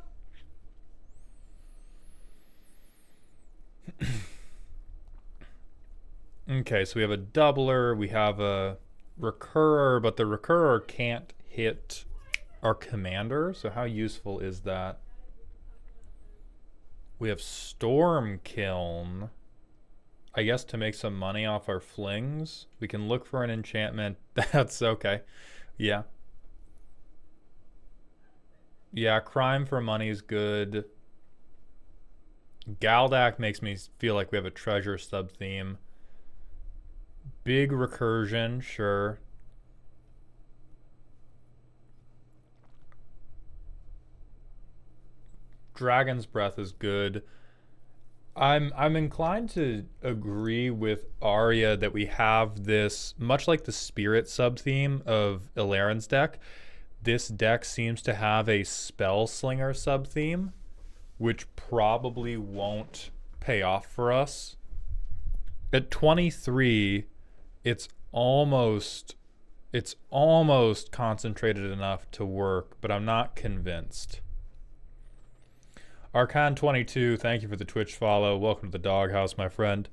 Okay, so we have a doubler, we have a recurrer, but the recurrer can't hit our commander, so how useful is that? We have Storm Kiln. I guess to make some money off our flings. We can look for an enchantment. That's okay. Yeah. Yeah, crime for money is good. Galdak makes me feel like we have a treasure sub-theme. Big recursion, sure. Dragon's Breath is good. I'm inclined to agree with Arya that we have this, much like the Spirit sub-theme of Ilairen's deck, this deck seems to have a Spell Slinger sub-theme, which probably won't pay off for us. At 23, it's almost concentrated enough to work, but I'm not convinced. Archon 22, thank you for the Twitch follow. Welcome to the doghouse, my friend.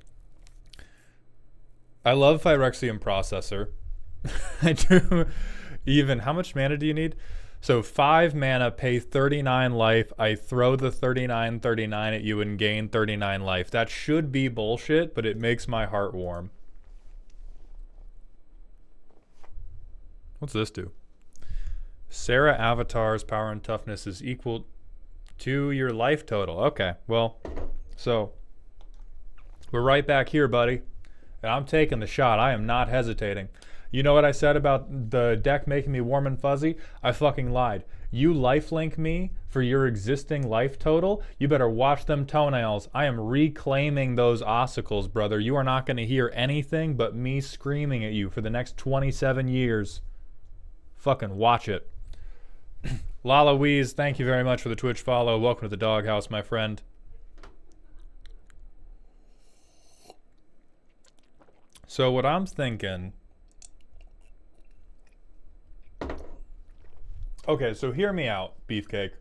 I love Phyrexian Processor. I do. Even, how much mana do you need? So 5 mana, pay 39 life. I throw the 39 at you and gain 39 life. That should be bullshit, but it makes my heart warm. What's this do? Sarah Avatar's power and toughness is equal to your life total. Okay, well, so we're right back here, buddy. And I'm taking the shot. I am not hesitating. You know what I said about the deck making me warm and fuzzy? I fucking lied. You lifelink me for your existing life total, you better watch them toenails. I am reclaiming those ossicles, brother. You are not going to hear anything but me screaming at you for the next 27 years. Fucking watch it. Lala Weeze, thank you very much for the Twitch follow. Welcome to the doghouse, my friend. So what I'm thinking... Okay, so hear me out, Beefcake.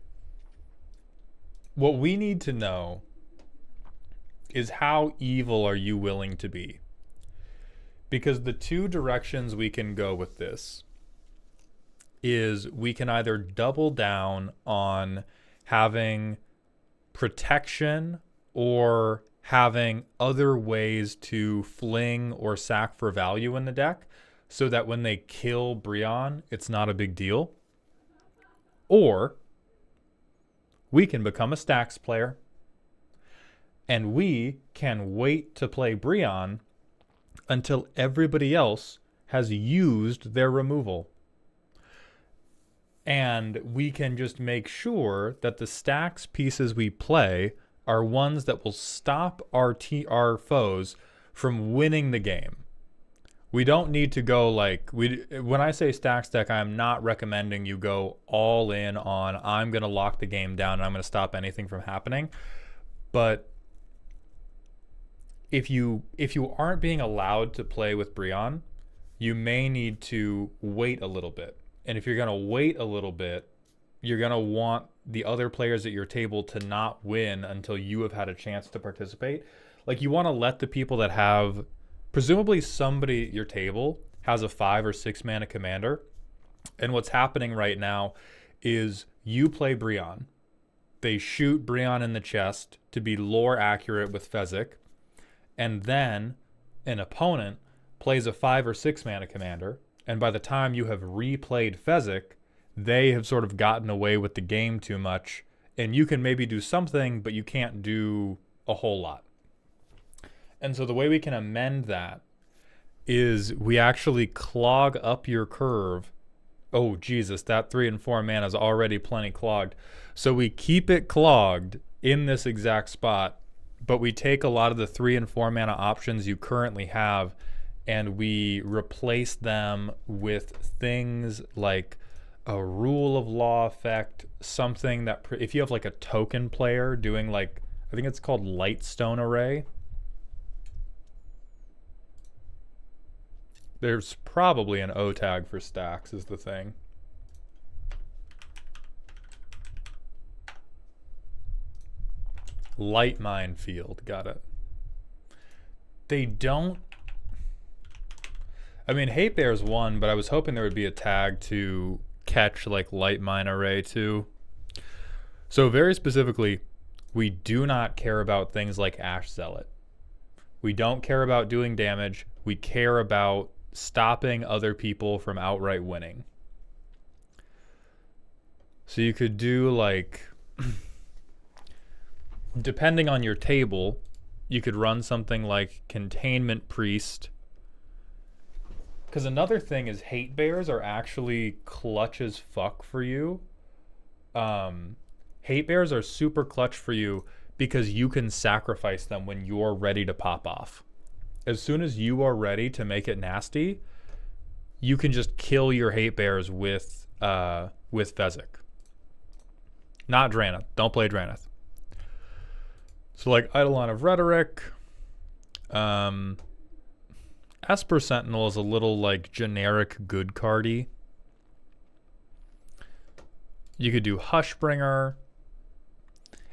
What we need to know is how evil are you willing to be? Because the two directions we can go with this is we can either double down on having protection or having other ways to fling or sack for value in the deck so that when they kill Brionne, it's not a big deal. Or we can become a stacks player and we can wait to play Brionne until everybody else has used their removal. And we can just make sure that the stacks pieces we play are ones that will stop our foes from winning the game. We don't need to go like... when I say stacks deck, I'm not recommending you go all in on I'm going to lock the game down and I'm going to stop anything from happening. But if you aren't being allowed to play with Brionne, you may need to wait a little bit. And if you're going to wait a little bit, you're going to want the other players at your table to not win until you have had a chance to participate. Like, you want to let the people that have... Presumably somebody at your table has a 5 or 6 mana commander. And what's happening right now is you play Brionne. They shoot Brionne in the chest to be lore accurate with Fezzik. And then an opponent plays a 5 or 6 mana commander. And by the time you have replayed Fezzik, they have sort of gotten away with the game too much. And you can maybe do something, but you can't do a whole lot. And so the way we can amend that is we actually clog up your curve. Oh, Jesus, that 3 and 4 mana is already plenty clogged. So we keep it clogged in this exact spot, but we take a lot of the 3 and 4 mana options you currently have and we replace them with things like a rule of law effect, something that if you have like a token player doing like, I think it's called Lightstone Array. There's probably an O tag for stacks is the thing. Light Minefield, got it. They don't, I mean, Hate Bear's one, but I was hoping there would be a tag to catch like Light Mine Array too. So very specifically, we do not care about things like Ash Zealot. We don't care about doing damage. We care about stopping other people from outright winning. So you could do like, depending on your table, you could run something like Containment Priest. Because another thing is Hate Bears are actually clutch as fuck for you. Hate Bears are super clutch for you because you can sacrifice them when you're ready to pop off. As soon as you are ready to make it nasty, you can just kill your Hate Bears with Vezek. Not Drannith. Don't play Drannith. So like Eidolon of Rhetoric. Esper Sentinel is a little like generic good cardy. You could do Hushbringer.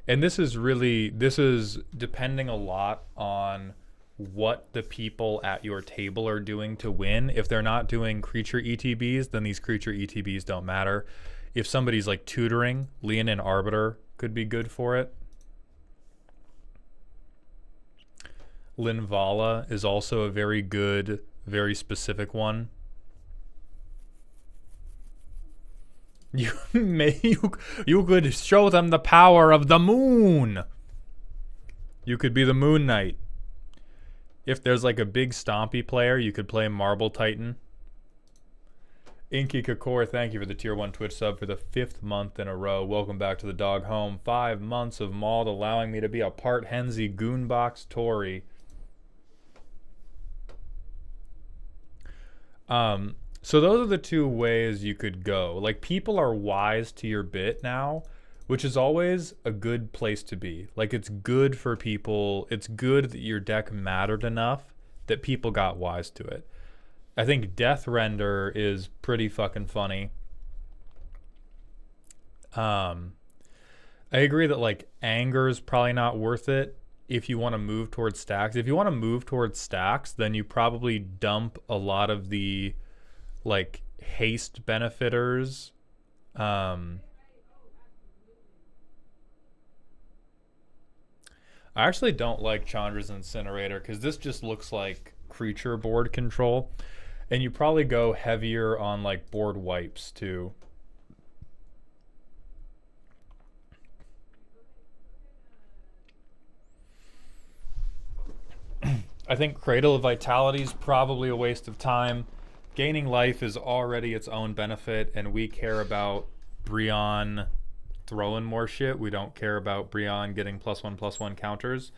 And this is depending a lot on what the people at your table are doing to win. If they're not doing creature ETBs, then these creature ETBs don't matter. If somebody's like tutoring, Leonin Arbiter could be good for it. Linvala is also a very good, very specific one. You could show them the power of the moon. You could be the Moon Knight. If there's like a big stompy player, you could play Marble Titan. Inky Kakor, thank you for the tier 1 Twitch sub for the 5th month in a row. Welcome back to the dog home. 5 months of Mauled, allowing me to be a part Henzi Goonbox Tory. So those are the two ways you could go. Like, people are wise to your bit now, which is always a good place to be. Like, it's good for people. It's good that your deck mattered enough that people got wise to it. I think Death Render is pretty fucking funny. I agree that like Anger is probably not worth it if you want to move towards stacks. If you want to move towards stacks, then you probably dump a lot of the like haste benefiters. I actually don't like Chandra's Incinerator because this just looks like creature board control. And you probably go heavier on like board wipes too. I think Cradle of Vitality is probably a waste of time. Gaining life is already its own benefit, and we care about Brionne throwing more shit. We don't care about Brionne getting +1/+1 counters.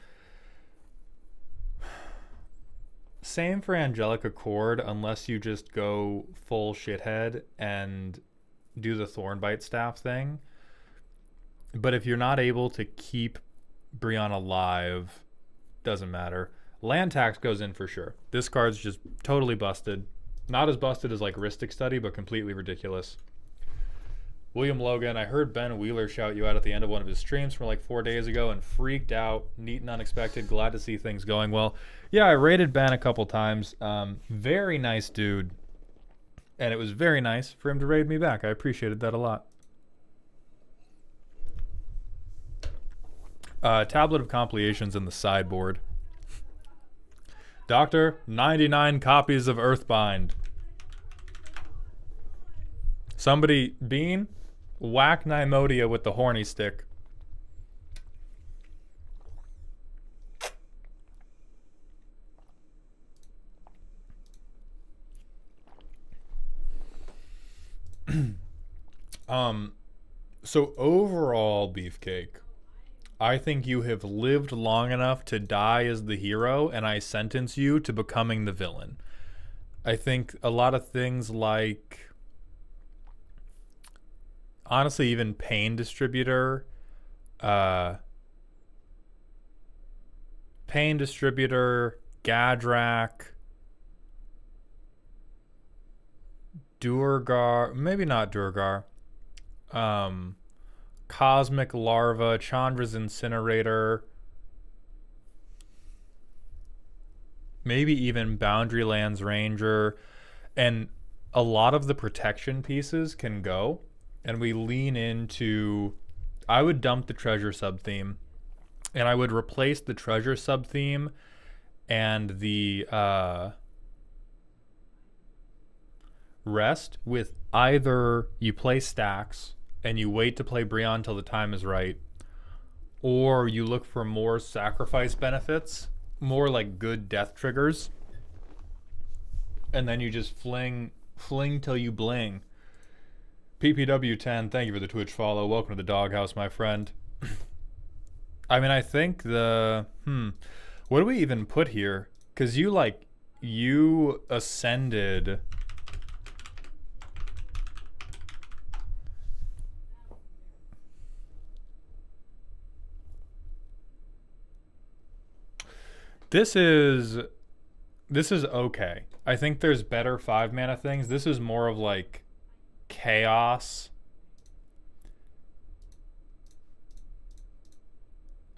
Same for Angelic Accord, unless you just go full shithead and do the Thornbite Staff thing. But if you're not able to keep Brionne alive, doesn't matter. Land tax goes in for sure. This card's just totally busted. Not as busted as like Rhystic Study, but completely ridiculous. William Logan, I heard Ben Wheeler shout you out at the end of one of his streams from like 4 days ago and freaked out. Neat and unexpected. Glad to see things going well. Yeah, I raided Ben a couple times. Very nice dude. And it was very nice for him to raid me back. I appreciated that a lot. Tablet of Complications in the sideboard. Doctor, 99 copies of Earthbind. Somebody, Bean, whack Nymodia with the horny stick. Um, so overall, Beefcake, I think you have lived long enough to die as the hero, and I sentence you to becoming the villain. I think a lot of things like, honestly, even Pain Distributor, uh, Gadrak, Durgar, maybe not Durgar, um, Cosmic Larva, Chandra's Incinerator, maybe even Boundarylands Ranger, and a lot of the protection pieces can go, and we lean into. I would dump the treasure sub theme, and I would replace the treasure sub theme and the rest with either you play stacks and you wait to play Brionne till the time is right, or you look for more sacrifice benefits, more like good death triggers, and then you just fling till you bling. PPW10, thank you for the Twitch follow. Welcome to the doghouse, my friend. I mean, I think what do we even put here? Because you ascended. This is okay. I think there's better 5-mana things. This is more of like chaos.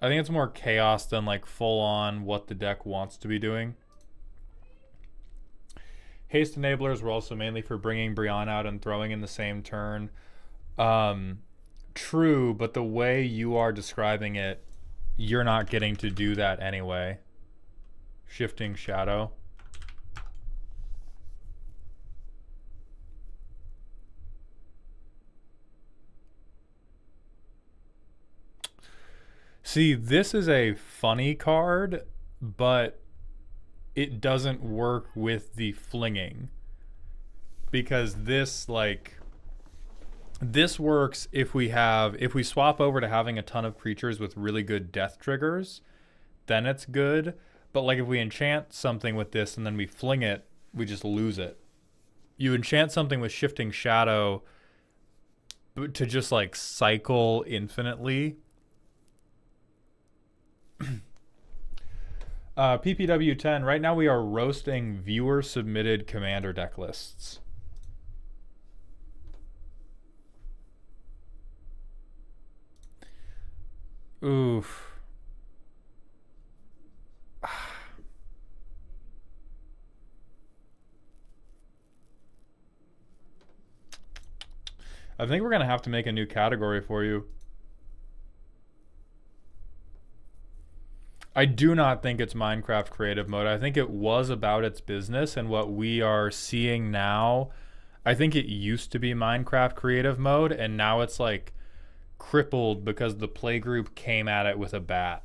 I think it's more chaos than like full on what the deck wants to be doing. Haste enablers were also mainly for bringing Brionne out and throwing in the same turn. True, but the way you are describing it, you're not getting to do that anyway. Shifting Shadow. See, this is a funny card, but it doesn't work with the flinging. Because this works if we swap over to having a ton of creatures with really good death triggers, then it's good. But like if we enchant something with this and then we fling it, we just lose it. You enchant something with Shifting Shadow to just like cycle infinitely. PPW10, right now we are roasting viewer submitted commander deck lists. Oof. I think we're going to have to make a new category for you. I do not think it's Minecraft creative mode. I think it was about its business, and what we are seeing now, I think it used to be Minecraft creative mode, and now it's like crippled because the playgroup came at it with a bat.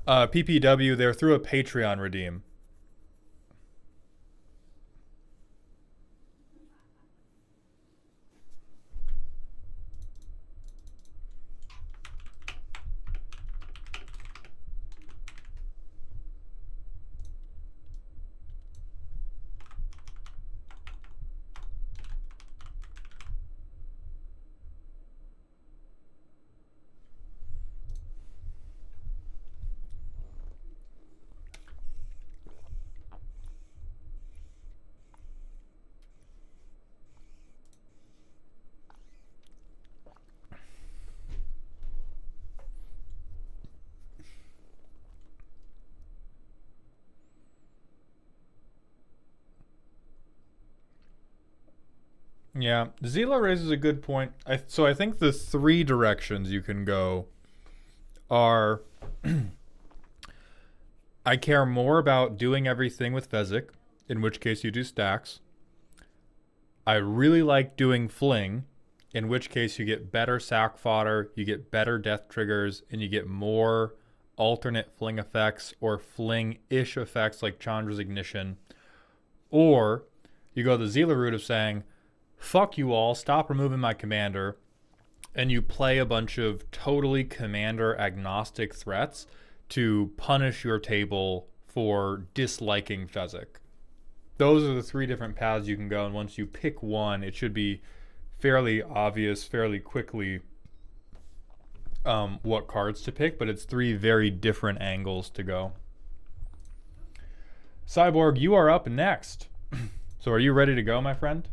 PPW, they're through a Patreon redeem. Yeah, Zila raises a good point. So I think the 3 directions you can go are I care more about doing everything with Fezzik, in which case you do stacks. I really like doing Fling, in which case you get better sack fodder, you get better death triggers, and you get more alternate Fling effects or Fling-ish effects like Chandra's Ignition. Or you go the Zealer route of saying, fuck you all, stop removing my commander, and you play a bunch of totally commander agnostic threats to punish your table for disliking Fezzik. Those are the three different paths you can go, and once you pick one, it should be fairly obvious fairly quickly what cards to pick, but it's three very different angles to go. Cyborg, you are up next. So are you ready to go, my friend?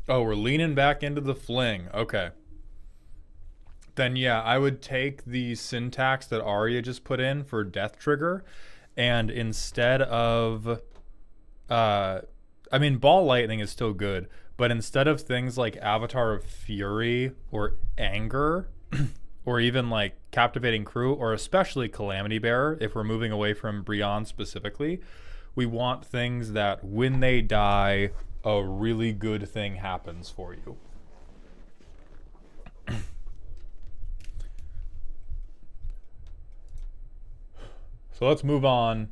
Oh, we're leaning back into the fling. Okay. Then yeah, I would take the syntax that Arya just put in for Death Trigger, and instead of I mean, Ball Lightning is still good, but instead of things like Avatar of Fury or Anger, or even like Captivating Crew, or especially Calamity Bearer, if we're moving away from Brienne specifically, we want things that when they die, a really good thing happens for you. So let's move on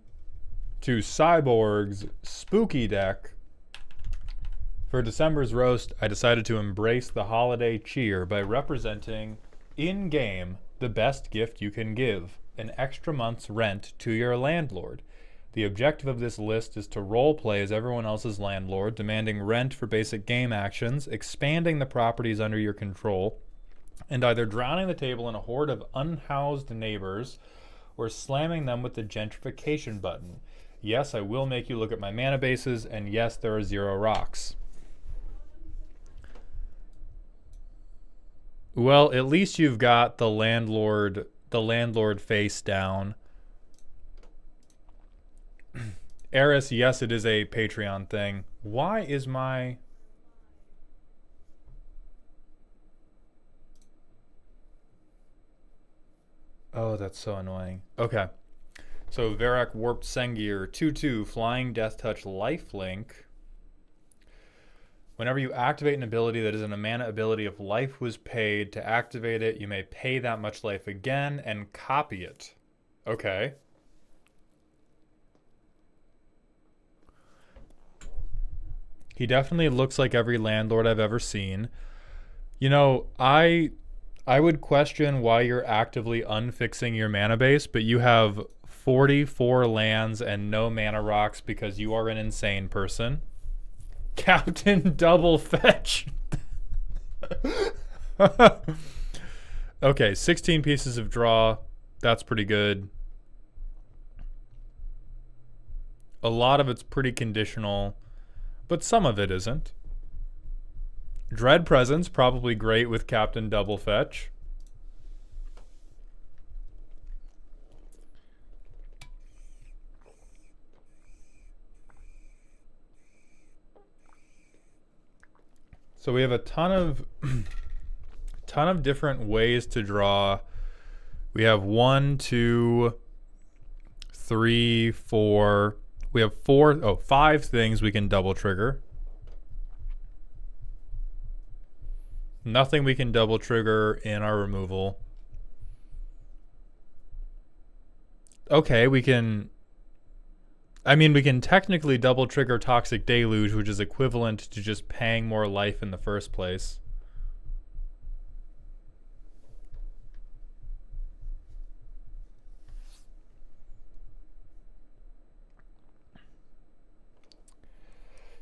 to Cyborg's spooky deck. For December's roast, I decided to embrace the holiday cheer by representing in-game the best gift you can give, an extra month's rent to your landlord. The objective of this list is to roleplay as everyone else's landlord, demanding rent for basic game actions, expanding the properties under your control, and either drowning the table in a horde of unhoused neighbors or slamming them with the gentrification button. Yes, I will make you look at my mana bases, and yes, there are 0 rocks. Well, at least you've got the landlord face down. Eris, yes, it is a Patreon thing. Why is my... Oh, that's so annoying. Okay. So Varrock Warped Sengir, 2/2, Flying Death Touch Lifelink. Whenever you activate an ability that is in a mana ability, if life was paid to activate it, you may pay that much life again and copy it. Okay. He definitely looks like every landlord I've ever seen. You know, I would question why you're actively unfixing your mana base, but you have 44 lands and no mana rocks because you are an insane person. Captain Double Fetch. Okay, 16 pieces of draw. That's pretty good. A lot of it's pretty conditional, but some of it isn't. Dread Presence, probably great with Captain Double Fetch. So we have a ton of different ways to draw. We have 1, 2, 3, 4. We have 5 things we can double trigger. Nothing we can double trigger in our removal. Okay, we can technically double trigger Toxic Deluge, which is equivalent to just paying more life in the first place.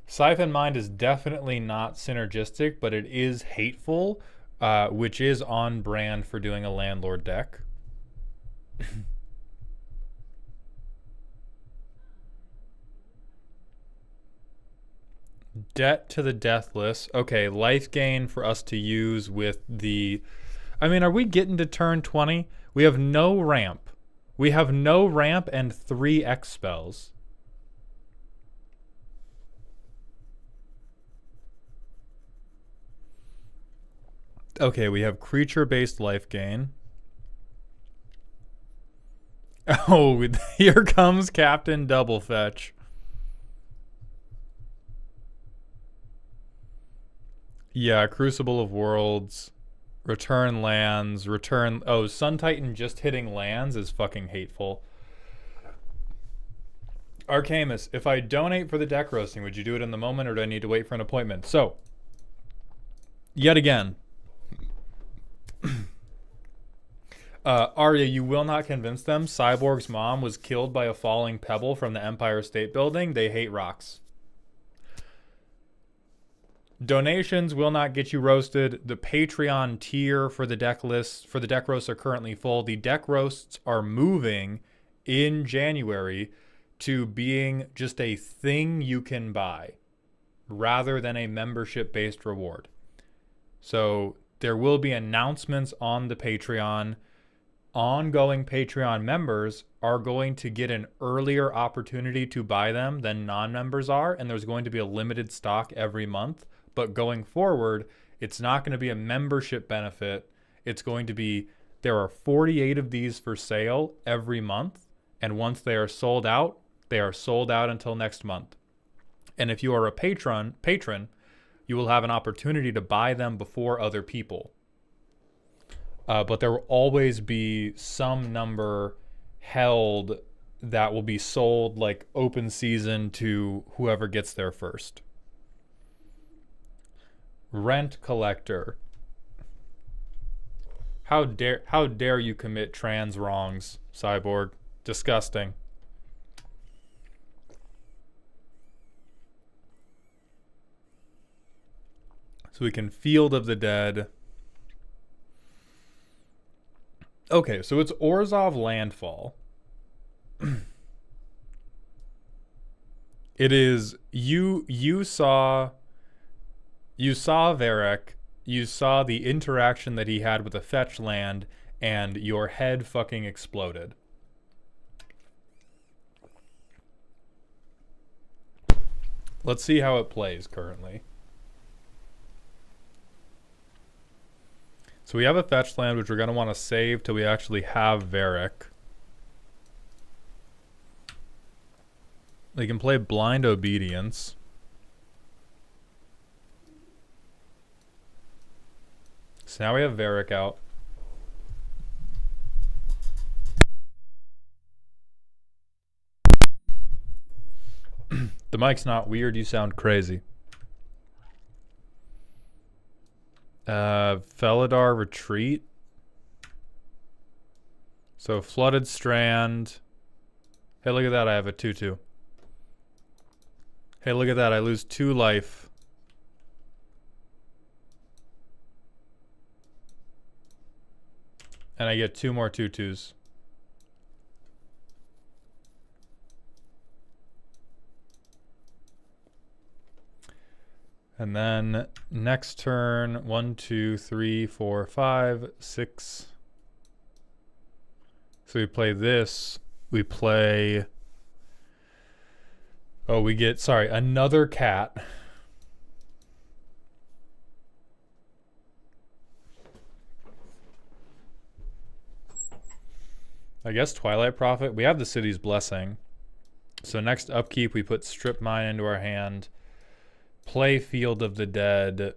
Siphon Mind is definitely not synergistic, but it is hateful, which is on brand for doing a landlord deck. Debt to the Deathless. Okay, life gain for us to use with the... I mean, are we getting to turn 20? We have no ramp. We have no ramp and 3 X spells. Okay, we have creature-based life gain. Oh, here comes Captain Double Fetch. Yeah, Crucible of Worlds, return lands, return... Oh, Sun Titan just hitting lands is fucking hateful. Arcamus, if I donate for the deck roasting, would you do it in the moment or do I need to wait for an appointment? So, yet again, Arya, you will not convince them. Cyborg's mom was killed by a falling pebble from the Empire State Building. They hate rocks. Donations will not get you roasted. The Patreon tier for the deck list, for the deck roasts are currently full. The deck roasts are moving in January to being just a thing you can buy rather than a membership-based reward. So there will be announcements on the Patreon. Ongoing Patreon members are going to get an earlier opportunity to buy them than non-members are, and there's going to be a limited stock every month. But going forward, it's not going to be a membership benefit. It's going to be, there are 48 of these for sale every month, and once they are sold out until next month. And if you are a patron, you will have an opportunity to buy them before other people. But there will always be some number held that will be sold like open season to whoever gets there first. Rent collector. How dare you commit trans wrongs, Cyborg? Disgusting. So we can Field of the Dead. Okay, so it's Orzhov Landfall. It is you saw Varric, you saw the interaction that he had with a fetch land, and your head fucking exploded. Let's see how it plays currently. So we have a fetch land, which we're going to want to save till we actually have Varric. They can play Blind Obedience. So now we have Varric out. The mic's not weird, you sound crazy. Felidar Retreat. So Flooded Strand. Hey, look at that, I have a 2/2. Hey, look at that, I lose 2 life. And I get 2 more 2/2s. And then next turn, 1, 2, 3, 4, 5, 6. So we play this. We play... Oh, we get, sorry, another cat. I guess Twilight Prophet. We have the City's Blessing. So next upkeep, we put Strip Mine into our hand. Play Field of the Dead.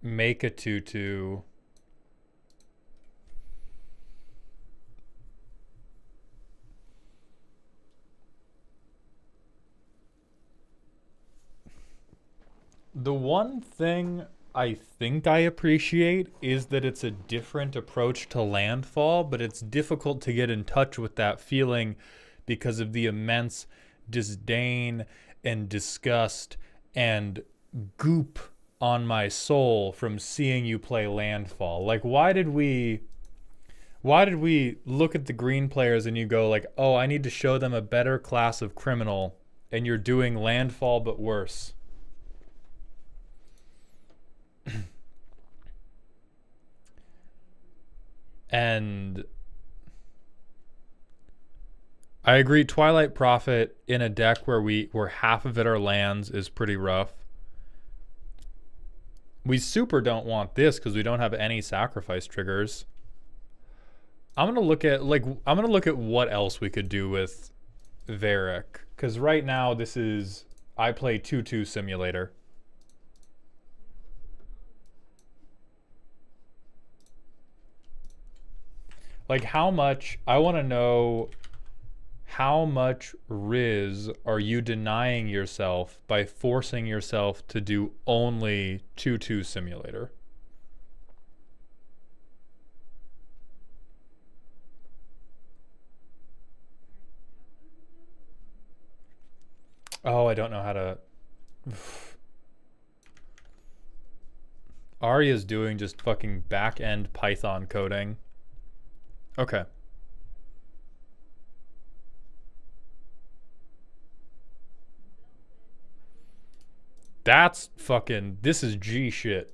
Make a 2/2. The one thing I think I appreciate is that it's a different approach to landfall, but it's difficult to get in touch with that feeling because of the immense disdain and disgust and goop on my soul from seeing you play landfall. Like, why did we look at the green players and you go like, oh, I need to show them a better class of criminal, and you're doing landfall but worse? And I agree, Twilight Prophet in a deck where half of it are lands is pretty rough. We super don't want this because we don't have any sacrifice triggers. I'm gonna look at what else we could do with Varric, because right now this is, I play 2/2 Simulator. Like how much, I want to know how much Riz are you denying yourself by forcing yourself to do only 2-2 simulator? Oh, I don't know how to. Arya's doing just fucking back end Python coding. Okay. That's fucking. This is G shit.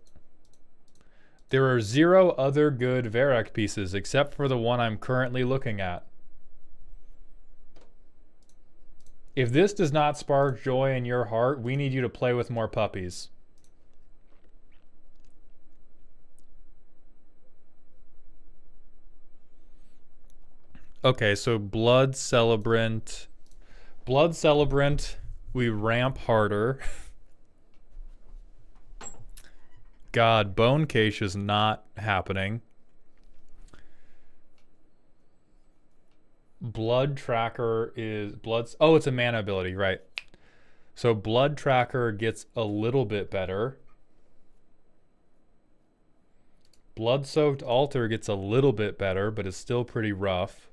There are 0 other good Varrock pieces except for the one I'm currently looking at. If this does not spark joy in your heart, we need you to play with more puppies. Okay, so Blood Celebrant. Blood Celebrant, we ramp harder. God, Bone Cache is not happening. Blood Tracker is oh, it's a mana ability, right? So Blood Tracker gets a little bit better. Blood Soaked Altar gets a little bit better, but is still pretty rough.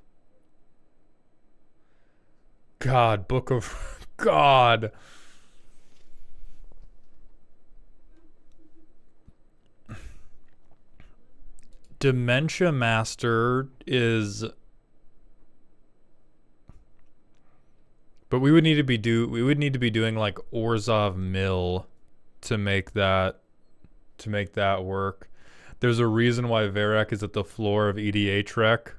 God, Book of God. Dementia Master is, but we would need to be doing like Orzhov Mill to make that work. There's a reason why Varrock is at the floor of EDH Rec.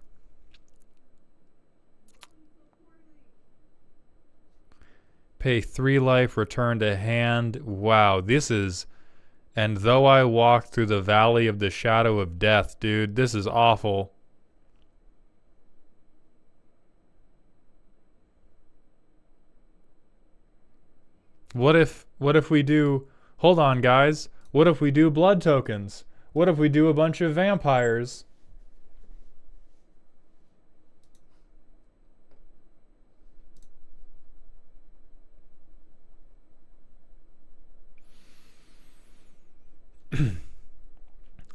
Pay 3 life, return to hand. Wow, this is. And though I walked through the valley of the shadow of death, dude, this is awful. What if we do, hold on guys, what if we do blood tokens? What if we do a bunch of vampires?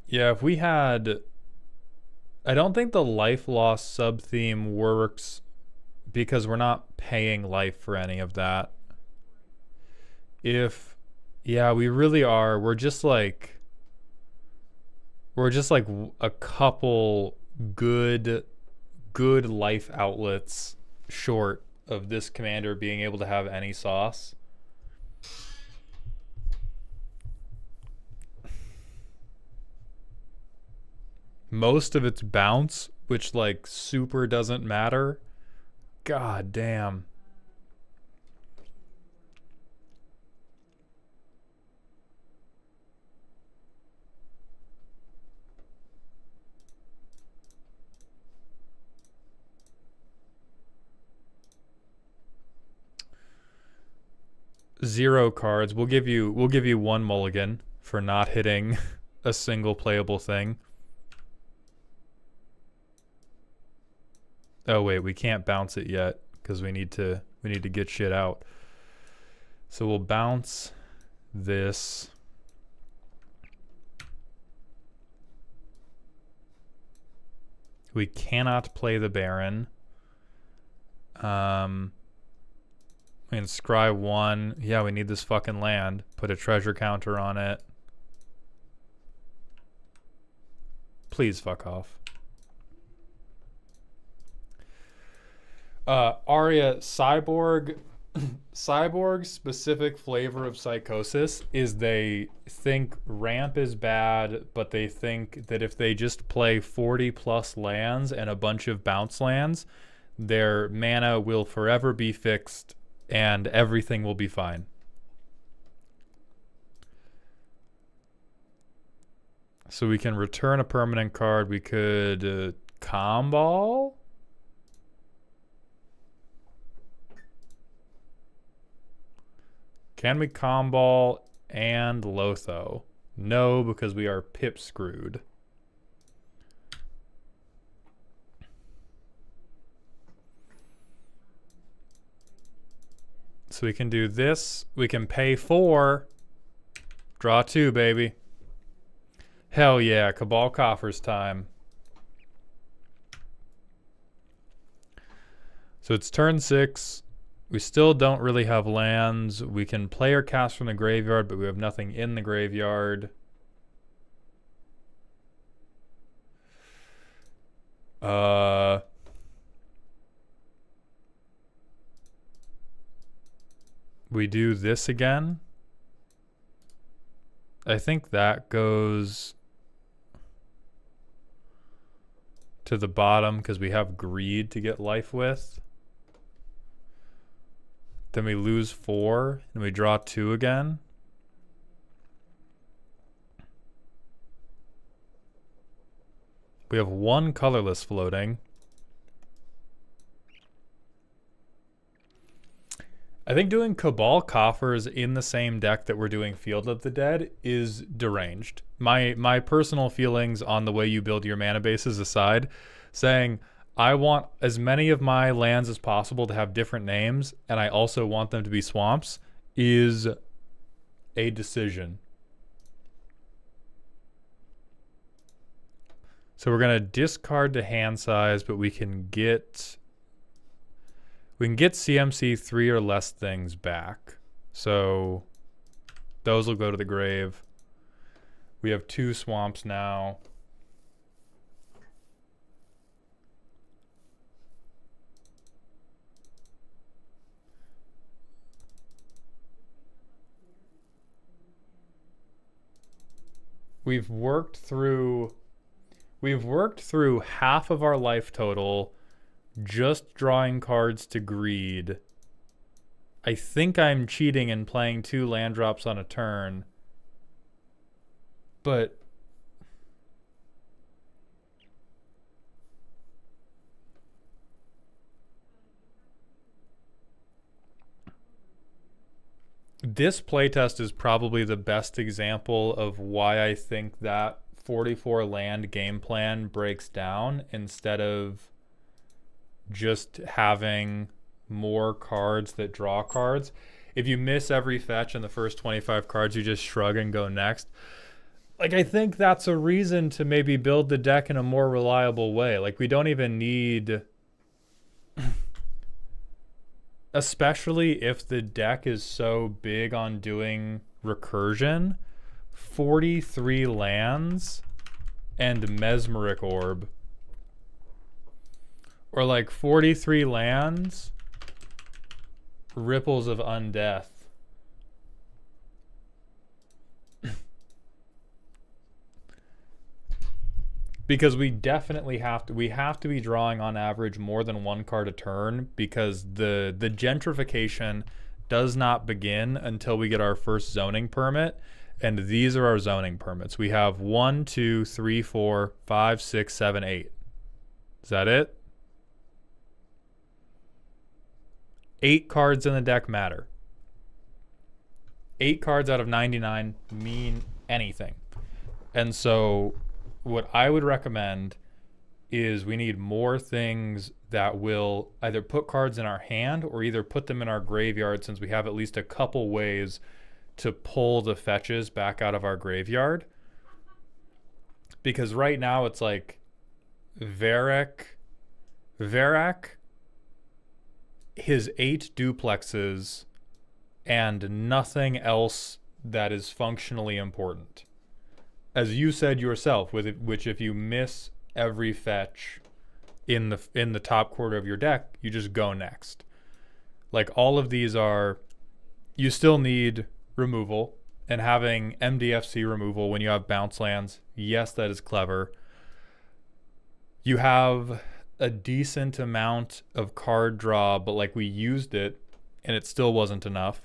Yeah, if we had, I don't think the life loss sub theme works because we're not paying life for any of that. If, yeah, we really are. We're just like a couple good life outlets short of this commander being able to have any sauce. Most of its bounce, which like super doesn't matter. God damn. Zero cards. We'll give you 1 mulligan for not hitting a single playable thing. Oh wait, we can't bounce it yet because we need to get shit out. So we'll bounce this. We cannot play the Baron. And scry 1. Yeah, we need this fucking land. Put a treasure counter on it. Please fuck off. Arya, Cyborg's specific flavor of psychosis is they think ramp is bad, but they think that if they just play 40 plus lands and a bunch of bounce lands, their mana will forever be fixed and everything will be fine. So we can return a permanent card. We could Comball. Can we Comball and Lotho? No, because we are pip screwed. So we can do this. We can pay 4. Draw 2, baby. Hell yeah, Cabal Coffers time. So it's turn 6. We still don't really have lands. We can play or cast from the graveyard, but we have nothing in the graveyard. We do this again. I think that goes to the bottom because we have greed to get life with. Then we lose 4 and we draw 2 again. We have 1 colorless floating. I think doing Cabal Coffers in the same deck that we're doing Field of the Dead is deranged. My personal feelings on the way you build your mana bases aside, saying I want as many of my lands as possible to have different names, and I also want them to be swamps, is a decision. So we're gonna discard to hand size, but we can get CMC 3 or less things back. So those will go to the grave. We have 2 swamps now. We've worked through half of our life total just drawing cards to greed. I think I'm cheating and playing 2 land drops on a turn. But this playtest is probably the best example of why I think that 44 land game plan breaks down instead of just having more cards that draw cards. If you miss every fetch in the first 25 cards, you just shrug and go next. Like, I think that's a reason to maybe build the deck in a more reliable way. Like, we don't even need... Especially if the deck is so big on doing recursion, 43 lands and Mesmeric Orb. Or like 43 lands, Ripples of Undeath. Because we definitely have to be drawing on average more than 1 card a turn, because the gentrification does not begin until we get our first zoning permit, and these are our zoning permits. We have 1, 2, 3, 4, 5, 6, 7, 8. Is that it? 8 cards in the deck matter. 8 cards out of 99 mean anything. And so what I would recommend is we need more things that will either put cards in our hand or either put them in our graveyard, since we have at least a couple ways to pull the fetches back out of our graveyard. Because right now it's like Varric, his 8 duplexes, and nothing else that is functionally important. As you said yourself, which if you miss every fetch in the top quarter of your deck, you just go next. Like, all of these are, you still need removal, and having MDFC removal when you have bounce lands, yes, that is clever. You have a decent amount of card draw, but like, we used it and it still wasn't enough.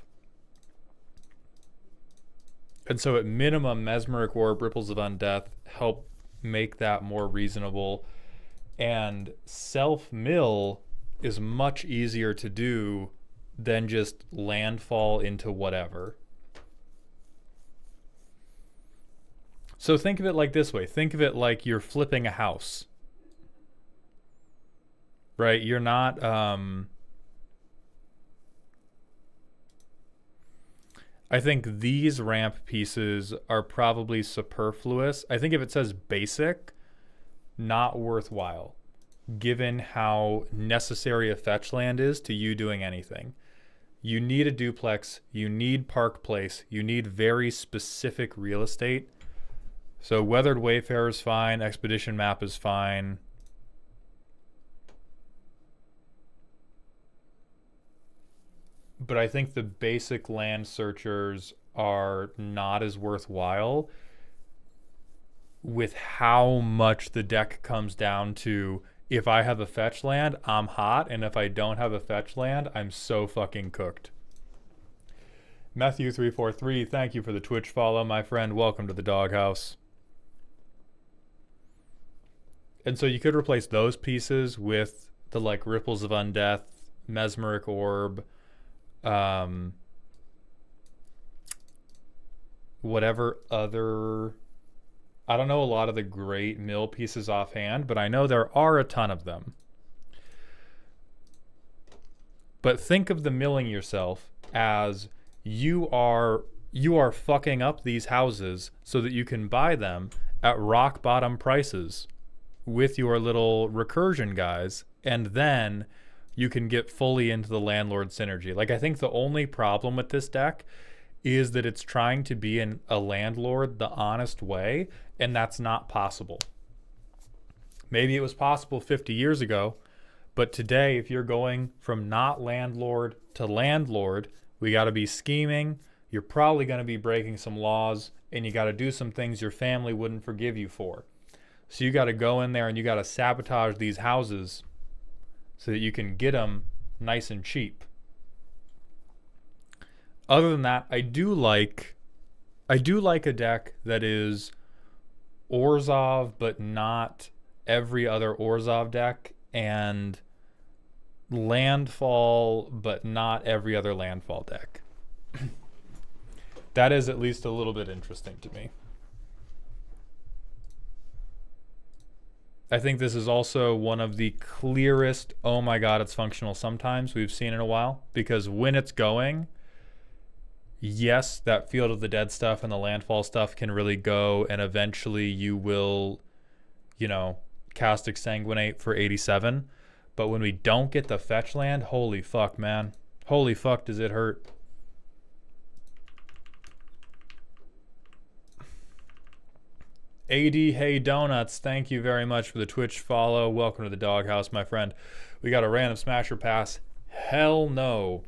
And so at minimum, Mesmeric Orb, Ripples of Undeath help make that more reasonable. And self-mill is much easier to do than just landfall into whatever. So think of it like this way. Think of it like you're flipping a house. Right? You're not... I think these ramp pieces are probably superfluous. I think if it says basic, not worthwhile, given how necessary a fetch land is to you doing anything. You need a duplex, you need Park Place, you need very specific real estate. So Weathered Wayfarer is fine, Expedition Map is fine. But I think the basic land searchers are not as worthwhile with how much the deck comes down to. If I have a fetch land, I'm hot, and if I don't have a fetch land, I'm so fucking cooked. Matthew343, thank you for the Twitch follow, my friend. Welcome to the doghouse. And so you could replace those pieces with the like Ripples of Undeath, Mesmeric Orb, whatever other... I don't know a lot of the great mill pieces offhand, but I know there are a ton of them. But think of the milling yourself as you are fucking up these houses so that you can buy them at rock bottom prices with your little recursion guys, and then you can get fully into the landlord synergy. Like, I think the only problem with this deck is that it's trying to be a landlord the honest way, and that's not possible. Maybe it was possible 50 years ago, but today, if you're going from not landlord to landlord, we got to be scheming. You're probably going to be breaking some laws, and you got to do some things your family wouldn't forgive you for. So you got to go in there and you got to sabotage these houses so that you can get them nice and cheap. Other than that, I do like a deck that is Orzhov, but not every other Orzhov deck, and Landfall, but not every other Landfall deck. That is at least a little bit interesting to me. I think this is also one of the clearest, oh my god, it's functional sometimes, we've seen in a while, because when it's going... Yes, that Field of the Dead stuff and the Landfall stuff can really go, and eventually you will, you know, cast Exsanguinate for 87. But when we don't get the fetch land, holy fuck, man. Holy fuck, does it hurt. AD Hey Donuts, thank you very much for the Twitch follow. Welcome to the doghouse, my friend. We got a random smasher pass. Hell no.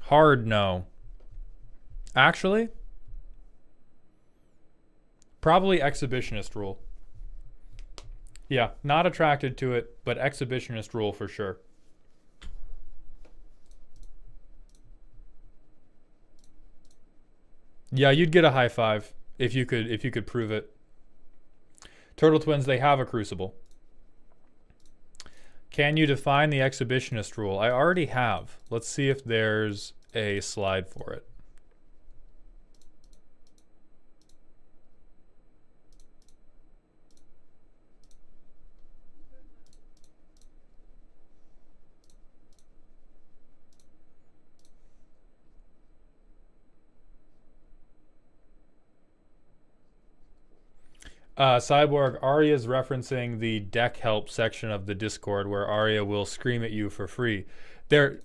Hard no. Actually, probably Exhibitionist rule. Yeah, not attracted to it, but Exhibitionist rule for sure. Yeah, you'd get a high five if you could prove it. Turtle Twins, they have a Crucible. Can you define the Exhibitionist rule? I already have. Let's see if there's a slide for it. Cyborg, Arya's referencing the deck help section of the Discord where Arya will scream at you for free.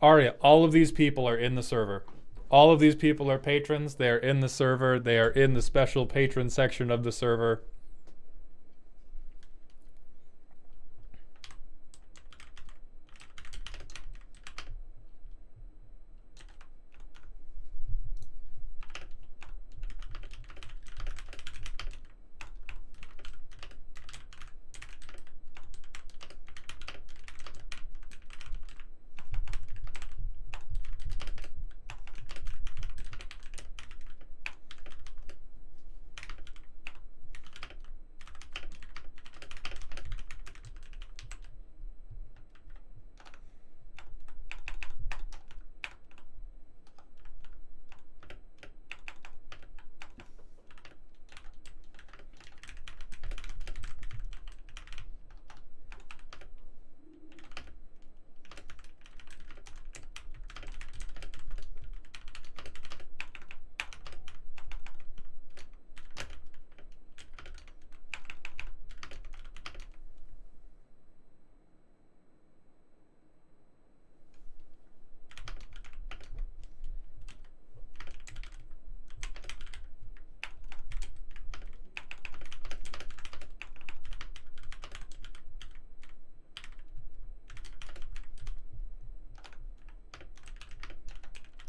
Arya, all of these people are in the server. All of these people are patrons. They are in the server. They are in the special patron section of the server.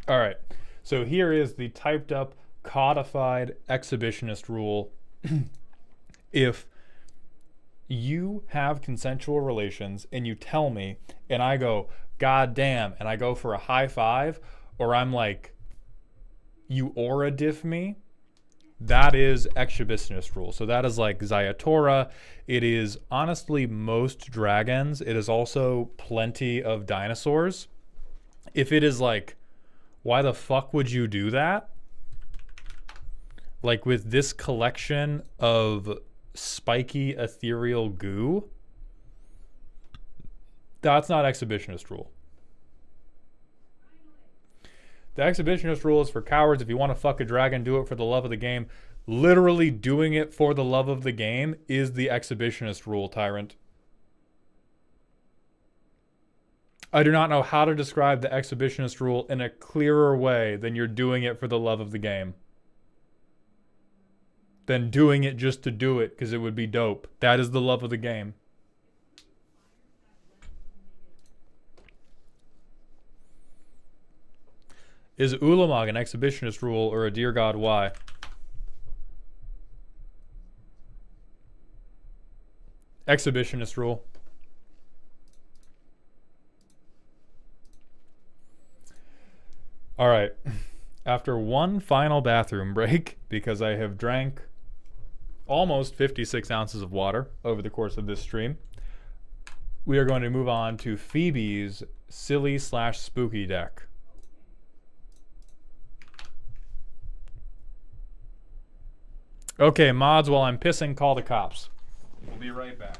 All right. So here is the typed up, codified exhibitionist rule. If you have consensual relations and you tell me, and I go, God damn, and I go for a high five, or I'm like, you aura diff me, that is exhibitionist rule. So that is like Zayatora. It is honestly most dragons. It is also plenty of dinosaurs. If it is like, why the fuck would you do that? Like with this collection of spiky ethereal goo, that's not exhibitionist rule. The exhibitionist rule is for cowards. If you want to fuck a dragon, do it for the love of the game. Literally doing it for the love of the game is the exhibitionist rule, Tyrant. I do not know how to describe the exhibitionist rule in a clearer way than you're doing it for the love of the game. Than doing it just to do it because it would be dope. That is the love of the game. Is Ulamog an exhibitionist rule or a dear God why? Exhibitionist rule. All right. After one final bathroom break, because I have drank almost 56 ounces of water over the course of this stream, we are going to move on to Phoebe's silly/spooky deck. Okay, mods, while I'm pissing, call the cops. We'll be right back.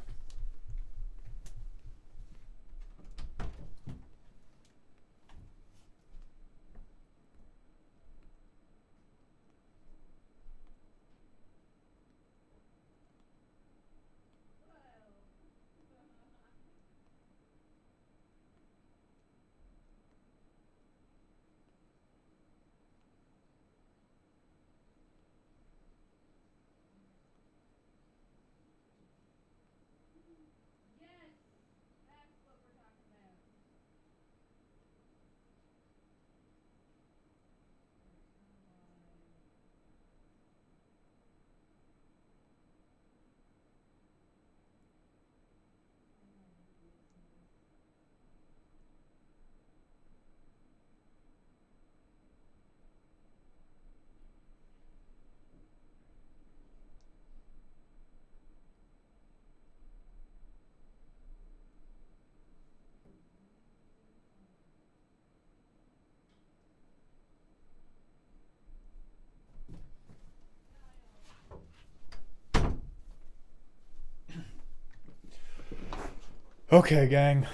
Okay, gang.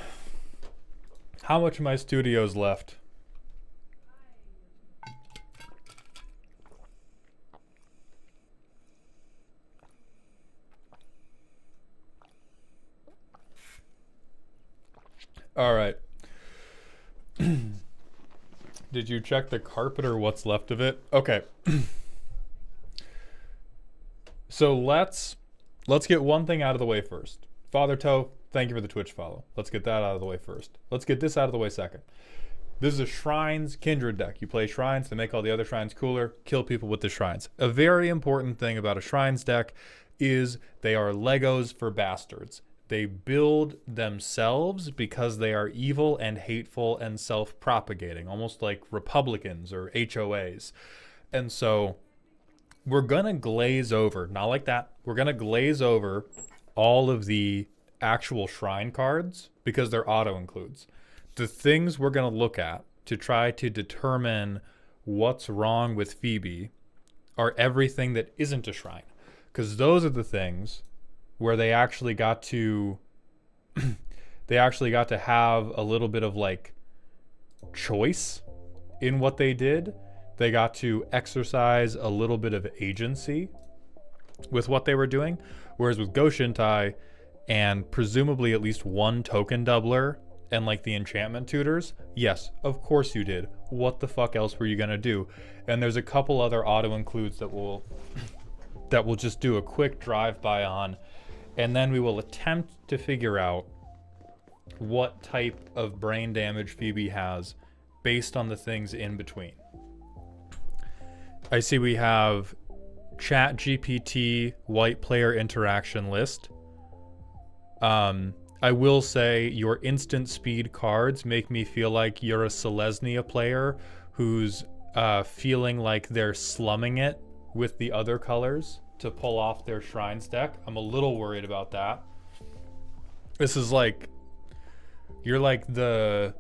How much of my studio's left? All right. Did you check the carpet or what's left of it? Okay. So let's get one thing out of the way first. Father Toe, thank you for the Twitch follow. Let's get that out of the way first. Let's get this out of the way second. This is a Shrines Kindred deck. You play Shrines to make all the other Shrines cooler, kill people with the Shrines. A very important thing about a Shrines deck is they are Legos for bastards. They build themselves because they are evil and hateful and self-propagating, almost like Republicans or HOAs. And so we're going to glaze over, not like that, we're going to glaze over all of the actual Shrine cards because they're auto-includes. The things we're going to look at to try to determine what's wrong with Phoebe are everything that isn't a Shrine. Because those are the things where they actually got to have a little bit of like choice in what they did. They got to exercise a little bit of agency with what they were doing. Whereas with Go Shintai and presumably at least one token doubler and like the enchantment tutors, yes, of course you did. What the fuck else were you gonna do? And there's a couple other auto includes that we'll just do a quick drive-by on. And then we will attempt to figure out what type of brain damage Phoebe has based on the things in between. I see we have Chat GPT white player interaction list. I will say your instant speed cards make me feel like you're a Selesnya player who's feeling like they're slumming it with the other colors to pull off their Shrines deck. I'm a little worried about that. This is like, you're like the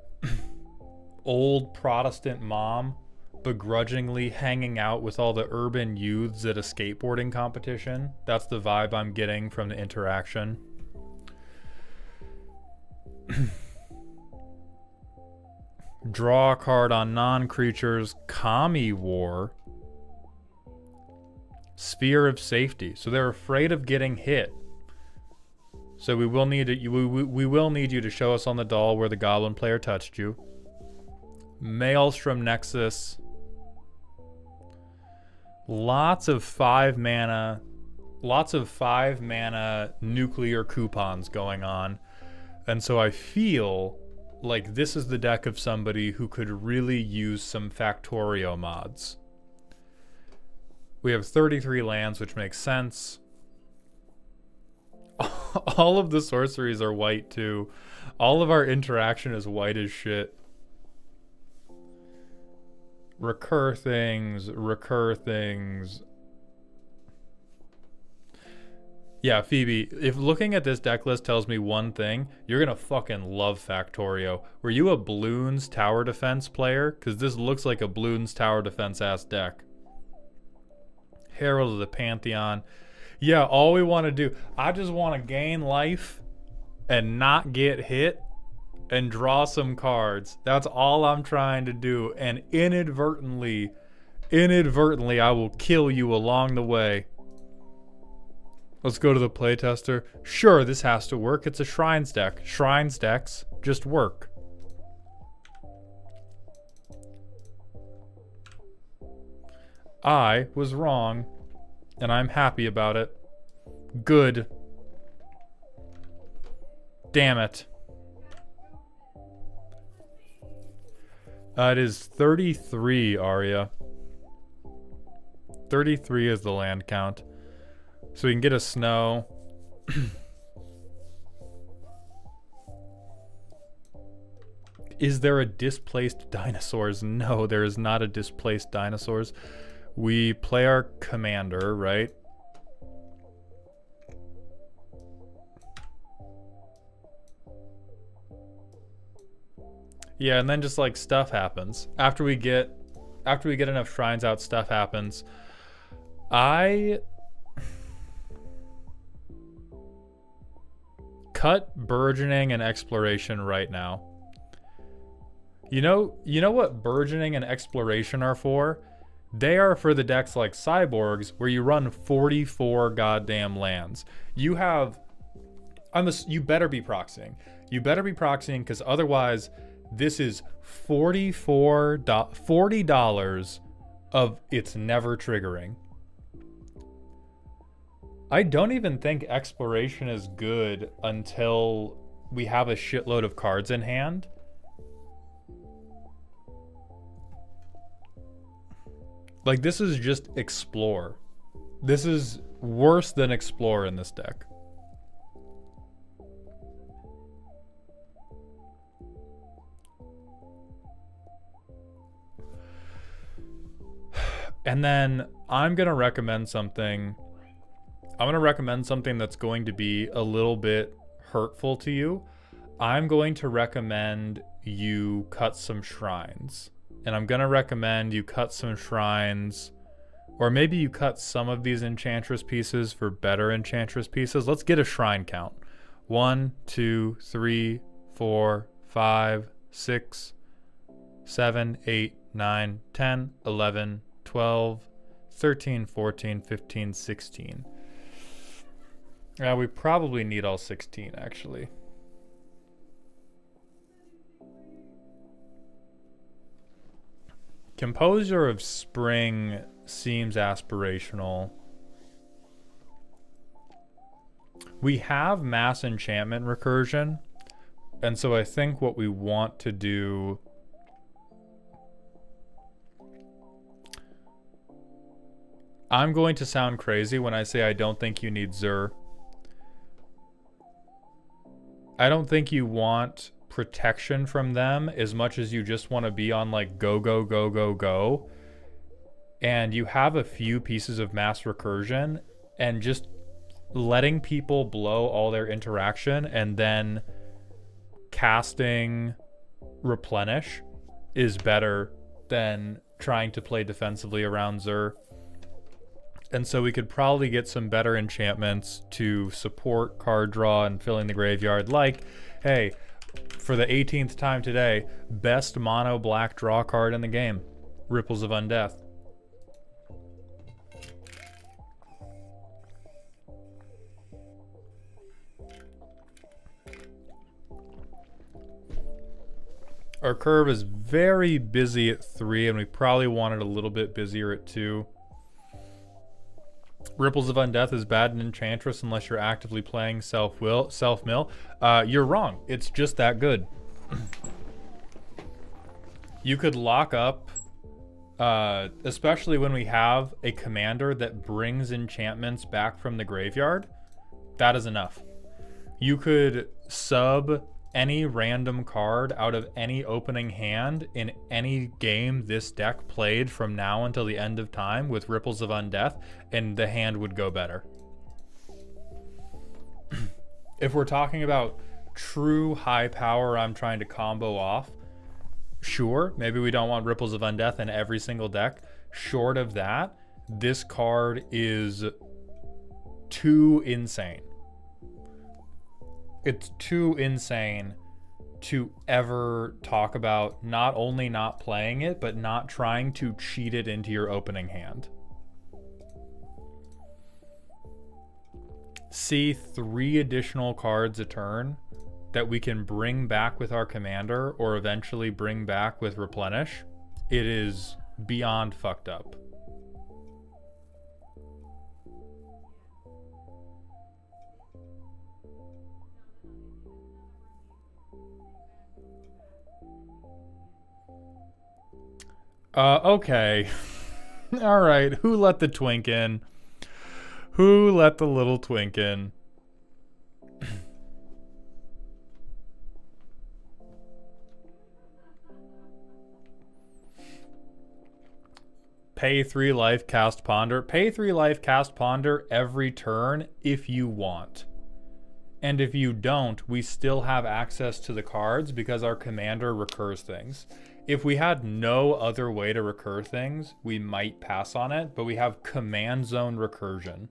old Protestant mom begrudgingly hanging out with all the urban youths at a skateboarding competition. That's the vibe I'm getting from the interaction. Draw a card on non-creatures. Kami War. Sphere of Safety. So they're afraid of getting hit. So we will need we will need you to show us on the doll where the goblin player touched you. Maelstrom Nexus. Lots of 5 mana nuclear coupons going on. And so I feel like this is the deck of somebody who could really use some Factorio mods. We have 33 lands, which makes sense. All of the sorceries are white too. All of our interaction is white as shit. Recur things. Yeah, Phoebe, if looking at this deck list tells me one thing, you're gonna fucking love Factorio. Were you a Bloons Tower Defense player? Because this looks like a Bloons Tower Defense ass deck. Herald of the Pantheon. Yeah, all we want to do, I just want to gain life and not get hit and draw some cards. That's all I'm trying to do. And inadvertently, I will kill you along the way. Let's go to the playtester. Sure, this has to work. It's a Shrines deck. Shrines decks just work. I was wrong, and I'm happy about it. Good. Damn it. It is 33, Arya. 33 is the land count. So we can get a snow. Is there a displaced dinosaurs? No, there is not a displaced dinosaurs. We play our commander, right? Yeah, and then just like stuff happens. After we get enough shrines out, stuff happens. I cut burgeoning and exploration right now. You know what burgeoning and exploration are for? They are for the decks like Cyborgs where you run 44 goddamn lands. You better be proxying. You better be proxying because otherwise this is $40 of it's never triggering. I don't even think exploration is good until we have a shitload of cards in hand. Like, this is just explore. This is worse than explore in this deck. And then I'm going to recommend something. I'm going to recommend something that's going to be a little bit hurtful to you. I'm going to recommend you cut some shrines. And I'm going to recommend you cut some shrines. Or maybe you cut some of these enchantress pieces for better enchantress pieces. Let's get a shrine count. 1, 2, 3, 4, 5, 6, 7, 8, 9, 10, 11, 12, 13, 14, 15, 16. We probably need all 16, actually. Composer of Spring seems aspirational. We have mass enchantment recursion, and so I think what we want to do I'm going to sound crazy when I say I don't think you need Zur. I don't think you want protection from them as much as you just want to be on like go, go, go, go, go. And you have a few pieces of mass recursion, and just letting people blow all their interaction and then casting replenish is better than trying to play defensively around Zur. And so we could probably get some better enchantments to support card draw and filling the graveyard. Like, hey, for the 18th time today, best mono black draw card in the game, Ripples of Undeath. Our curve is very busy at 3, and we probably want it a little bit busier at 2. Ripples of Undeath is bad in Enchantress unless you're actively playing self-mill. You're wrong. It's just that good. You could lock up, especially when we have a commander that brings enchantments back from the graveyard. That is enough. You could sub any random card out of any opening hand in any game this deck played from now until the end of time with Ripples of Undeath, and the hand would go better. If we're talking about true high power, I'm trying to combo off, sure, maybe we don't want Ripples of Undeath in every single deck. Short of that, this card is too insane. It's too insane to ever talk about not only not playing it, but not trying to cheat it into your opening hand. See 3 additional cards a turn that we can bring back with our commander or eventually bring back with replenish. It is beyond fucked up. Okay. All right. Who let the twink in? Who let the little twink in? Pay 3 life, cast Ponder. Pay 3 life, cast Ponder every turn if you want. And if you don't, we still have access to the cards because our commander recurs things. If we had no other way to recur things, we might pass on it, but we have command zone recursion.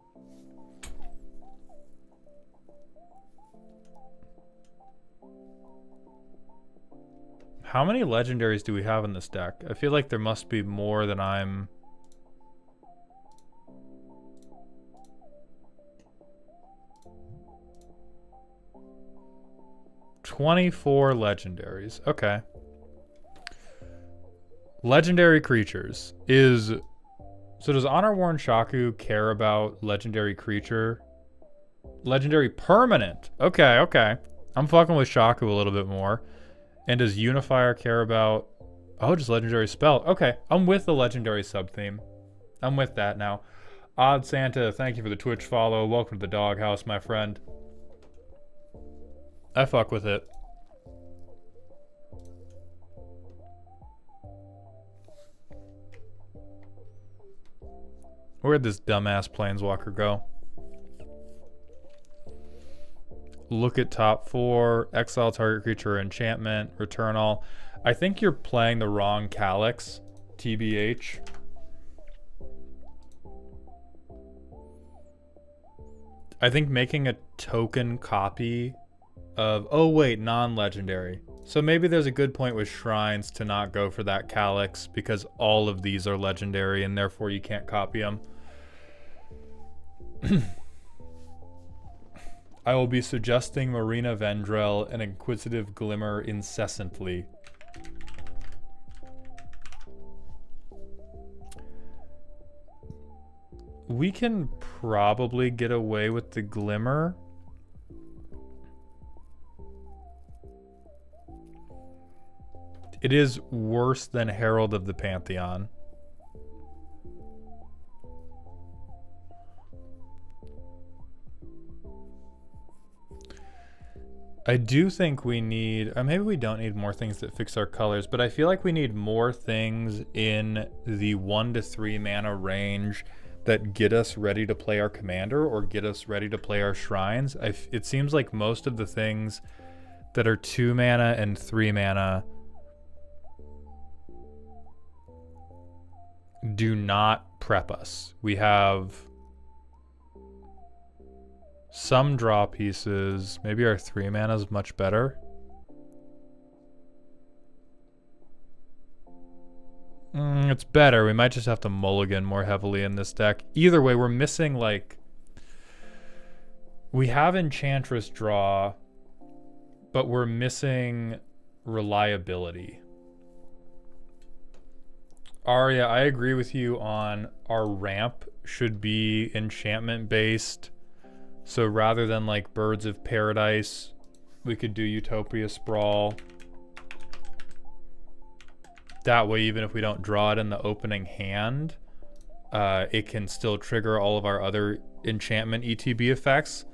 How many legendaries do we have in this deck? I feel like there must be more than I'm... $24 legendaries. Okay. Legendary creatures is... So does Honor-Worn Shaku care about legendary creature? Legendary permanent. Okay, okay. I'm fucking with Shaku a little bit more. And does Unifier care about... Oh, just legendary spell. Okay, I'm with the legendary sub-theme. I'm with that now. Odd Santa, thank you for the Twitch follow. Welcome to the doghouse, my friend. I fuck with it. Where'd this dumbass planeswalker go? Look at top 4, exile target creature, enchantment, return all. I think you're playing the wrong Calyx, TBH. I think making a token copy of... Oh wait, non-legendary. So maybe there's a good point with Shrines to not go for that Calyx because all of these are legendary and therefore you can't copy them. I will be suggesting Marina Vendrell and Inquisitive Glimmer incessantly. We can probably get away with the Glimmer. It is worse than Herald of the Pantheon. I do think we need, or maybe we don't need more things that fix our colors, but I feel like we need more things in the 1 to 3 mana range that get us ready to play our commander or get us ready to play our shrines. It seems like most of the things that are 2 mana and 3 mana do not prep us. We have some draw pieces. Maybe our 3 mana is much better. It's better. We might just have to mulligan more heavily in this deck. Either way, we're missing, like... We have Enchantress draw, but we're missing reliability. Arya, I agree with you on our ramp should be enchantment-based. So rather than, like, Birds of Paradise, we could do Utopia Sprawl. That way, even if we don't draw it in the opening hand, it can still trigger all of our other enchantment ETB effects.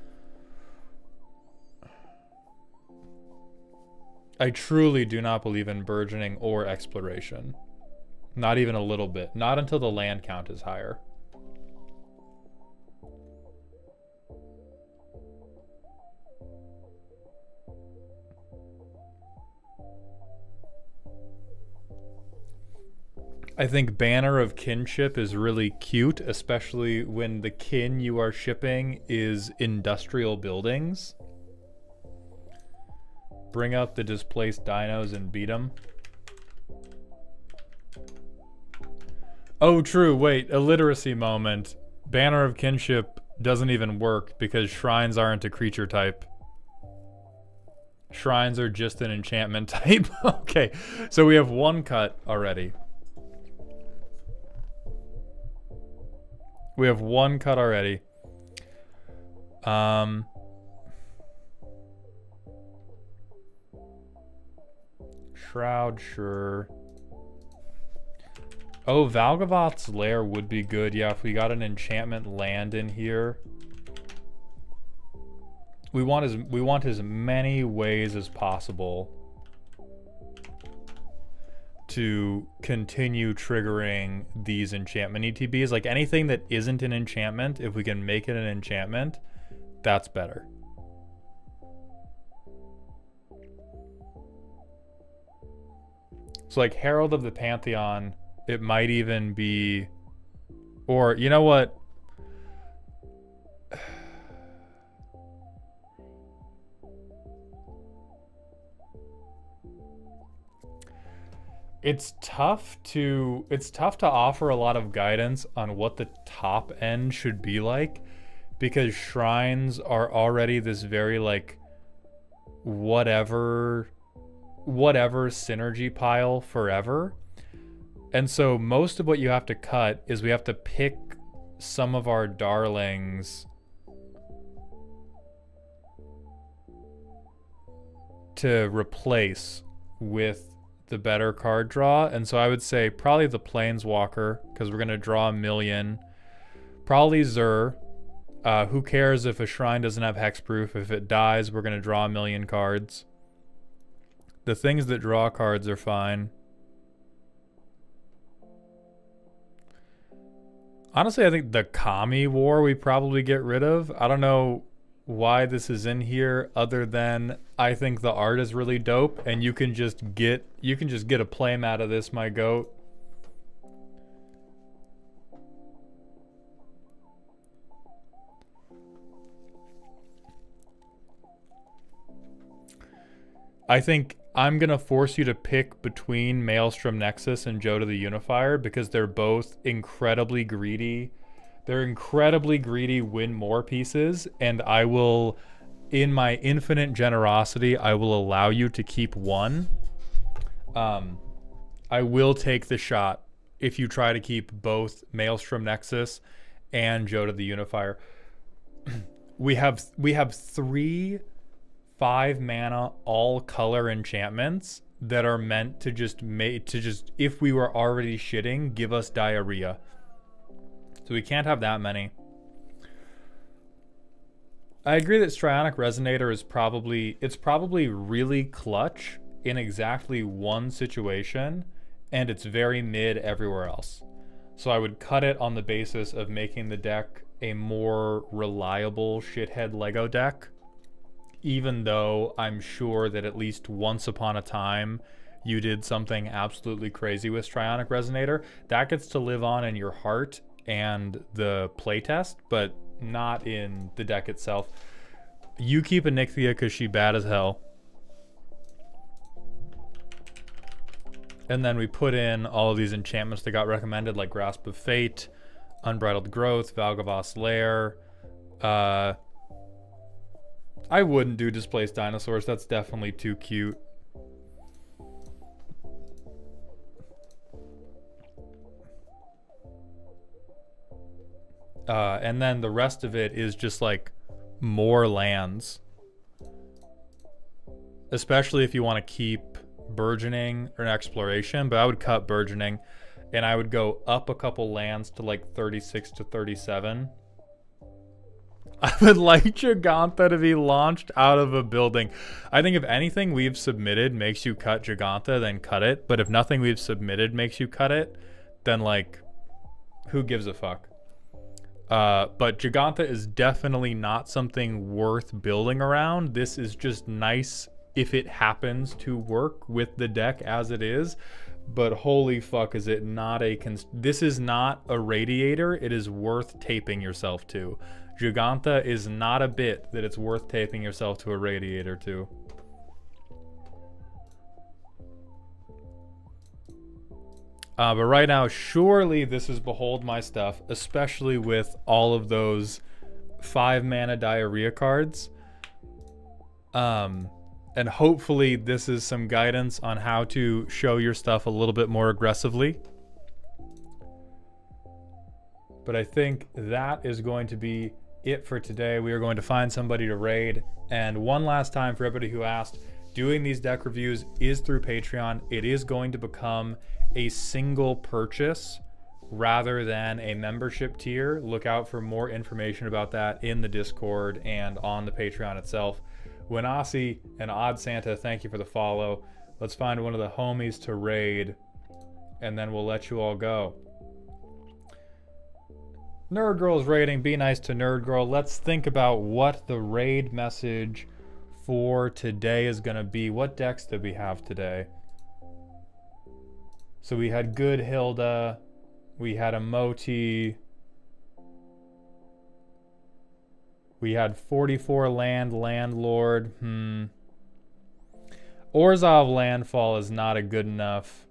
I truly do not believe in burgeoning or exploration. Not even a little bit. Not until the land count is higher. I think Banner of Kinship is really cute, especially when the kin you are shipping is industrial buildings. Bring up the displaced dinos and beat them. Oh, true. Wait, illiteracy moment. Banner of Kinship doesn't even work because shrines aren't a creature type. Shrines are just an enchantment type. Okay, so we have 1 cut already. We have 1 cut already. Shroud, sure. Oh, Valgavoth's Lair would be good. Yeah, if we got an enchantment land in here. We want as many ways as possible to continue triggering these enchantment ETBs. Like anything that isn't an enchantment, if we can make it an enchantment, that's better. So like Herald of the Pantheon, it might even be, or you know what? It's tough to offer a lot of guidance on what the top end should be like, because shrines are already this very like whatever synergy pile forever. And so most of what you have to cut is we have to pick some of our darlings to replace with the better card draw. And so I would say probably the Planeswalker, because we're going to draw 1 million. Probably Zur. Who cares if a shrine doesn't have hexproof? If it dies, we're going to draw 1 million cards. The things that draw cards are fine. Honestly, I think the Kami War we probably get rid of. I don't know why this is in here other than I think the art is really dope and you can just get a playmat of this, my goat. I think I'm going to force you to pick between Maelstrom Nexus and Joe to the Unifier because they're both incredibly greedy. They're incredibly greedy, win more pieces, and I will, in my infinite generosity, I will allow you to keep one. I will take the shot if you try to keep both Maelstrom Nexus and Joe to the Unifier. We have 3 5 mana all color enchantments that are meant to just if we were already shitting, give us diarrhea. So we can't have that many. I agree that Strionic Resonator is probably really clutch in exactly one situation, and it's very mid everywhere else. So I would cut it on the basis of making the deck a more reliable shithead Lego deck, even though I'm sure that at least once upon a time you did something absolutely crazy with Strionic Resonator. That gets to live on in your heart and the playtest, but not in the deck itself. You keep a Nixia because she's bad as hell. And then we put in all of these enchantments that got recommended, like Grasp of Fate, Unbridled Growth, Valgavoth's Lair. I wouldn't do Displaced Dinosaurs. That's definitely too cute. And then the rest of it is just like more lands. Especially if you want to keep Burgeoning or Exploration, but I would cut Burgeoning and I would go up a couple lands to like 36 to 37. I would like Giganta to be launched out of a building. I think if anything we've submitted makes you cut Giganta, then cut it. But if nothing we've submitted makes you cut it, then like, who gives a fuck? But Giganta is definitely not something worth building around. This is just nice if it happens to work with the deck as it is. But holy fuck, is it not this is not a radiator. It is worth taping yourself to. Giganta is not a bit that it's worth taping yourself to a radiator to. But right now, surely this is Behold My Stuff, especially with all of those 5-mana diarrhea cards. And hopefully this is some guidance on how to show your stuff a little bit more aggressively. But I think that is going to be it for today. We are going to find somebody to raid. And one last time for everybody who asked, doing these deck reviews is through Patreon. It is going to become a single purchase rather than a membership tier. Look out for more information about that in the Discord and on the Patreon itself. Winasi and Odd Santa, thank you for the follow. Let's find one of the homies to raid, and then we'll let you all go. Nerd Girl's raiding. Be nice to Nerd Girl. Let's think about what the raid message for today is going to be. What decks did we have today? So we had Good Hilda. We had a Moti. We had 44 Landlord. Orzhov Landfall is not a good enough.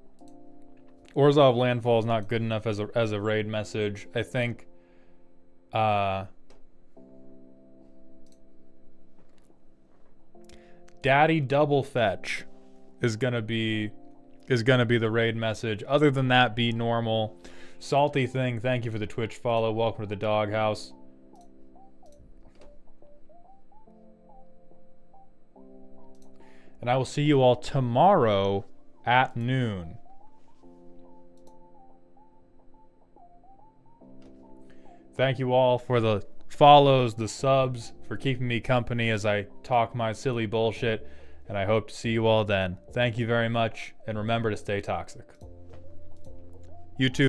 Orzhov Landfall is not good enough as a raid message. I think Daddy Double Fetch is gonna be the raid message. Other than that, be normal. Salty Thing, thank you for the Twitch follow. Welcome to the doghouse. And I will see you all tomorrow at noon. Thank you all for the follows, the subs, for keeping me company as I talk my silly bullshit. And I hope to see you all then. Thank you very much. And remember to stay toxic. You too.